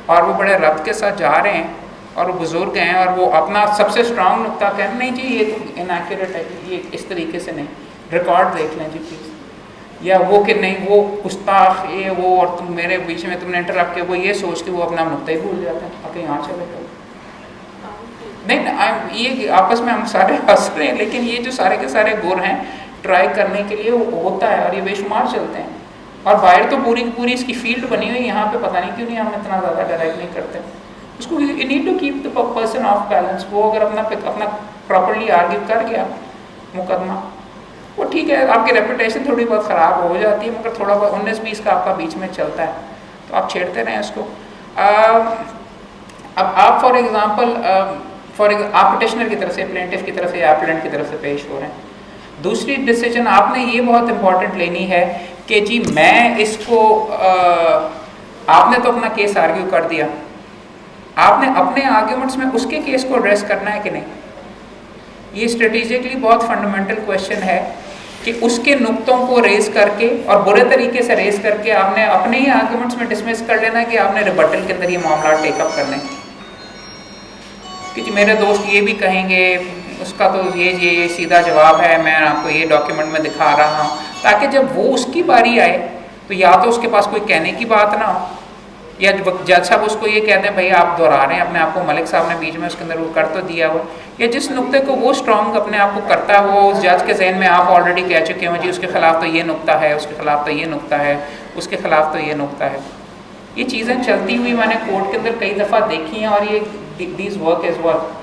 S1: और वो बड़े रब्त के साथ जा रहे हैं और वो बुज़ुर्ग हैं और वो अपना सबसे स्ट्रांग नुक्ता कह नहीं जी ये तो इनएक्यूरेट है, ये इस तरीके से नहीं, रिकॉर्ड देख लें जी प्लीज़, या वो कि नहीं वो गुस्ताख ये वो और तुम मेरे बीच में तुमने इंटरप्ट किया, वो ये सोच के वो अपना नुक्ता ही भूल जाते हैं, आके यहाँ चले जाओ। नहीं ये आपस में हम सारे हंस रहे हैं, लेकिन ये जो सारे के सारे गुर हैं ट्राई करने के लिए वो होता है और ये बेशुमार चलते हैं। और बाहर तो पूरी की पूरी इसकी फील्ड बनी हुई है, यहाँ पे पता नहीं क्यों नहीं हम इतना ज़्यादा डायरेक्ट नहीं करते उसको। You need to keep the person of balance. वो अगर अपना प्रॉपरली आर्ग्यू कर गया मुकदमा, वो ठीक है, आपकी रेपुटेशन थोड़ी बहुत ख़राब हो जाती है, मगर थोड़ा बहुत 19-20 का आपका बीच में चलता है, तो आप छेड़ते रहें उसको। अब आप फॉर एग्ज़ाम्पल आप पिटिशनर की तरफ से, प्लेंटिफ की तरफ से या एप्लेंट की तरफ से पेश हो रहे हैं, दूसरी डिसीजन आपने ये बहुत इंपॉर्टेंट लेनी है कि जी मैं इसको आपने तो अपना केस आर्ग्यू कर दिया, आपने अपने आर्ग्यूमेंट्स में उसके केस को एड्रेस करना है कि नहीं। ये स्ट्रेटेजिकली बहुत फंडामेंटल क्वेश्चन है कि उसके नुक्तों को रेस करके और बुरे तरीके से रेस करके आपने अपने ही आर्ग्यूमेंट्स में डिसमिस कर लेना कि आपने रिबटल के अंदर ये मामला टेकअप करने कि जी मेरे दोस्त ये भी कहेंगे, उसका तो ये सीधा जवाब है, मैं आपको ये डॉक्यूमेंट में दिखा रहा हूँ, ताकि जब वो उसकी बारी आए तो या तो उसके पास कोई कहने की बात ना हो, या जज साहब उसको ये कहते हैं भाई आप दोहरा रहे हैं अपने आप को, मलिक साहब ने बीच में उसके अंदर वो कर तो दिया हो, या जिस नुक्ते को वो स्ट्रॉन्ग अपने आप को करता है वो उस जज के जहन में आप ऑलरेडी कह चुके हो जी उसके खिलाफ तो ये नुक्ता है, उसके खिलाफ तो ये नुक्ता है, उसके खिलाफ तो ये नुक्ता है। ये चीज़ें चलती हुई मैंने कोर्ट के अंदर कई दफ़ा देखी हैं और ये दीज वर्क इज़ वर्क।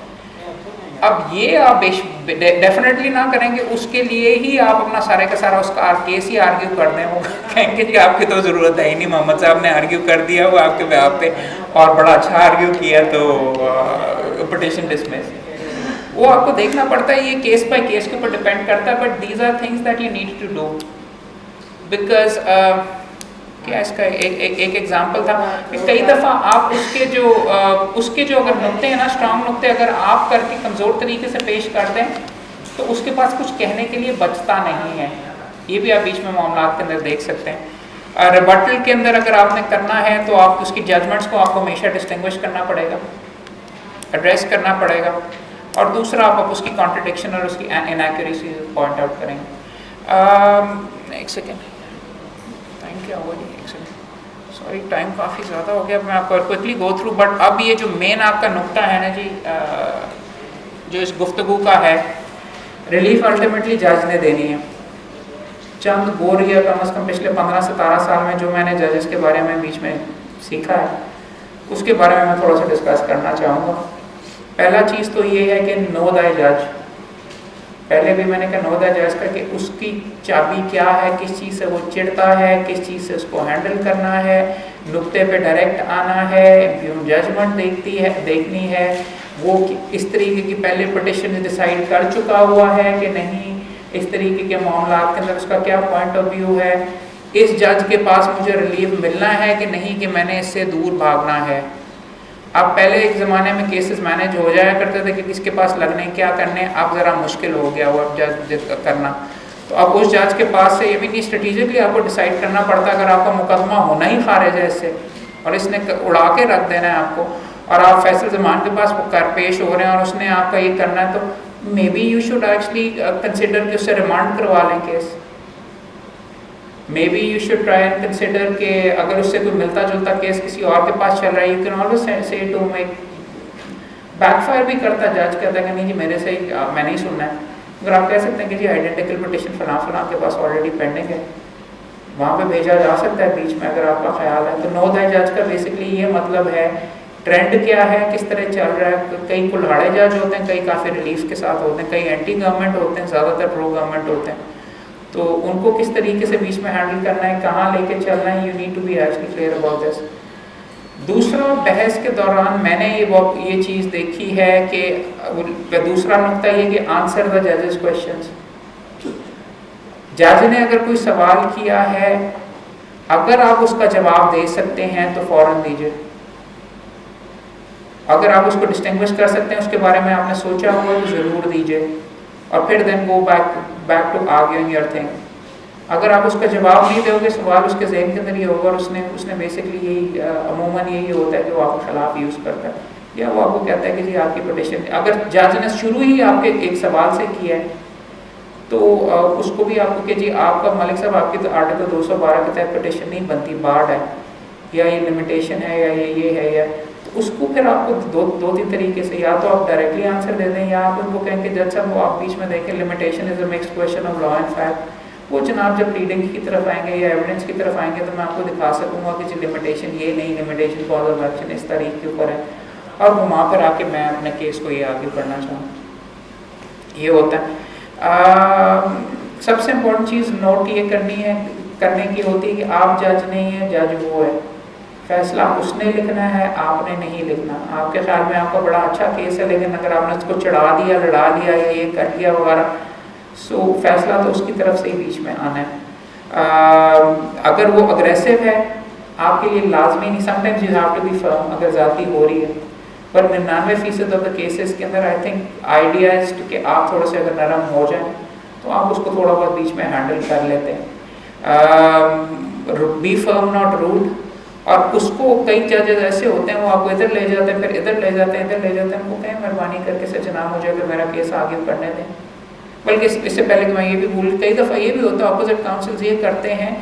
S1: अब ये आप डेफिनेटली ना करेंगे, उसके लिए ही आप अपना सारे का सारा उसका केस ही आर्ग्यू कर दें, वो कहेंगे जी आपकी तो ज़रूरत है ही नहीं, मोहम्मद साहब ने आर्ग्यू कर दिया वो आपके बेहाफ पे और बड़ा अच्छा आर्ग्यू किया तो पिटिशन डिसमिस। वो आपको देखना पड़ता है, ये केस बाय केस के ऊपर डिपेंड करता है, but these are things that you need to do because क्या इसका एक एग्जाम्पल था कि कई दफ़ा आप उसके जो अगर नुक्ते हैं ना, स्ट्रांग नुक्ते अगर आप करके कमज़ोर तरीके से पेश कर दें तो उसके पास कुछ कहने के लिए बचता नहीं है। ये भी आप बीच में मामला के अंदर देख सकते हैं। रिबटल के अंदर अगर आपने करना है तो आप उसकी जजमेंट्स को आपको हमेशा डिस्टिंग्विश करना पड़ेगा, एड्रेस करना पड़ेगा, और दूसरा आप उसकी कॉन्ट्रडिक्शन और उसकी इनएक्यूरेसी पॉइंट आउट करेंगे। एक सेकेंड, टाइम क्या हुआ जी, एक सेकेंड, सॉरी टाइम काफ़ी ज़्यादा हो गया, मैं आपको क्विकली गो थ्रू। बट अब ये जो मेन आपका नुक्ता है ना जी, जो इस गुफ्तगू का है, रिलीफ अल्टीमेटली जज ने देनी है। चंद बोर या कम अज़ कम पिछले 15-17 साल में जो मैंने जजेस के बारे में बीच में सीखा है उसके बारे में मैं थोड़ा सा डिस्कस करना चाहूँगा। पहला चीज़ तो ये है कि नो द जज, पहले भी मैंने कहा नो द जज का कि उसकी चाबी क्या है, किस चीज़ से वो चिढ़ता है, किस चीज़ से उसको हैंडल करना है, नुक्ते पे डायरेक्ट आना है, जजमेंट देखनी है, वो इस तरीके की पहले पिटिशन डिसाइड कर चुका हुआ है कि नहीं, इस तरीके के मामला के अंदर उसका क्या पॉइंट ऑफ व्यू है, इस जज के पास मुझे रिलीफ मिलना है कि नहीं, कि मैंने इससे दूर भागना है। अब पहले एक ज़माने में केसेस मैनेज हो जाया करते थे कि किसके पास लगने क्या करने, अब ज़रा मुश्किल हो गया वो जज करना। तो अब उस जज के पास से ये भी नहीं, स्ट्रेटेजिकली आपको डिसाइड करना पड़ता है अगर आपका मुकदमा होना ही खारिज है इससे और इसने उड़ा के रख देना है आपको, और आप फैसल ज़मान के पास कर पेश हो रहे हैं और उसने आपका ये करना है, तो may be you should actually consider कि उससे रिमांड करवा लें case. May be you should try and consider कि अगर उससे कोई मिलता जुलता केस किसी और के पास चल रहा है, you can always say to make backfire भी करता, जज कहता है कि नहीं जी मेरे से ही मैंने ही सुनना है। अगर आप कह सकते हैं कि जी आइडेंटिकल पिटिशन फलां के पास ऑलरेडी पेंडिंग है, वहाँ पे भेजा जा सकता है बीच में अगर आपका ख्याल है। तो नो द जज का बेसिकली ये मतलब है ट्रेंड क्या है, किस तरह चल रहा है। कई कुल्हाड़े जज होते हैं, कई काफ़ी रिलीफ के साथ होते हैं, कई एंटी गवर्नमेंट होते हैं, ज़्यादातर प्रो गवर्नमेंट होते हैं, तो उनको किस तरीके से बीच में हैंडल करना है, कहाँ लेके चलना है, you need to be actually clear about this. दूसरा, बहस के दौरान मैंने ये चीज़ देखी है कि दूसरा नुक्ता ये कि आंसर द जजेस क्वेश्चंस। जज ने अगर कोई सवाल किया है, अगर आप उसका जवाब दे सकते हैं तो फौरन दीजिए। अगर आप उसको डिस्टिंग्विश कर सकते हैं, उसके बारे में आपने सोचा हुआ तो ज़रूर दीजिए, और फिर then go back to arguing your thing. अगर आप उसका जवाब नहीं दोगे, सवाल उसके जहन के अंदर ये होगा और उसने बेसिकली यही अमूमन यही होता है कि वो आपके खिलाफ यूज़ करता है, या वो आपको कहता है कि जी आपकी पिटीशन, अगर जज ने शुरू ही आपके एक सवाल से किया है तो उसको भी आपको कि जी आपका मलिक साहब आपकी तो आर्टिकल 212 के तहत पिटीशन नहीं बनती, बार्ड है या ये लिमिटेशन है या ये है, या तो उसको फिर आपको दो तीन तरीके से, या तो आप डायरेक्टली आंसर दे दें या आप उनको कहेंगे जज साहब वो आप बीच में देखें limitation is a mixed question of law and fact, वो जनाब जब प्लीडिंग की तरफ आएंगे या एविडेंस की तरफ आएंगे तो मैं आपको दिखा सकूंगा कि जी लिमिटेशन ये नहीं, लिमिटेशन कॉज ऑफ एक्शन इस तारीख के ऊपर है, और वहाँ पर आके मैं अपने केस को ये आगे बढ़ना चाहूँ, ये होता है। सबसे इम्पोर्टेंट चीज़ नोट ये करने की होती है कि आप जज नहीं है, जज वो है, फैसला उसने लिखना है, आपने नहीं लिखना। आपके ख्याल में आपका बड़ा अच्छा केस है लेकिन अगर आपने उसको चढ़ा दिया, लड़ा लिया या ये कर दिया वगैरह, सो फैसला तो उसकी तरफ से ही बीच में आना है। अगर वो अग्रेसिव है आपके लिए लाजमी नहीं, sometimes you have to be firm अगर ज़्यादती हो रही है, पर 99% ऑफ द केसेस के अंदर आई थिंक आइडिया इज कि आप थोड़े से अगर नरम हो जाएं तो आप उसको थोड़ा बहुत बीच में हैंडल कर लेते हैं। बी फर्म नॉट रूड, और उसको कई जजेस ऐसे होते हैं वो आपको इधर ले जाते हैं, फिर इधर ले जाते हैं, इधर ले जाते हैं, उनको कहें मेहरबानी करके से जनाब मुझे अगर मेरा केस आगे करने दें। बल्कि इससे पहले कि मैं ये भी भूल, कई दफ़ा ये भी होता है अपोजिट काउंसिल्स ये करते हैं,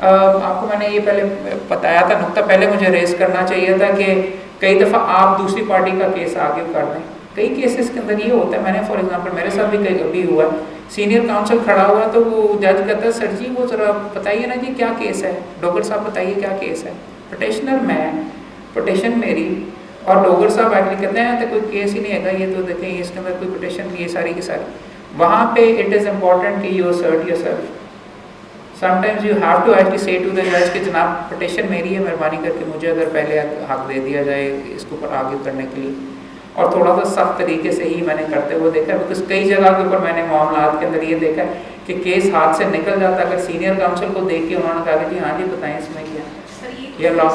S1: आपको मैंने ये पहले बताया था, नुक्ता पहले मुझे रेस करना चाहिए था कि कई दफ़ा आप दूसरी पार्टी का केस आगे कर दें। कई केसेस के अंदर ये होता है, मैंने फॉर एग्जांपल मेरे साथ भी कभी हुआ, सीनियर काउंसिल खड़ा हुआ तो वो जज कहता है सर जी वो ज़रा बताइए ना जी क्या केस है, डॉक्टर साहब बताइए क्या केस है, पिटिशनर मैं, पिटिशन मेरी, और डॉक्टर साहब एक्चुअली कहते हैं तो कोई केस ही नहीं है, ये तो देखें इसके अंदर कोई पिटिशन, ये सारी की सारी। वहाँ पे इट इज़ इम्पॉर्टेंट कि you assert yourself. Sometimes you have to actually say to the जज कि जनाब पिटिशन मेरी है, मेहरबानी करके मुझे अगर पहले हक दे दिया जाए इसको ऊपर आगे करने के लिए, और थोड़ा सा सख्त तरीके से ही मैंने करते हुए देखा, बिकॉज कई जगह के ऊपर मैंने मामलात के अंदर ये देखा कि केस हाथ से निकल जाता अगर सीनियर काउंसिल को देख के उन्होंने कहा कि जी हाँ जी बताएं इसमें क्या ये लॉ।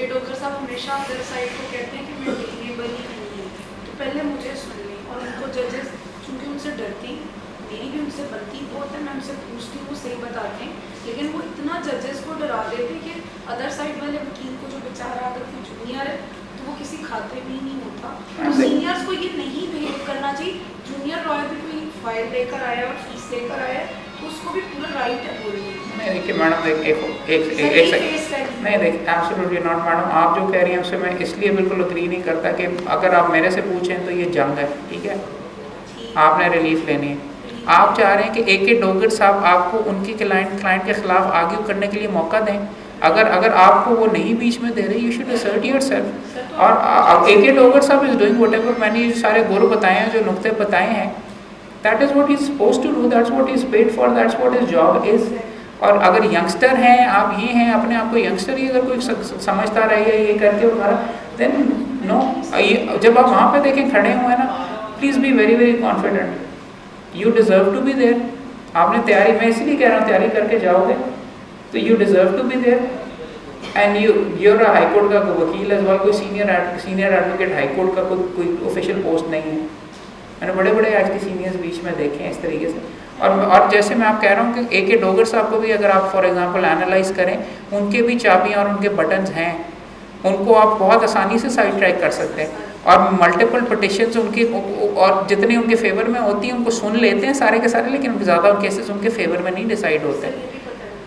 S3: डॉक्टर साहब हमेशा अदर साइड को कहते हैं कि मैं रीजनेबल ही नहीं है, तो पहले मुझे सुन लें, और उनको जजेस चूँकि उनसे डरती, मेरी भी उनसे बनती बहुत है, मैं उनसे पूछती हूँ वो सही बताते हैं, लेकिन वो इतना जजेस को डरा देते कि अदर साइड वाले वकील को जो बेचारा अगर कोई जूनियर है तो वो किसी खाते में ही नहीं होता। तो सीनियर्स को ये नहीं बिहेव करना चाहिए, जूनियर लॉयर भी कोई फाइल लेकर आया और फीस लेकर आया तो उसको भी पूरा राइट है बोलने।
S1: नहीं देखिए मैडम, नहीं देखिए एब्सोल्युटली नॉट मैडम, आप जो कह रही हैं उससे मैं इसलिए बिल्कुल अग्री नहीं करता कि अगर आप मेरे से पूछें तो ये जंग है, ठीक है, आपने रिलीफ लेनी है, आप चाह रहे हैं कि एक डॉक्टर साहब आपको उनकी क्लाइंट के खिलाफ आर्ग्यू करने के लिए मौका दें, अगर आपको वो नहीं बीच में दे रहे, यू शुड असर्ट योरसेल्फ। और एक डॉक्टर साहब इज डूइंग व्हाटएवर मैंने सारे गुर बताए हैं, जो नुक्ते बताए हैं, that is what he is supposed to do, that's what he is paid for, that's what his job is. और अगर यंगस्टर हैं, आप ये हैं अपने आप को यंगस्टर ही अगर कोई समझता रहे ये करके और देन नो, जब आप वहाँ पे देखें खड़े हुए ना, please be very very confident, you deserve to be there. आपने तैयारी, मैं इसलिए कह रहा हूँ तैयारी करके जाओगे तो you deserve to be there, and your high court का वकील एज वेल, कोई सीनियर एडवोकेट हाई कोर्ट का कोई ऑफिशियल पोस्ट नहीं है। मैंने बड़े बड़े आज के सीनियर्स बीच में देखे हैं इस तरीके से। और जैसे मैं आप कह रहा हूँ कि एक डॉक्टर साहब को भी अगर आप फॉर एग्जांपल एनालाइज करें, उनके भी चाबियाँ और उनके बटन्स हैं, उनको आप बहुत आसानी से साइड ट्रैक कर सकते हैं, और मल्टीपल पिटिशंस उनकी और जितनी उनके फेवर में होती हैं उनको सुन लेते हैं सारे के सारे, लेकिन ज़्यादा केसेस उनके फेवर में नहीं डिसाइड होते हैं।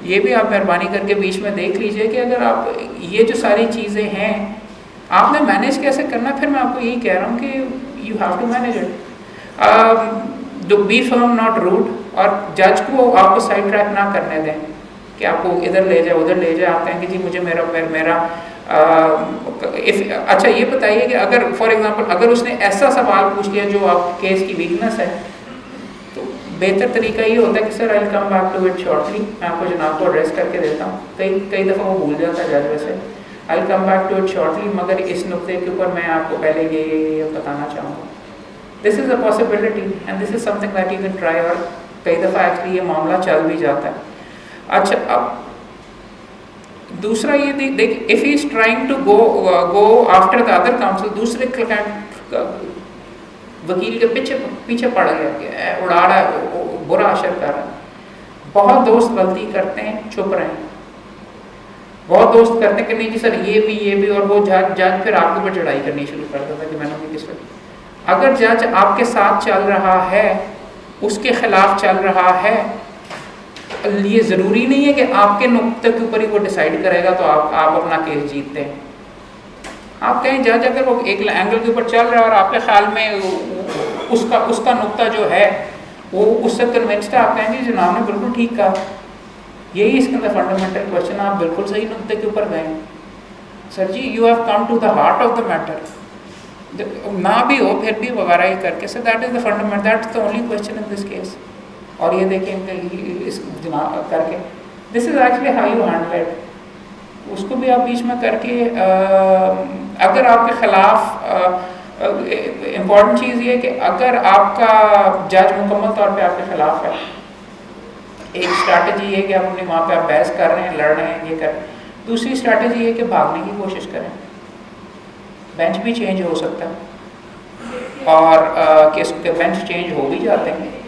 S1: ये भी आप मेहरबानी करके बीच में देख लीजिए कि अगर आप ये जो सारी चीज़ें हैं आपने मैनेज कैसे करना, फिर मैं आपको यही कह रहा हूँ कि you have to manage it. Do be firm not rude, और जज को आपको साइड ट्रैक ना करने दें कि आपको इधर ले जाए उधर ले जाए। आप कहें कि जी मुझे मेरा अच्छा ये बताइए कि अगर फॉर एग्जांपल अगर उसने ऐसा सवाल पूछ लिया जो आप केस की वीकनेस है, तो बेहतर तरीका ये होता है कि sir I will come back to it shortly, मैं आपको जनाब को एड्रेस करके देता हूँ। कई दफ़ा वो भूल जाता है जज, वैसे I will come back to it shortly, मगर इस नुक्ते के ऊपर मैं आपको पहले ये बताना चाहूँगा। This is a possibility and this is something that you can try, और कई दफ़ा एक्चुअली ये मामला चल भी जाता है। अच्छा, अब दूसरा ये देख, if he is trying to go after the other counsel, दूसरे वकील के पीछे पड़ गया, उड़ा रहा है, बुरा असर कर रहा है, बहुत दोस्त गलती करते हैं, चुप रहें। बहुत दोस्त करते हैं कि नहीं जी सर ये भी, और वो जज फिर आपके ऊपर चढ़ाई करनी शुरू कर देता है कि मैंने किस वक्त। अगर जज आपके साथ चल रहा है, उसके खिलाफ चल रहा है, ये ज़रूरी नहीं है कि आपके नुक्ते के ऊपर ही वो डिसाइड करेगा तो आप अपना केस जीतते हैं। आप कहें जज अगर वो एक एंगल के ऊपर चल रहा है और आपके ख्याल में उसका नुक्ता जो है वो उससे कन्विंस्ड है, आप कहेंगे जनाब ने बिल्कुल ठीक कहा। यही इसके अंदर फंडामेंटल क्वेश्चन, आप बिल्कुल सही नुक्ते के ऊपर गए sir ji, you have come to the heart of the matter. ना भी हो फिर भी वगैरह ही करके, sir that is the fundamental, that's the only question in this case. और ये देखिए इस जनाब करके this is actually how you handle it. उसको भी आप बीच में करके अगर आपके खिलाफ इम्पॉर्टेंट चीज़ ये कि अगर आपका जज मुकम्मल तौर पे आपके खिलाफ है, एक स्ट्रैटेजी है कि आप अपने वहाँ पे आप बहस कर रहे हैं, लड़ रहे हैं, ये कर रहे हैं। दूसरी स्ट्रैटेजी है कि भागने की कोशिश करें। बेंच भी चेंज हो सकता है और केस के बेंच चेंज हो भी जाते हैं।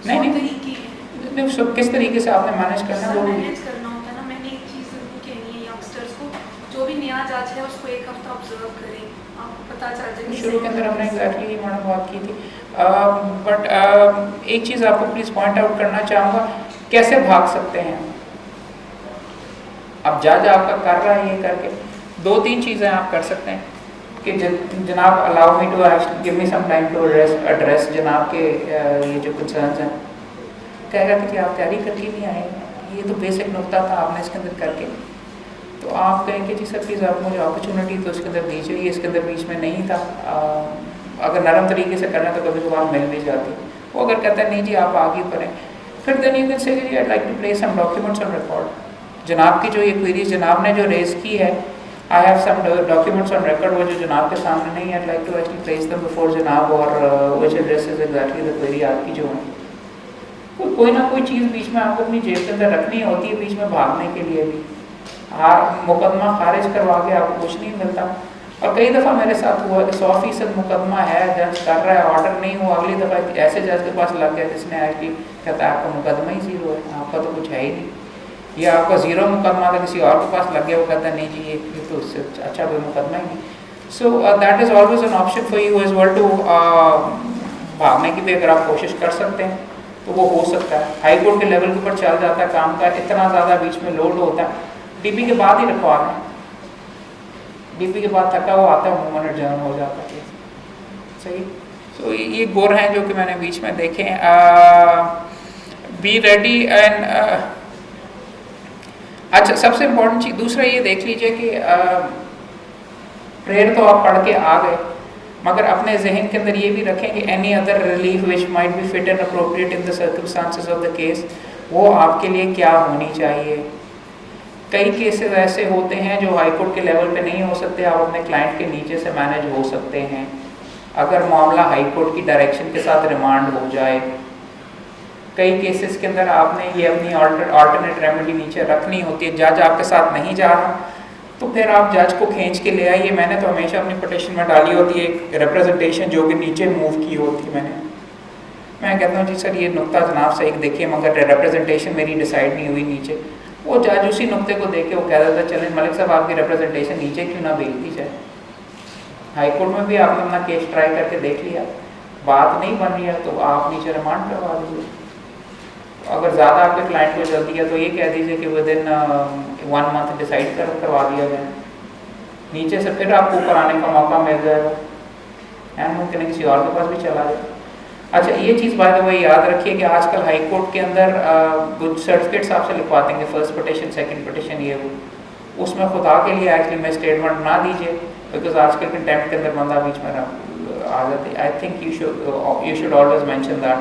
S1: नहीं सब किस तरीके से आपने मैनेज करना है वो
S3: मैनेज करना होता है ना। मैंने एक चीज़ ज़रूर कहनी है यंगस्टर्स को, जो भी नया जज है उसको एक हफ्ता ऑब्जर्व करें, आपको पता चल जाए।
S1: शुरू के अंदर हमने एग्जैक्टली मैंने बात की थी, बट एक चीज़ आपको प्लीज़ पॉइंट आउट करना चाहूँगा, कैसे भाग सकते हैं। अब जज आपका कर रहा है ये करके 2-3 चीज़ें आप कर सकते हैं कि जनाब allow me to give me some time to address जनाब के ये जो कंसर्न्स हैं। कहेगा कि आप तैयारी करके नहीं आए, ये तो बेसिक नुकता था आपने इसके अंदर करके, तो आप कहेंगे जी सर प्लीज़ आप मुझे अपॉर्चुनिटी तो इसके अंदर दीजिए, ये इसके अंदर बीच में नहीं था। अगर नरम तरीके से करना तो कभी कभार मिल भी जाती। वो अगर कहता है नहीं जी आप आगे बढ़ें, फिर देन यू कैन से जी I like to place some documents on record. जनाब की जो ये क्वेरीज जनाब ने जो रेज़ की है, I have some documents on record, वो जो जनाब के सामने नहीं है, I like to actually place them before जनाब और which addresses exactly the query आपकी जो है। कोई ना कोई चीज़ बीच में आपको अपनी जेब के अंदर रखनी होती है, बीच में भागने के लिए भी। मुकदमा खारिज करवा के आपको कुछ नहीं मिलता। और कई दफ़ा मेरे साथ हुआ कि 100% मुकदमा है, जज कर रहा है, ऑर्डर नहीं हुआ, अगली दफ़ा ऐसे जज के पास लग गया जिसने एक्चुअली कहता है आपका मुकदमा ही 0 है, आपका तो कुछ है ही नहीं, या आपका 0 मुकदमा था किसी और के पास लग गया, वो कहता है नहीं जी ये तो उससे अच्छा कोई मुकदमा ही नहीं। So that is always an option for you as well to भागने की भी अगर आप कोशिश कर सकते हैं तो वो हो सकता है। हाई कोर्ट के लेवल के ऊपर चल जाता है काम का, इतना ज़्यादा बीच में लोड होता है, डीपी के बाद ही रखवा लें, डीपी के बाद थका हुआ आता है, अमूमन एडजर्न हो जाता है। सही। तो ये गुर हैं जो कि मैंने बीच में देखे। बी रेडी एंड अच्छा सबसे इम्पोर्टेंट चीज़ दूसरा ये देख लीजिए कि प्रेयर तो आप पढ़ के आ गए, मगर अपने जहन के अंदर ये भी रखें कि any other relief which might be fit and appropriate in the circumstances of the case, वो आपके लिए क्या होनी चाहिए। कई केसेस ऐसे होते हैं जो हाई कोर्ट के लेवल पे नहीं हो सकते, आप अपने क्लाइंट के नीचे से मैनेज हो सकते हैं। अगर मामला हाई कोर्ट की डायरेक्शन के साथ रिमांड हो जाए, कई केसेस के अंदर आपने ये अपनी ऑल्टरनेट रेमेडी नीचे रखनी होती है, जज आपके साथ नहीं जा रहा तो फिर आप जज को खींच के ले आइए। मैंने तो हमेशा अपनी पिटीशन में डाली होती है एक रिप्रेजेंटेशन जो कि नीचे मूव की होती है। मैं कहता हूँ जी सर ये नुक्ता जनाब से एक देखिए, मगर रिप्रेजेंटेशन मेरी डिसाइड नहीं हुई नीचे। वो जज उसी नुक्ते को देख के वो कह देता चलें मलिक साहब आपकी रिप्रेजेंटेशन नीचे क्यों ना भेज दी जाए। हाई कोर्ट में भी आपने अपना केस ट्राई करके देख लिया, बात नहीं बन रही है तो आप नीचे रिमांड करवा दीजिए। अगर ज़्यादा आपके क्लाइंट को जल्दी है तो ये कह दीजिए कि विद इन 1 मंथ डिसाइड करवा दिया जाए, नीचे से फिर आपको ऊपर आने का मौका मिल जाएगा, एंड मुमकिन किसी और के पास भी चला जाए। अच्छा ये चीज़ बाय द वे याद रखिए कि आजकल हाई कोर्ट के अंदर कुछ सर्टिफिकेट्स आपसे लिखवाते हैं, फर्स्ट पिटीशन सेकंड पिटीशन ये वो, उसमें खुदा के लिए एक्चुअली में स्टेटमेंट ना दीजिए, बिकॉज आजकल कंटेम्प्ट के अंदर बंदा बीच में आ जाती है। I think you should always mention that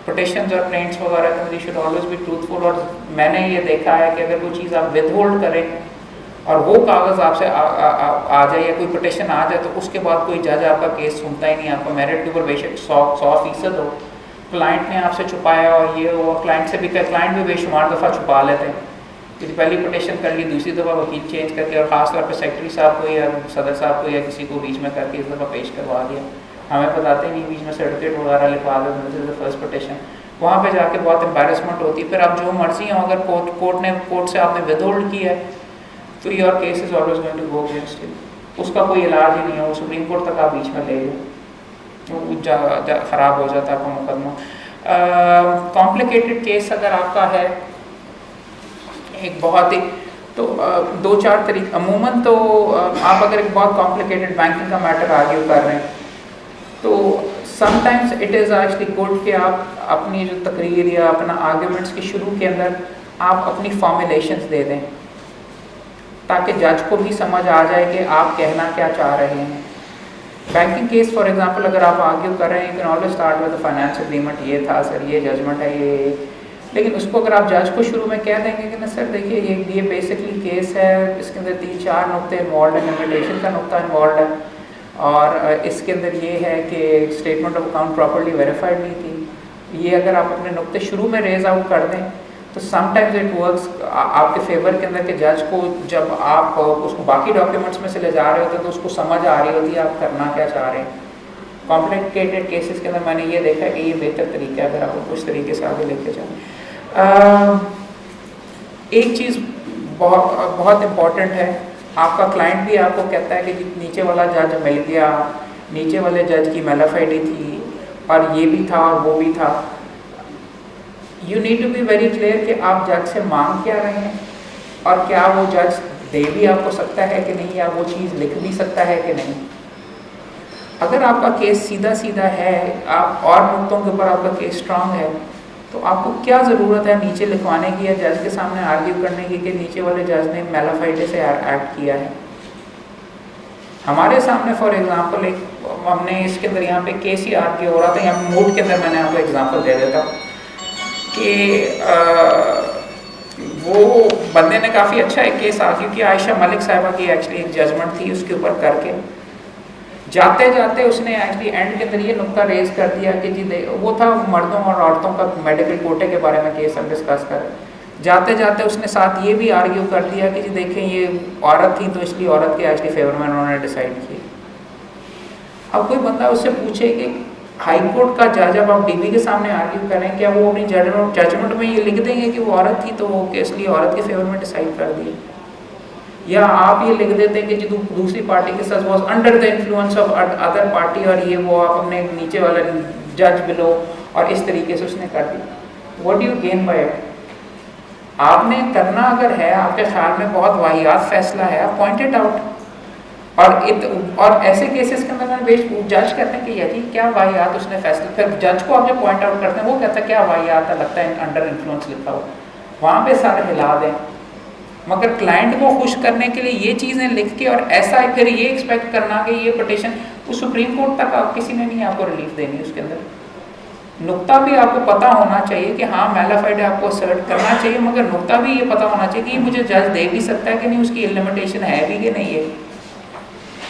S1: petitions और प्लेंट्स वगैरह के अंदर you should always be truthful. और मैंने ये देखा है कि अगर कोई चीज़ आप विद होल्ड करें और वो कागज़ आपसे आ जाए या कोई पिटीशन आ जाए तो उसके बाद कोई जज आपका केस सुनता ही नहीं। आपका मेरिट के ऊपर बेशक 100% हो, क्लाइंट ने आपसे छुपाया और ये वो, क्लाइंट से भी क्लाइंट भी बेशुमार दफ़ा छुपा लेते हैं कि पहली पिटीशन कर ली, दूसरी दफ़ा वकील चेंज करके और ख़ास तौर पर सेक्रेटरी साहब को या सदर साहब को या किसी को बीच में करके इस दफ़ा पेश करवा दिया, हमें बताते नहीं, बीच में सर्टिफिकेट वगैरह लिखवा देते फर्स्ट पिटीशन। वहाँ पे जाके बहुत एम्बैरेसमेंट होती है। फिर आप जो मर्जी हो, अगर कोर्ट से आपने विदहोल्ड किया है तो your case is always going to go against you, उसका कोई इलाज ही नहीं है, वो सुप्रीम कोर्ट तक आप बीच में ले गए, ख़राब हो जाता है आपका मुकदमा। कॉम्प्लिकेटेड केस अगर आपका है एक बहुत ही, तो 2-4 तरीके अमूमन तो आप अगर एक बहुत कॉम्प्लिकेटेड बैंकिंग का मैटर आर्ग्यू कर रहे हैं तो sometimes it is actually good कि आप अपनी जो तकरीर या अपना आर्ग्यूमेंट्स के शुरू के अंदर आप अपनी फॉर्मुलेशंस दे दें, ताकि जज को भी समझ आ जाए कि आप कहना क्या चाह रहे हैं। बैंकिंग केस फॉर एग्जांपल अगर आप आर्ग्यू कर रहे हैं, you can always start with the finance agreement, ये था सर, ये जजमेंट है, ये, लेकिन उसको अगर आप जज को शुरू में कह देंगे कि ना सर देखिए ये बेसिकली केस है, इसके अंदर 3-4 नुक्ते इन्वॉल्व है, लिमिटेशन का नुक्ता इन्वॉल्व है, और इसके अंदर ये है कि statement of account properly verified नहीं थी, ये अगर आप अपने नुक्ते शुरू में रेज आउट कर दें तो समटाइम्स इट वर्क्स आपके फेवर के अंदर कि जज को जब आप उसको बाकी डॉक्यूमेंट्स में से ले जा रहे होते तो उसको समझ आ रही होती है आप करना क्या चाह रहे हैं। कॉम्प्लिकेटेड केसेस के अंदर मैंने ये देखा है कि ये बेहतर तरीका है अगर आप उस तरीके से आगे लेके जाएं। एक चीज़ बहुत इम्पॉर्टेंट है, आपका क्लाइंट भी आपको कहता है कि नीचे वाला जज मिल गया, नीचे वाले जज की मेलाफाइडी थी और ये भी था और वो भी था। You need to be very clear कि आप जज से मांग क्या रहे हैं और क्या वो जज दे भी आपको सकता है कि नहीं, या वो चीज़ लिख भी सकता है कि नहीं। अगर आपका केस सीधा सीधा है, आप और नुक्तों के ऊपर आपका केस स्ट्रांग है, तो आपको क्या ज़रूरत है नीचे लिखवाने की या जज के सामने आर्ग्यू करने की कि नीचे वाले जज ने मेलाफाइडे से एक्ट किया है। हमारे सामने फॉर एग्जांपल एक हमने इसके अंदर यहाँ पे केस ही आर्ग्यू हो रहा था, यहाँ मूड के अंदर मैंने आपको एग्जांपल दे देता कि वो बंदे ने काफ़ी अच्छा एक केस आर्ग्यू किया, आयशा मलिक साहिबा की एक्चुअली एक जजमेंट थी उसके ऊपर करके, जाते जाते उसने एक्चुअली एंड के अंदर ये नुक्ता रेज कर दिया कि जी वो था मर्दों और औरतों का मेडिकल कोटे के बारे में केस हम डिस्कस करें, जाते जाते उसने साथ ये भी आर्ग्यू कर दिया कि जी देखें ये औरत थी तो इसलिए औरत के एक्चुअली फेवर में उन्होंने डिसाइड किया। अब कोई बंदा उससे पूछे कि हाई कोर्ट का जज जब आप डीबी के सामने आर्ग्यू करें, क्या वो अपनी जजमेंट में ये लिख देंगे कि वो औरत थी तो वो इसलिए औरत के फेवर में डिसाइड कर दिए, या आप ये लिख देते हैं कि जो दूसरी पार्टी के साथ was under the influence of other party और ये वो आप अपने नीचे वाला जज बिलो और इस तरीके से उसने कर दी। What do you gain by it? आपने करना अगर है आपके ख्याल में बहुत वाहियात फैसला है, आप पॉइंट इट आउट। और ऐसे केसेस के अंदर जज कहते हैं कि यार जी क्या वाहियात उसने फैसला, फिर जज को आप जब पॉइंट आउट करते हैं वो कहता है क्या वाहियात है, लगता है अंडर इन्फ्लुएंस लिखा हो, वहाँ पे सारे हिला दें। मगर क्लाइंट को खुश करने के लिए ये चीज़ें लिख के और ऐसा फिर ये एक्सपेक्ट करना कि ये पिटीशन उस सुप्रीम कोर्ट तक आप किसी ने नहीं आपको रिलीफ देनी, उसके अंदर नुक्ता भी आपको पता होना चाहिए कि हाँ मेलाफाइड आपको सर्ट करना चाहिए, मगर नुक्ता भी ये पता होना चाहिए कि मुझे जज दे भी सकता है कि नहीं, उसकी लिमिटेशन है भी कि नहीं है।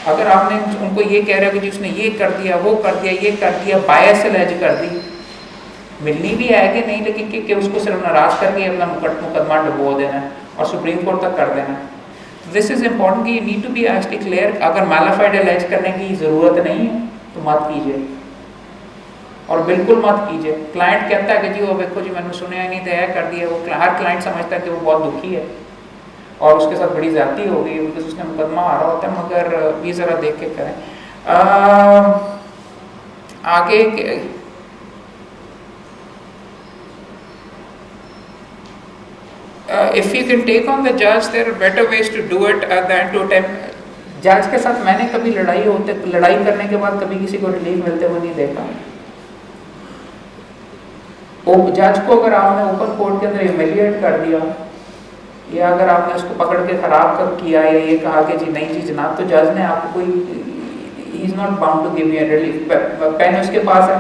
S1: अगर आपने उनको ये कह रहे हो कि उसने ये कर दिया, वो कर दिया, ये कर दिया, बायस एलेज कर दी, मिलनी भी है कि नहीं, लेकिन कि उसको सिर्फ नाराज करके अपना मुकदमा डुबो देना और सुप्रीम कोर्ट तक कर देना। दिस इज इम्पॉर्टेंट कि you need to be actually clear. अगर मेलाफाइड एलेज करने की ज़रूरत नहीं है तो मत कीजिए, और बिल्कुल मत कीजिए। क्लाइंट कहता है कि जी वो देखो जी मैंने सुना ही नहीं था, कर दिया, वो हर क्लाइंट समझता है कि वो बहुत दुखी है और उसके साथ बड़ी ज़्यादती हो गई बिकॉज उसने मुकदमा आ रहा होता है, मगर ये ज़रा देख के करें। आगे if you can take on the judge, there are better ways to do it than to attempt. जज के साथ मैंने कभी लड़ाई करने के बाद कभी किसी को रिलीफ मिलते हुए नहीं देखा। जज को अगर आपने ओपन कोर्ट के अंदर ह्यूमिलिएट कर दिया या अगर आपने उसको पकड़ के खराब किया या ये कहा कि जी नहीं जी जनाब, तो जज ने आपको कोई he is not bound to give you relief. Pen उसके पास है,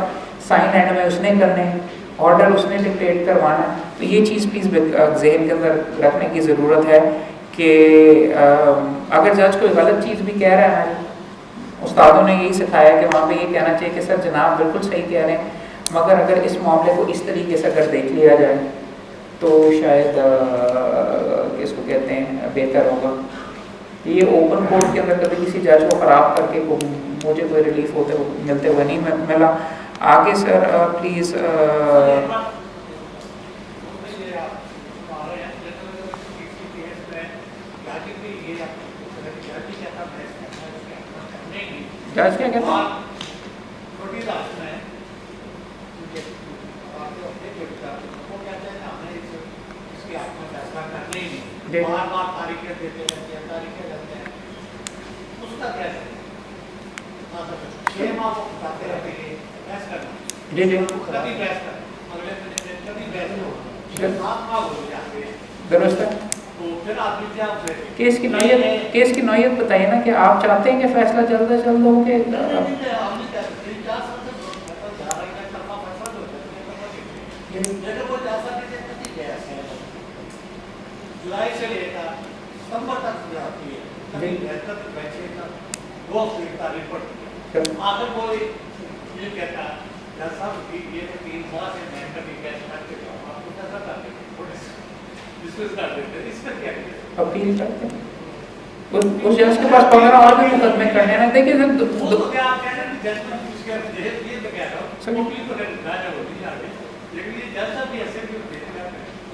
S1: साइन हैंड में उसने करने हैं, ऑर्डर उसने डिक्टेट करवाना है। तो ये चीज़ प्लीज़ जहन के अंदर रखने की ज़रूरत है कि अगर जज कोई गलत चीज़ भी कह रहा है, उस्तादों ने यही सिखाया कि वहाँ पे ये कहना चाहिए कि सर जनाब बिल्कुल सही कह रहे हैं, मगर अगर इस मामले को इस तरीके से अगर देख लिया जाए तो शायद इसको कहते हैं बेहतर होगा। ये ओपन कोर्ट के अंदर कभी किसी जज को ख़राब करके मुझे कोई रिलीफ मिलते हुए नहीं मिला। आगे सर प्लीज़ जज क्या कहते हैं?
S4: छोटी राशन है अपने बेटा वो कहते हैं हमें इसकी आपको फैसला करना ही नहीं, बार बार तारीखें देते रहते हैं, तारीखें देते हैं, उसका क्या करें? 6 माह को बताते रहते हैं बहस करना,
S1: जी जी
S4: कभी बहस करना, अगले महीने कभी बहस नहीं होगा, 7 माह हो जाते हैं
S1: दुरुस्त है।
S4: तो फिर आदमी क्या उसे
S1: केस की नौयत बताइए ना कि आप चाहते हैं कि फैसला जल्द से जल्द हो के
S4: जुलाई से लेकर सितंबर तक जाती है, कभी बेहतर बैठे तक 2 हफ्ते की तारीख पड़ती है। आखिर वो ये कहता है जैसा कि ये 3 साल से मैं कभी कैसे करके जाऊँ आपको कैसा कर देते डिस्कस कर देते हैं, इसका क्या
S1: अपील करते हैं उस जज के पास पकड़ा और भी मुकदमे करने ना। देखिए
S4: वो तो क्या आप कह रहे हैं जजमेंट उसके ये तो कह रहा हूँ वो भी तो राजा होती है आगे, लेकिन ये जज साहब भी ऐसे भी होते हैं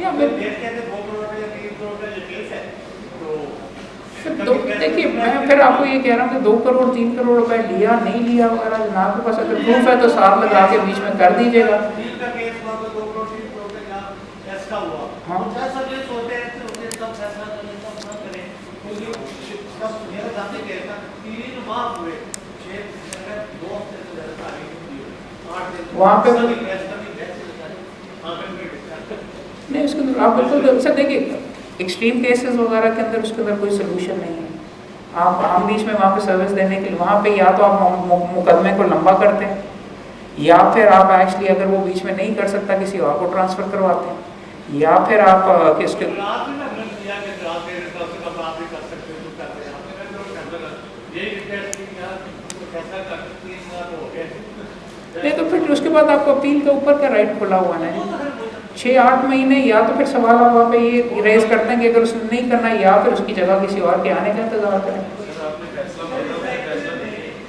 S1: या फिर
S4: कहते हैं 2 करोड़ या 3 करोड़ का ये केस है तो
S1: देखिए मैं फिर आपको ये कह रहा हूँ कि 2 करोड़ 3 करोड़ रुपए लिया नहीं लिया वगैरह जनाब के पास अगर प्रूफ है तो साथ लगा के बीच में कर दीजिएगा।
S4: डील का केस हुआ तो 2 करोड़ 3 करोड़ का यहाँ ऐसा हुआ
S1: हाँ।
S4: तो जज साहब ये सोचते हैं कि उन्हें सब फैसला करें सब ना करें, क्योंकि सब मेरा सामने कहता 3 माह हुए 6 2 हफ्ते से ज़्यादा तारीख हुई 8 दिन
S1: वहाँ पे
S4: सभी फैसला भी
S1: नहीं उसके अंदर आप बिल्कुल सर देखिए एक्सट्रीम केसेस वगैरह के अंदर उसके अंदर कोई सोल्यूशन नहीं है। आप हम बीच में वहाँ पे सर्विस देने के लिए वहाँ पे या तो आप मुकदमे को लंबा करते हैं या फिर आप एक्चुअली अगर वो बीच में नहीं कर सकता किसी और को ट्रांसफ़र करवाते हैं या फिर आप किसके नहीं तो फिर उसके बाद आपको अपील के ऊपर का राइट खुला हुआ है 6-8 महीने या तो फिर सवाल आप वहाँ पे ये रेज करते हैं कि अगर उसने नहीं करना या फिर उसकी जगह किसी और के आने का इंतजार करें।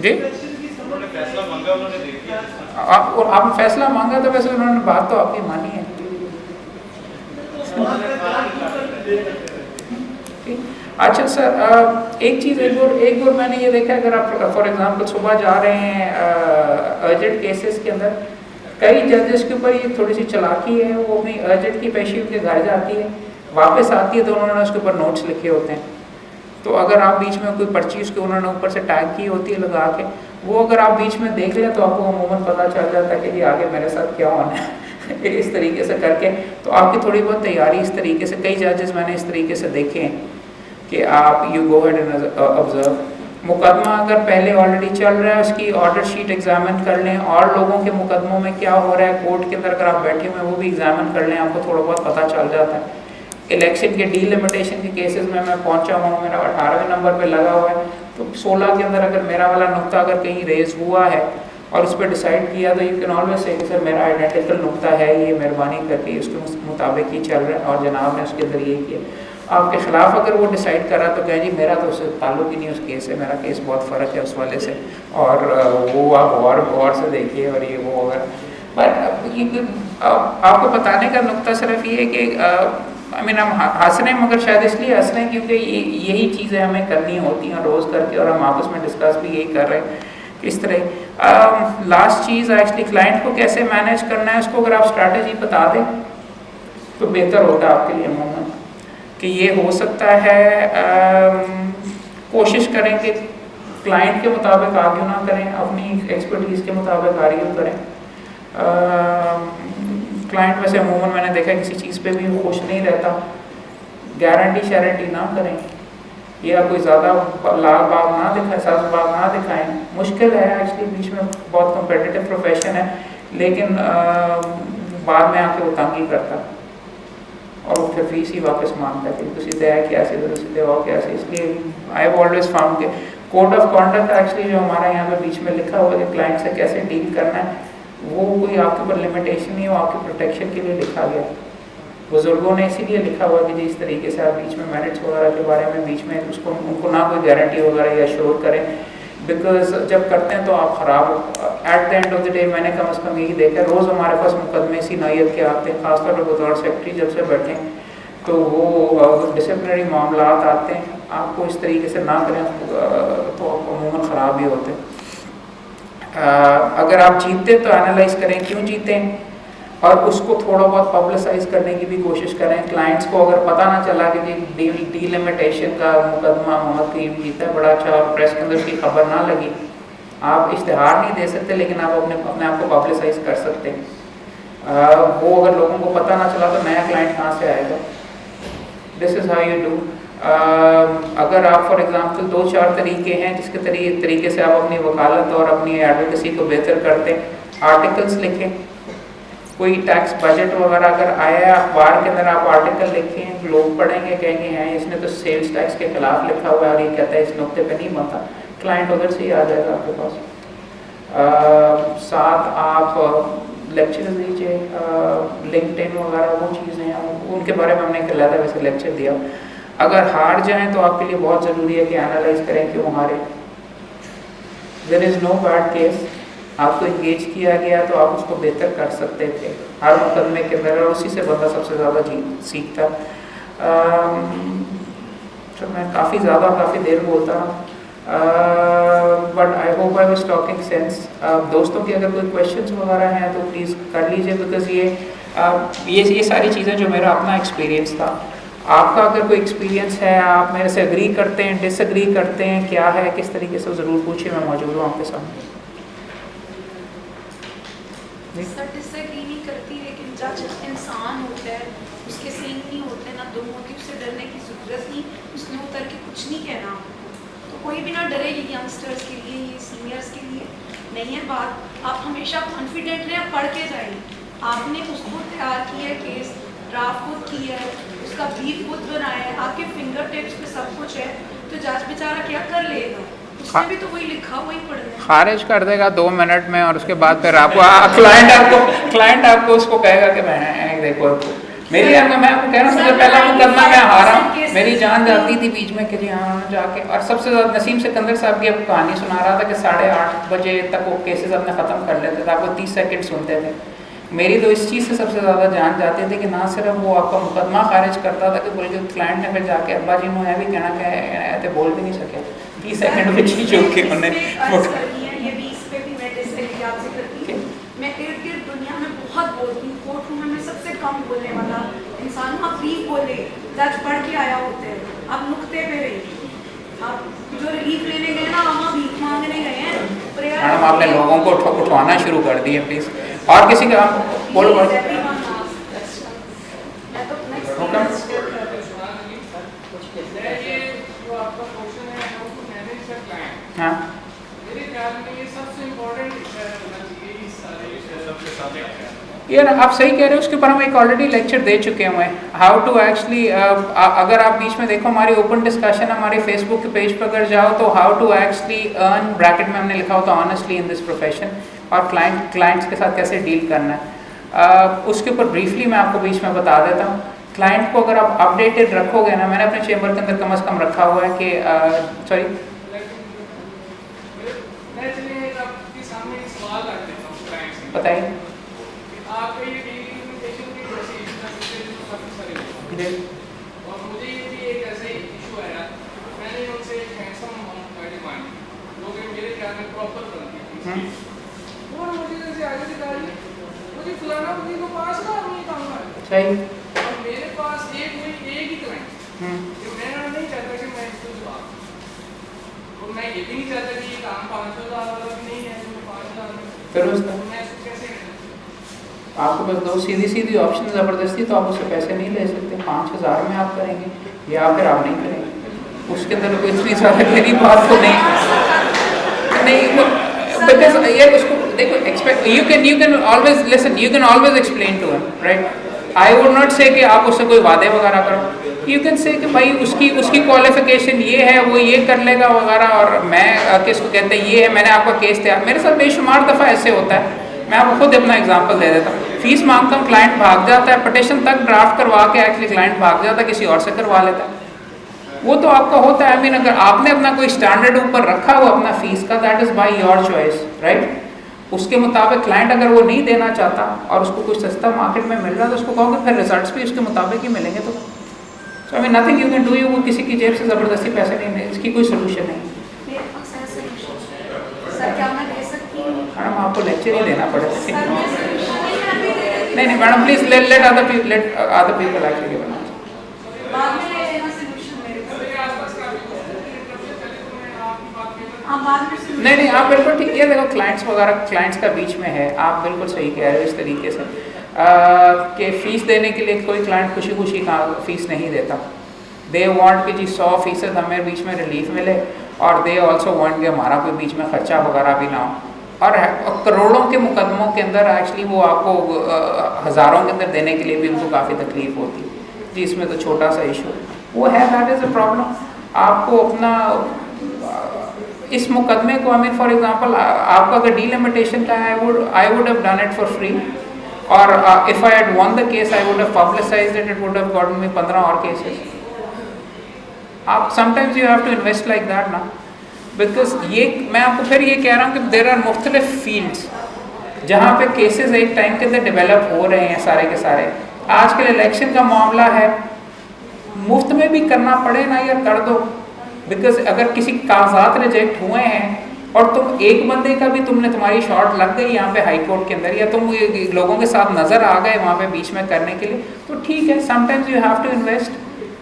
S1: जी और आपने फैसला मांगा तो वैसे उन्होंने बात तो आपकी मानी है। अच्छा सर एक चीज़ एक बार मैंने ये देखा अगर आप फॉर एग्जांपल सुबह जा रहे हैं अर्जेंट केसेस के अंदर कई जजेस के ऊपर ये थोड़ी सी चालाकी है, वो अपनी अर्जेंट की पेशी उनके घर जाती है वापस आती है तो उन्होंने उसके ऊपर नोट्स लिखे होते हैं, तो अगर आप बीच में कोई पर्ची उसके उन्होंने ऊपर से टैग की होती है लगा के वो अगर आप बीच में देख लें तो आपको अमूमन पता चल जाता है कि जी आगे मेरे साथ क्या होना है इस तरीके से करके तो आपकी थोड़ी बहुत तैयारी इस तरीके से कई जजेस मैंने इस तरीके से देखे हैं कि आप you go head and observe मुकदमा अगर पहले ऑलरेडी चल रहा है उसकी ऑर्डर शीट एग्जामिन कर लें और लोगों के मुकदमों में क्या हो रहा है कोर्ट के अंदर अगर आप बैठे हुए हैं वो भी एग्जामिन कर लें आपको थोड़ा बहुत पता चल जाता है। इलेक्शन के डीलिमिटेशन के केसेस में मैं पहुंचा हुआ हूँ, मेरा 18वें नंबर पे लगा हुआ है तो 16 के अंदर अगर मेरा वाला नुक्ता अगर कहीं रेज हुआ है और उस पर डिसाइड किया तो यू कैन ऑलवेज से कि सर मेरा आइडेंटिकल नुक्ता है ये मेहरबानी करके उसके मुताबिक ही चल रहा है और जनाब ने उसके अंदर ये किया आपके ख़िलाफ़ अगर वो डिसाइड करा तो कहें जी मेरा तो उससे ताल्लुक ही नहीं उस केस से, मेरा केस बहुत फ़र्क है उस वाले से और वो आप गौर से देखिए और ये वो अगर पर आपको बताने का नुक्ता सिर्फ ये है कि आई मीन हम हंस रहे हैं मगर शायद इसलिए हंस रहे हैं क्योंकि यही चीज़ें हमें करनी होती हैं रोज़ करके और हम आपस में डिस्कस भी यही कर रहे हैं इस तरह। लास्ट चीज़ एक्चुअली क्लाइंट को कैसे मैनेज करना है उसको अगर आप स्ट्रैटेजी बता दें तो बेहतर होता है आपके लिए अमूमन कि ये हो सकता है कोशिश करें कि क्लाइंट के मुताबिक आर्ग्यू ना करें अपनी एक्सपर्टीज़ के मुताबिक आर्ग्यू करें। क्लाइंट वैसे अमूमन मैंने देखा किसी चीज़ पे भी खुश नहीं रहता, गारंटी ना करें या कोई ज़्यादा लाल बाग ना दिखाएं साज बाग ना दिखाएं। मुश्किल है एक्चुअली बीच में बहुत कम्पिटिटिव प्रोफेशन है लेकिन बाद में आके वो तंग ही करता और वो फिर फीस ही वापस मांगता है कि सीधे है कैसे तो सीधे हो कैसे। इसलिए आई हैव ऑलवेज फाउंड के कोड ऑफ कॉन्डक्ट एक्चुअली जो हमारा यहाँ पे बीच में लिखा हुआ है कि क्लाइंट से कैसे डील करना है वो कोई आपके ऊपर लिमिटेशन नहीं हो, आपके प्रोटेक्शन के लिए लिखा गया। बुजुर्गों ने इसीलिए लिखा हुआ कि जिस तरीके से आप बीच में मैरिट्स वगैरह के बारे में बीच में उसको उनको ना कोई गारंटी वगैरह या श्योर करें बिकॉज जब करते हैं तो आप ख़राब at the end of the day मैंने कम से कम यही देखा रोज़ हमारे पास मुकदमे इसी नौयत के आते हैं खासतौर पर बतौर सेक्रेटरी जब से बैठे तो वो डिसिप्लिनरी मामला आते हैं आपको इस तरीके से ना करें तो अमूमन ख़राब ही होते हैं। अगर आप जीतते तो एनालाइज करें क्यों जीते और उसको थोड़ा बहुत पब्लिसाइज करने की भी कोशिश करें। क्लाइंट्स को अगर पता ना चला कि डीलिमिटेशन का मुकदमा मोहम्मद करीम जीता है बड़ा अच्छा और प्रेस के अंदर उसकी खबर ना लगी, आप इश्तिहार नहीं दे सकते लेकिन आप अपने आप को पब्लिसाइज कर सकते हैं। वो अगर लोगों को पता ना चला तो नया क्लाइंट कहाँ से आएगा। This is how you do. अगर आप फॉर एग्जांपल 2-4 तरीके हैं जिसके तरीके से आप अपनी वकालत और अपनी एडवोकेसी को बेहतर करते हैं। आर्टिकल्स लिखें, कोई टैक्स बजट वगैरह अगर आया अखबार के अंदर आप आर्टिकल लिखें, लोग पढ़ेंगे कहेंगे हैं इसने तो सेल्स टैक्स के खिलाफ लिखा हुआ है और ये कहता है इस नुक्ते पे नहीं बनता, क्लाइंट उधर से ही आ जाएगा आपके पास। साथ आप लेक्चर दीजिए, लिंक्डइन वगैरह वो चीज़ें हैं उनके बारे में हमने एक अलग वैसे लेक्चर दिया। अगर हार जाएं तो आपके लिए बहुत ज़रूरी है कि एनालाइज करें क्यों हारे। There is no bad case, आपको इंगेज किया गया तो आप उसको बेहतर कर सकते थे हर मुकदमे के अंदर और उसी से बंदा सबसे ज़्यादा सीखता। तो मैं काफ़ी देर बोलता हूँ but I hope I was talking sense. दोस्तों के अगर कोई क्वेश्चंस वगैरह हैं तो प्लीज़ कर लीजिए बिकॉज ये सारी चीज़ें जो मेरा अपना एक्सपीरियंस था। आपका अगर कोई एक्सपीरियंस है, आप मेरे से एग्री करते हैं, डिसएग्री करते हैं, क्या है किस तरीके से ज़रूर पूछिए, मैं मौजूद हूँ आपके सामने।
S3: सर डिसएग्री नहीं करती लेकिन जज इंसान होता है, उसके सीन नहीं होते ना दो मोती, उससे डरने की ज़रूरत नहीं, उसने उतर के कुछ नहीं कहना। तो कोई भी ना डरे, ये यंगस्टर्स के लिए, ये सीनियर्स के लिए नहीं है बात। आप हमेशा कॉन्फिडेंट रहें, पढ़ के जाएं। आपने उसको तैयार किया है, केस ड्राफ्ट खुद किया है, उसका ब्रीफ खुद बनाया है, आपके फिंगर टिप्स पे सब कुछ है, तो जज बेचारा क्या कर लेगा, उसने भी तो वही लिखा वही पढ़ना है।
S1: खारिज कर देगा 2 मिनट में और उसके बाद फिर आपको क्लाइंट आपको उसको कहेगा कि मैं देखो मेरी मैं आपको कह रहा हूँ सबसे पहला मुकदमा मैं हारा, मेरी जान जाती थी बीच में कि जी हाँ जाके। और सबसे ज़्यादा नसीम सिकंदर साहब की अब कहानी सुना रहा था कि 8:30 बजे तक वो केसेस अपने ख़त्म कर लेते थे, आपको 30 सेकंड सुनते थे। मेरी तो इस चीज़ से सबसे ज़्यादा जान जाती थी कि ना सिर्फ वो आपका मुकदमा खारिज करता था कि बल्कि क्लाइंट ने फिर जाके अब्बा जी ने भी कहना कि बोल भी नहीं सके 30 सेकंड में चीज होके उन्हें
S3: ये भी इस पे भी मैं डिसएग्री आपसे करती हूँ। मैं इर्द-गिर्द दुनिया में बहुत बोलती हूँ, कोर्ट रूम में मैं सबसे कम बोलने वाला इंसान हूँ। आप ब्रीफ बोले, जज पढ़ के आया होते हैं, आप नुक्ते पे रहिए। आप जो रिलीफ लेने गए ना, हम भीख मांगने गए हैं।
S1: मैडम आपने लोगों को उठवाना शुरू कर दिए प्लीज। और किसी का बोलो हाँ यार आप सही कह रहे हो, उसके ऊपर हम एक ऑलरेडी लेक्चर दे चुके हुए हैं हाउ टू एक्चुअली। अगर आप बीच में देखो हमारी ओपन डिस्कशन हमारे फेसबुक के पेज पर अगर जाओ तो how to actually earn, bracket में हमने लिखा होता ऑनेस्टली इन दिस प्रोफेशन, और क्लाइंट्स के साथ कैसे डील करना है उसके ऊपर ब्रीफली मैं आपको बीच में बता देता हूँ। क्लाइंट को अगर आप अपडेटेड रखोगे ना, मैंने अपने चेम्बर के अंदर कम से कम रखा हुआ है कि सॉरी बताइए
S5: और मुझे ये भी एक ऐसे ही इशू आया, मैंने उनसे एक हैंडसम अमाउंट का डिमांड जो कि मेरे ख्याल में प्रॉपर बनती थी, और मुझे जैसे आगे दिखा रही मुझे फलाना बंदी को 5 लाख नहीं काम है
S1: सही,
S5: और मेरे पास एक ही क्लाइंट मैं नहीं चाहता कि मैं इसको जवाब, और मैं ये भी नहीं चाहता कि ये काम 5,000 वाला भी नहीं है, 5,000 मैं इसको कैसे
S1: आपको बस 2 सीधी ऑप्शन ज़बरदस्ती, तो आप उससे पैसे नहीं ले सकते। 5,000 में आप करेंगे या फिर आप नहीं करेंगे, उसके अंदर कोई इतनी ज़्यादा गहरी बात तो नहीं बिकॉज ये उसको देखो expect you can always listen, you can always explain to him right. I would not say कि आप उससे कोई वादे वगैरह करो, यू कैन से कि भाई उसकी क्वालिफिकेशन ये है, वो ये कर लेगा वगैरह, और मैं किसको कहते हैं ये है, मैंने आपका केस तैयार, मेरे साथ बेशुमार दफ़ा ऐसे होता है। मैं आपको खुद अपना एग्जांपल दे देता हूँ, फीस मांगता हूँ, क्लाइंट भाग जाता है, पिटीशन तक ड्राफ्ट करवा के एक्चुअली क्लाइंट भाग जाता है, किसी और से करवा लेता है। वो तो आपका होता है। आई मीन अगर आपने अपना कोई स्टैंडर्ड ऊपर रखा हुआ अपना फीस का, that is by your choice right. उसके मुताबिक क्लाइंट अगर वो नहीं देना चाहता और उसको कुछ सस्ता मार्केट में मिल रहा है तो उसको कहोगे फिर रिजल्ट्स भी उसके मुताबिक ही मिलेंगे। तो so I mean nothing you can do, वो किसी की जेब से ज़बरदस्ती पैसे नहीं, इसकी कोई सोल्यूशन नहीं।
S3: सर क्या मैं दे सकती हूँ
S1: मैडम आपको लेक्चर ही देना पड़ेगा। नहीं madam please let other people actually give an नहीं आप बिल्कुल ठीक है। देखो क्लाइंट्स का बीच में है, आप बिल्कुल सही कह रहे हो इस तरीके से कि फ़ीस देने के लिए कोई क्लाइंट खुशी खुशी का फ़ीस नहीं देता। दे वांट कि जी 100% हमें बीच में रिलीफ मिले और दे ऑल्सो वांट कि हमारा कोई बीच में खर्चा वगैरह भी ना हो। और करोड़ों के मुकदमों के अंदर एक्चुअली वो आपको हज़ारों के अंदर देने के लिए भी उनको काफ़ी तकलीफ होती है जी। इसमें तो छोटा सा इशू वो है, दैट इज़ अ प्रॉब्लम। आपको अपना इस मुकदमे को फॉर एग्जांपल आपका अगर डीलिमिटेशन का है I would have done it for free और if I had won the case I would have publicized it would have gotten me 15 और केसेस। आप sometimes you have to invest like that ना, because ये मैं आपको फिर ये कह रहा हूँ कि देर आर मुख्तलिफ फील्ड्स जहाँ पे केसेस एक टाइम के अंदर डेवलप हो रहे हैं सारे के सारे। आजकल इलेक्शन का मामला है, मुफ्त में भी करना पड़े ना या कर दो, बिकॉज अगर किसी कागजात रिजेक्ट हुए हैं और तुम एक बंदे का भी तुम्हारी शॉट लग गई यहाँ पे हाई कोर्ट के अंदर या तुम लोगों के साथ नज़र आ गए वहाँ पे बीच में करने के लिए, तो ठीक है, sometimes you have to invest.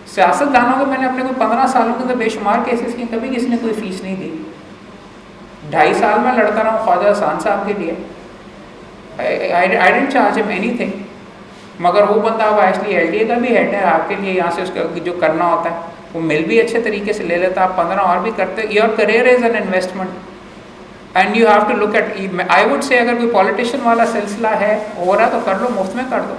S1: सियासतदानों को मैंने अपने को 15 सालों के अंदर बेशुमार केसेस किए, कभी किसी ने कोई फीस नहीं दी। 2.5 साल में लड़ता रहा हूँ ख्वाजा हसन साहब के लिए, I didn't charge him anything, मगर वो बंदा अब एक्चुअली LDA का भी हेड है, आपके लिए यहाँ से उसका जो करना होता है वो मिल भी अच्छे तरीके से ले लेता, आप 15 और भी करते। Your career is an investment and you have to look at. I would say अगर कोई पॉलिटिशियन वाला सिलसिला है हो रहा तो कर लो, मुफ्त में कर दो,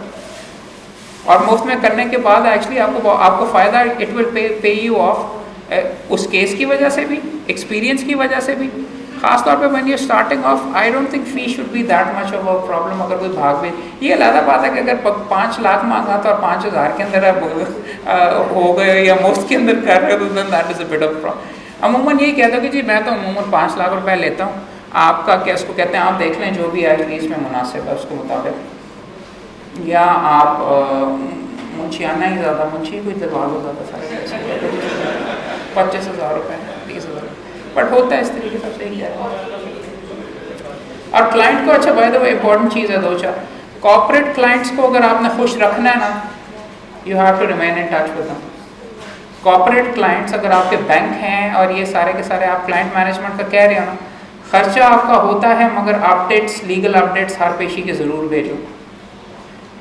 S1: और मुफ्त में करने के बाद एक्चुअली आपको फ़ायदा it will pay you of उस केस की वजह से भी, एक्सपीरियंस की वजह से भी। खासतौर पे when you starting of I don't think fee should be that much of a problem. अगर कोई भाग भी, ये अलग बात है कि अगर 5 लाख मांगा तो और 5,000 के अंदर आप हो गए या मुफ्त के अंदर कर रहे हो तो then that is a bit of problem. अमूमन ये कहता हूँ कि जी मैं तो अमूमन 5 लाख रुपए लेता हूँ, आपका क्या उसको कहते हैं, आप देख लें जो भी है इसमें मुनासिब है उसके मुताबिक, या आप मुंशियाना ही ज़्यादा, मुंशी कोई दरबार हो ज़्यादा सारे 25,000 रुपये 30,000, बट होता है इस तरीके से, सही कह रहा है। और क्लाइंट को अच्छा बाय द वे इंपॉर्टेंट चीज़ है 2-4 कॉर्पोरेट क्लाइंट्स को अगर आपने खुश रखना है ना, you have to remain in touch with them. Corporate clients अगर आपके बैंक हैं और ये सारे के सारे आप क्लाइंट मैनेजमेंट का कह रहे हो ना, खर्चा आपका होता है, मगर अपडेट्स, लीगल अपडेट्स हर पेशी के ज़रूर भेजो।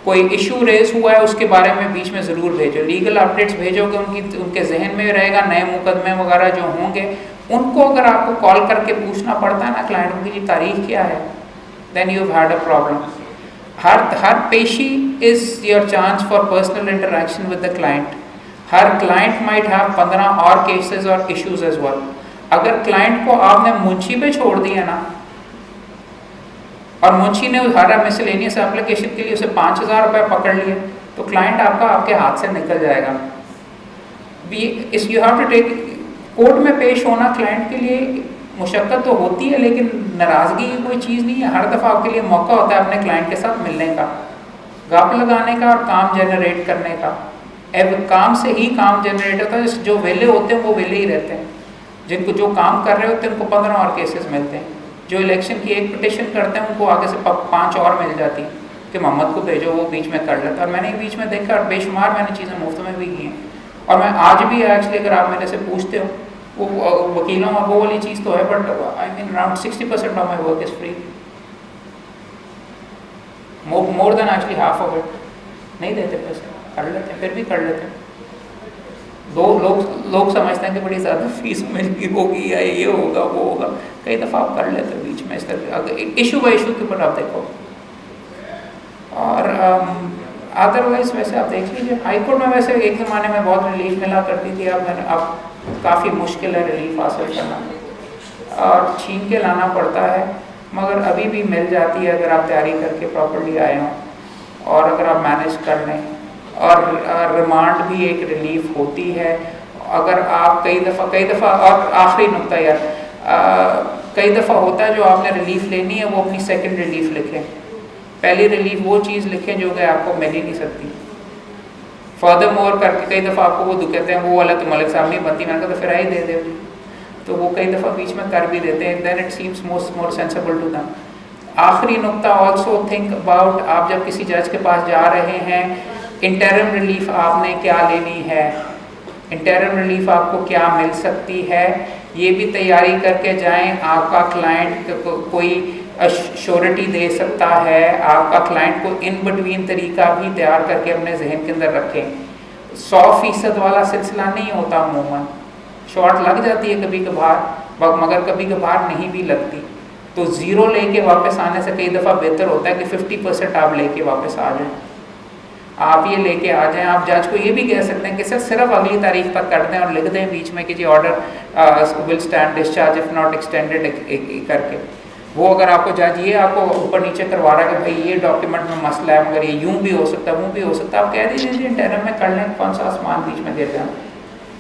S1: कोई इशू रेज हुआ है उसके बारे में बीच में ज़रूर भेजो, लीगल अपडेट्स भेजोगे, उनके जहन में रहेगा। नए मुकदमे वगैरह जो होंगे उनको अगर आपको कॉल करके पूछना पड़ता है ना क्लाइंट की तारीख क्या है, then you had a problem. हर पेशी is your chance for personal interaction with the client. हर क्लाइंट माइट हैव 15 और केसेस और इश्यूज एज वेल। अगर क्लाइंट को आपने मुंशी पे छोड़ दिया ना और मुंशी ने हर मिसलेनियस एप्लीकेशन के लिए उसे 5,000 रुपये पकड़ लिए, तो क्लाइंट आपके हाथ से निकल जाएगा। You have to take, court में पेश होना क्लाइंट के लिए मुशक्क़त तो होती है, लेकिन नाराज़गी की कोई चीज़ नहीं है। हर दफ़ा आपके लिए मौका होता है अपने क्लाइंट के साथ मिलने का, गप लगाने का और काम जनरेट करने का। काम से ही काम जनरेट होता है। जो वेले होते हैं वो वेले ही रहते हैं, जिनको जो काम कर रहे होते हैं उनको 15 और केसेस मिलते हैं। जो इलेक्शन की एक पिटिशन करते हैं उनको आगे से 5 और मिल जाती हैं कि मोहम्मद को भेजो, वो बीच में कर लेता है। और मैंने बीच में देखा और बेशुमार मैंने चीज़ें मुफ्त में भी की हैं। और मैं आज भी एक्चुअली अगर आप मेरे से पूछते हो, वो वकीलों वो वाली चीज़ तो है, but I mean around 60% of my work is free, more than actually half of it. नहीं देते पैसे, कर लेते हैं, फिर भी कर लेते हैं। लोग समझते हैं कि बड़ी ज़्यादा फीस महंगी होगी या ये होगा वो होगा, कई दफ़ा आप कर लेते हो बीच में इस तरह इशू बाई इशू के ऊपर आप देखो। और अदरवाइज वैसे आप देख लीजिए, हाई कोर्ट में वैसे एक ज़माने में बहुत रिलीफ मिला करती थी, अब काफ़ी मुश्किल है रिलीफ हासिल करना और छीन के लाना पड़ता है, मगर अभी भी मिल जाती है अगर आप तैयारी करके प्रॉपर्ली आए हों और अगर आप मैनेज कर लें। और रिमांड भी एक रिलीफ होती है। अगर आप कई दफ़ा और आखिरी नुक्ता यार, कई दफ़ा होता है जो आपने रिलीफ लेनी है वो अपनी सेकंड रिलीफ लिखें, पहली रिलीफ वो चीज़ लिखें जो कि आपको मिल ही नहीं सकती। फर्दर मोर करके कई दफ़ा आपको वो कहते हैं वो वाला तो मलिक साहब नहीं बनती, मैंने कहा तो फिर आई दे दे, तो वो कई दफ़ा बीच में कर भी देते हैं, then it seems more sensible to them. आखिरी नुक्ता, ऑल्सो थिंक अबाउट, आप जब किसी जज के पास जा रहे हैं, इंटरिम रिलीफ आपने क्या लेनी है, इंटरिम रिलीफ आपको क्या मिल सकती है, ये भी तैयारी करके जाएं। आपका क्लाइंट कोई श्योरिटी दे सकता है, आपका क्लाइंट को इन बिटवीन तरीका भी तैयार करके अपने जहन के अंदर रखें। 100% वाला सिलसिला नहीं होता, अमूमन शॉर्ट लग जाती है कभी कभार, मगर कभी कभार नहीं भी लगती। तो ज़ीरो लेके वापस आने से कई दफ़ा बेहतर होता है कि 50% आप लेके वापस आ जाएं। आप ये लेके आ जाएं। आप जज को ये भी कह सकते हैं कि सर सिर्फ अगली तारीख तक कर दें और लिख दें बीच में कि जी order will stand discharge if not extended करके। वो अगर आपको जज ये आपको ऊपर नीचे करवा रहा है कि भाई ये डॉक्यूमेंट में मसला है, मगर ये यूँ भी हो सकता है, वो भी हो सकता है, आप कह दीजिए जी इंटरिम में कर लें, कौन सा आसमान बीच में देते हैं,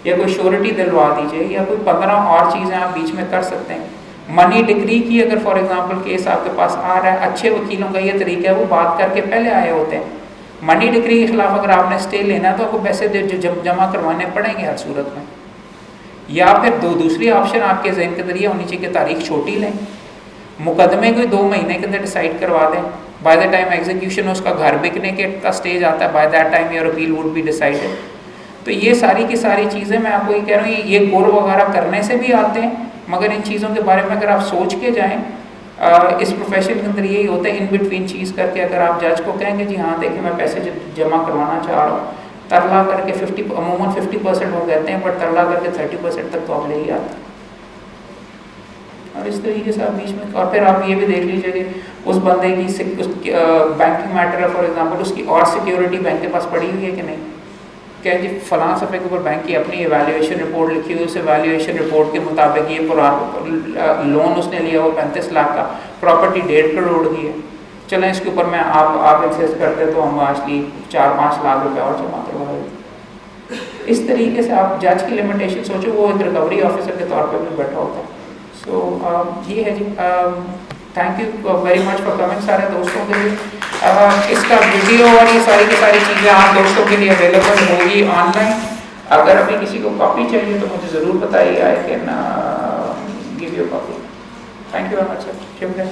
S1: या कोई श्योरिटी दिलवा दीजिए, या कोई 15 और चीज़ें आप बीच में कर सकते हैं। मनी डिक्री की अगर फॉर एग्जांपल केस आपके पास आ रहा है, अच्छे वकीलों का ये तरीका है, वो बात करके पहले आए होते हैं। मनी डिक्री के खिलाफ अगर आपने स्टे लेना है तो आपको पैसे जमा करवाने पड़ेंगे हर सूरत में। या फिर दूसरी ऑप्शन आपके जहन के जरिए होनी चाहिए कि तारीख छोटी लें, मुकदमे को 2 महीने के अंदर डिसाइड करवा दें। बाय द टाइम एग्जीक्यूशन उसका घर बिकने के का स्टेज आता है, by that time your appeal would be decided. तो ये सारी की सारी चीज़ें मैं आपको ये कह रहा हूँ, ये गुर वगैरह करने से भी आते हैं, मगर इन चीज़ों के बारे में अगर आप सोच के जाएँ, इस प्रोफेशन के अंदर यही होता है, इन बिटवीन चीज़ करके अगर आप जज को कहेंगे जी हाँ देखिए मैं पैसे जमा करवाना चाह रहा हूँ, तरला करके 50 अमूमन 50% वो कहते हैं, बट तरला करके 30% तक तो आप ले ही आते हैं। और इस तरीके से आप बीच में, और फिर आप ये भी देख लीजिए कि उस बंदे की बैंकिंग मैटर है फॉर एग्जांपल, उसकी और सिक्योरिटी बैंक के पास पड़ी हुई है कि नहीं, क्या जी फलां सफ़े के ऊपर बैंक की अपनी एवेल्यूएशन रिपोर्ट लिखी हुई, उस एवेल्यूएशन रिपोर्ट के मुताबिक ये लोन उसने लिया वो 35 लाख का, प्रॉपर्टी 1.5 करोड़ की है, चलें इसके ऊपर मैं आप इंसिस्ट करते तो हम एक्चुअली 4-5 लाख रुपए और जमा करवा देते। इस तरीके से आप जज की लिमिटेशन सोचो, वो एक रिकवरी ऑफिसर के तौर पर भी बैठा होता है। सो ये है जी, thank you very much for coming सारे दोस्तों के लिए। इसका वीडियो और ये सारी की सारी चीज़ें आप दोस्तों के लिए अवेलेबल होगी ऑनलाइन। अगर अभी किसी को कॉपी चाहिए तो मुझे ज़रूर बताइए, I can give you copy. Thank you very much sir, शुक्रिया।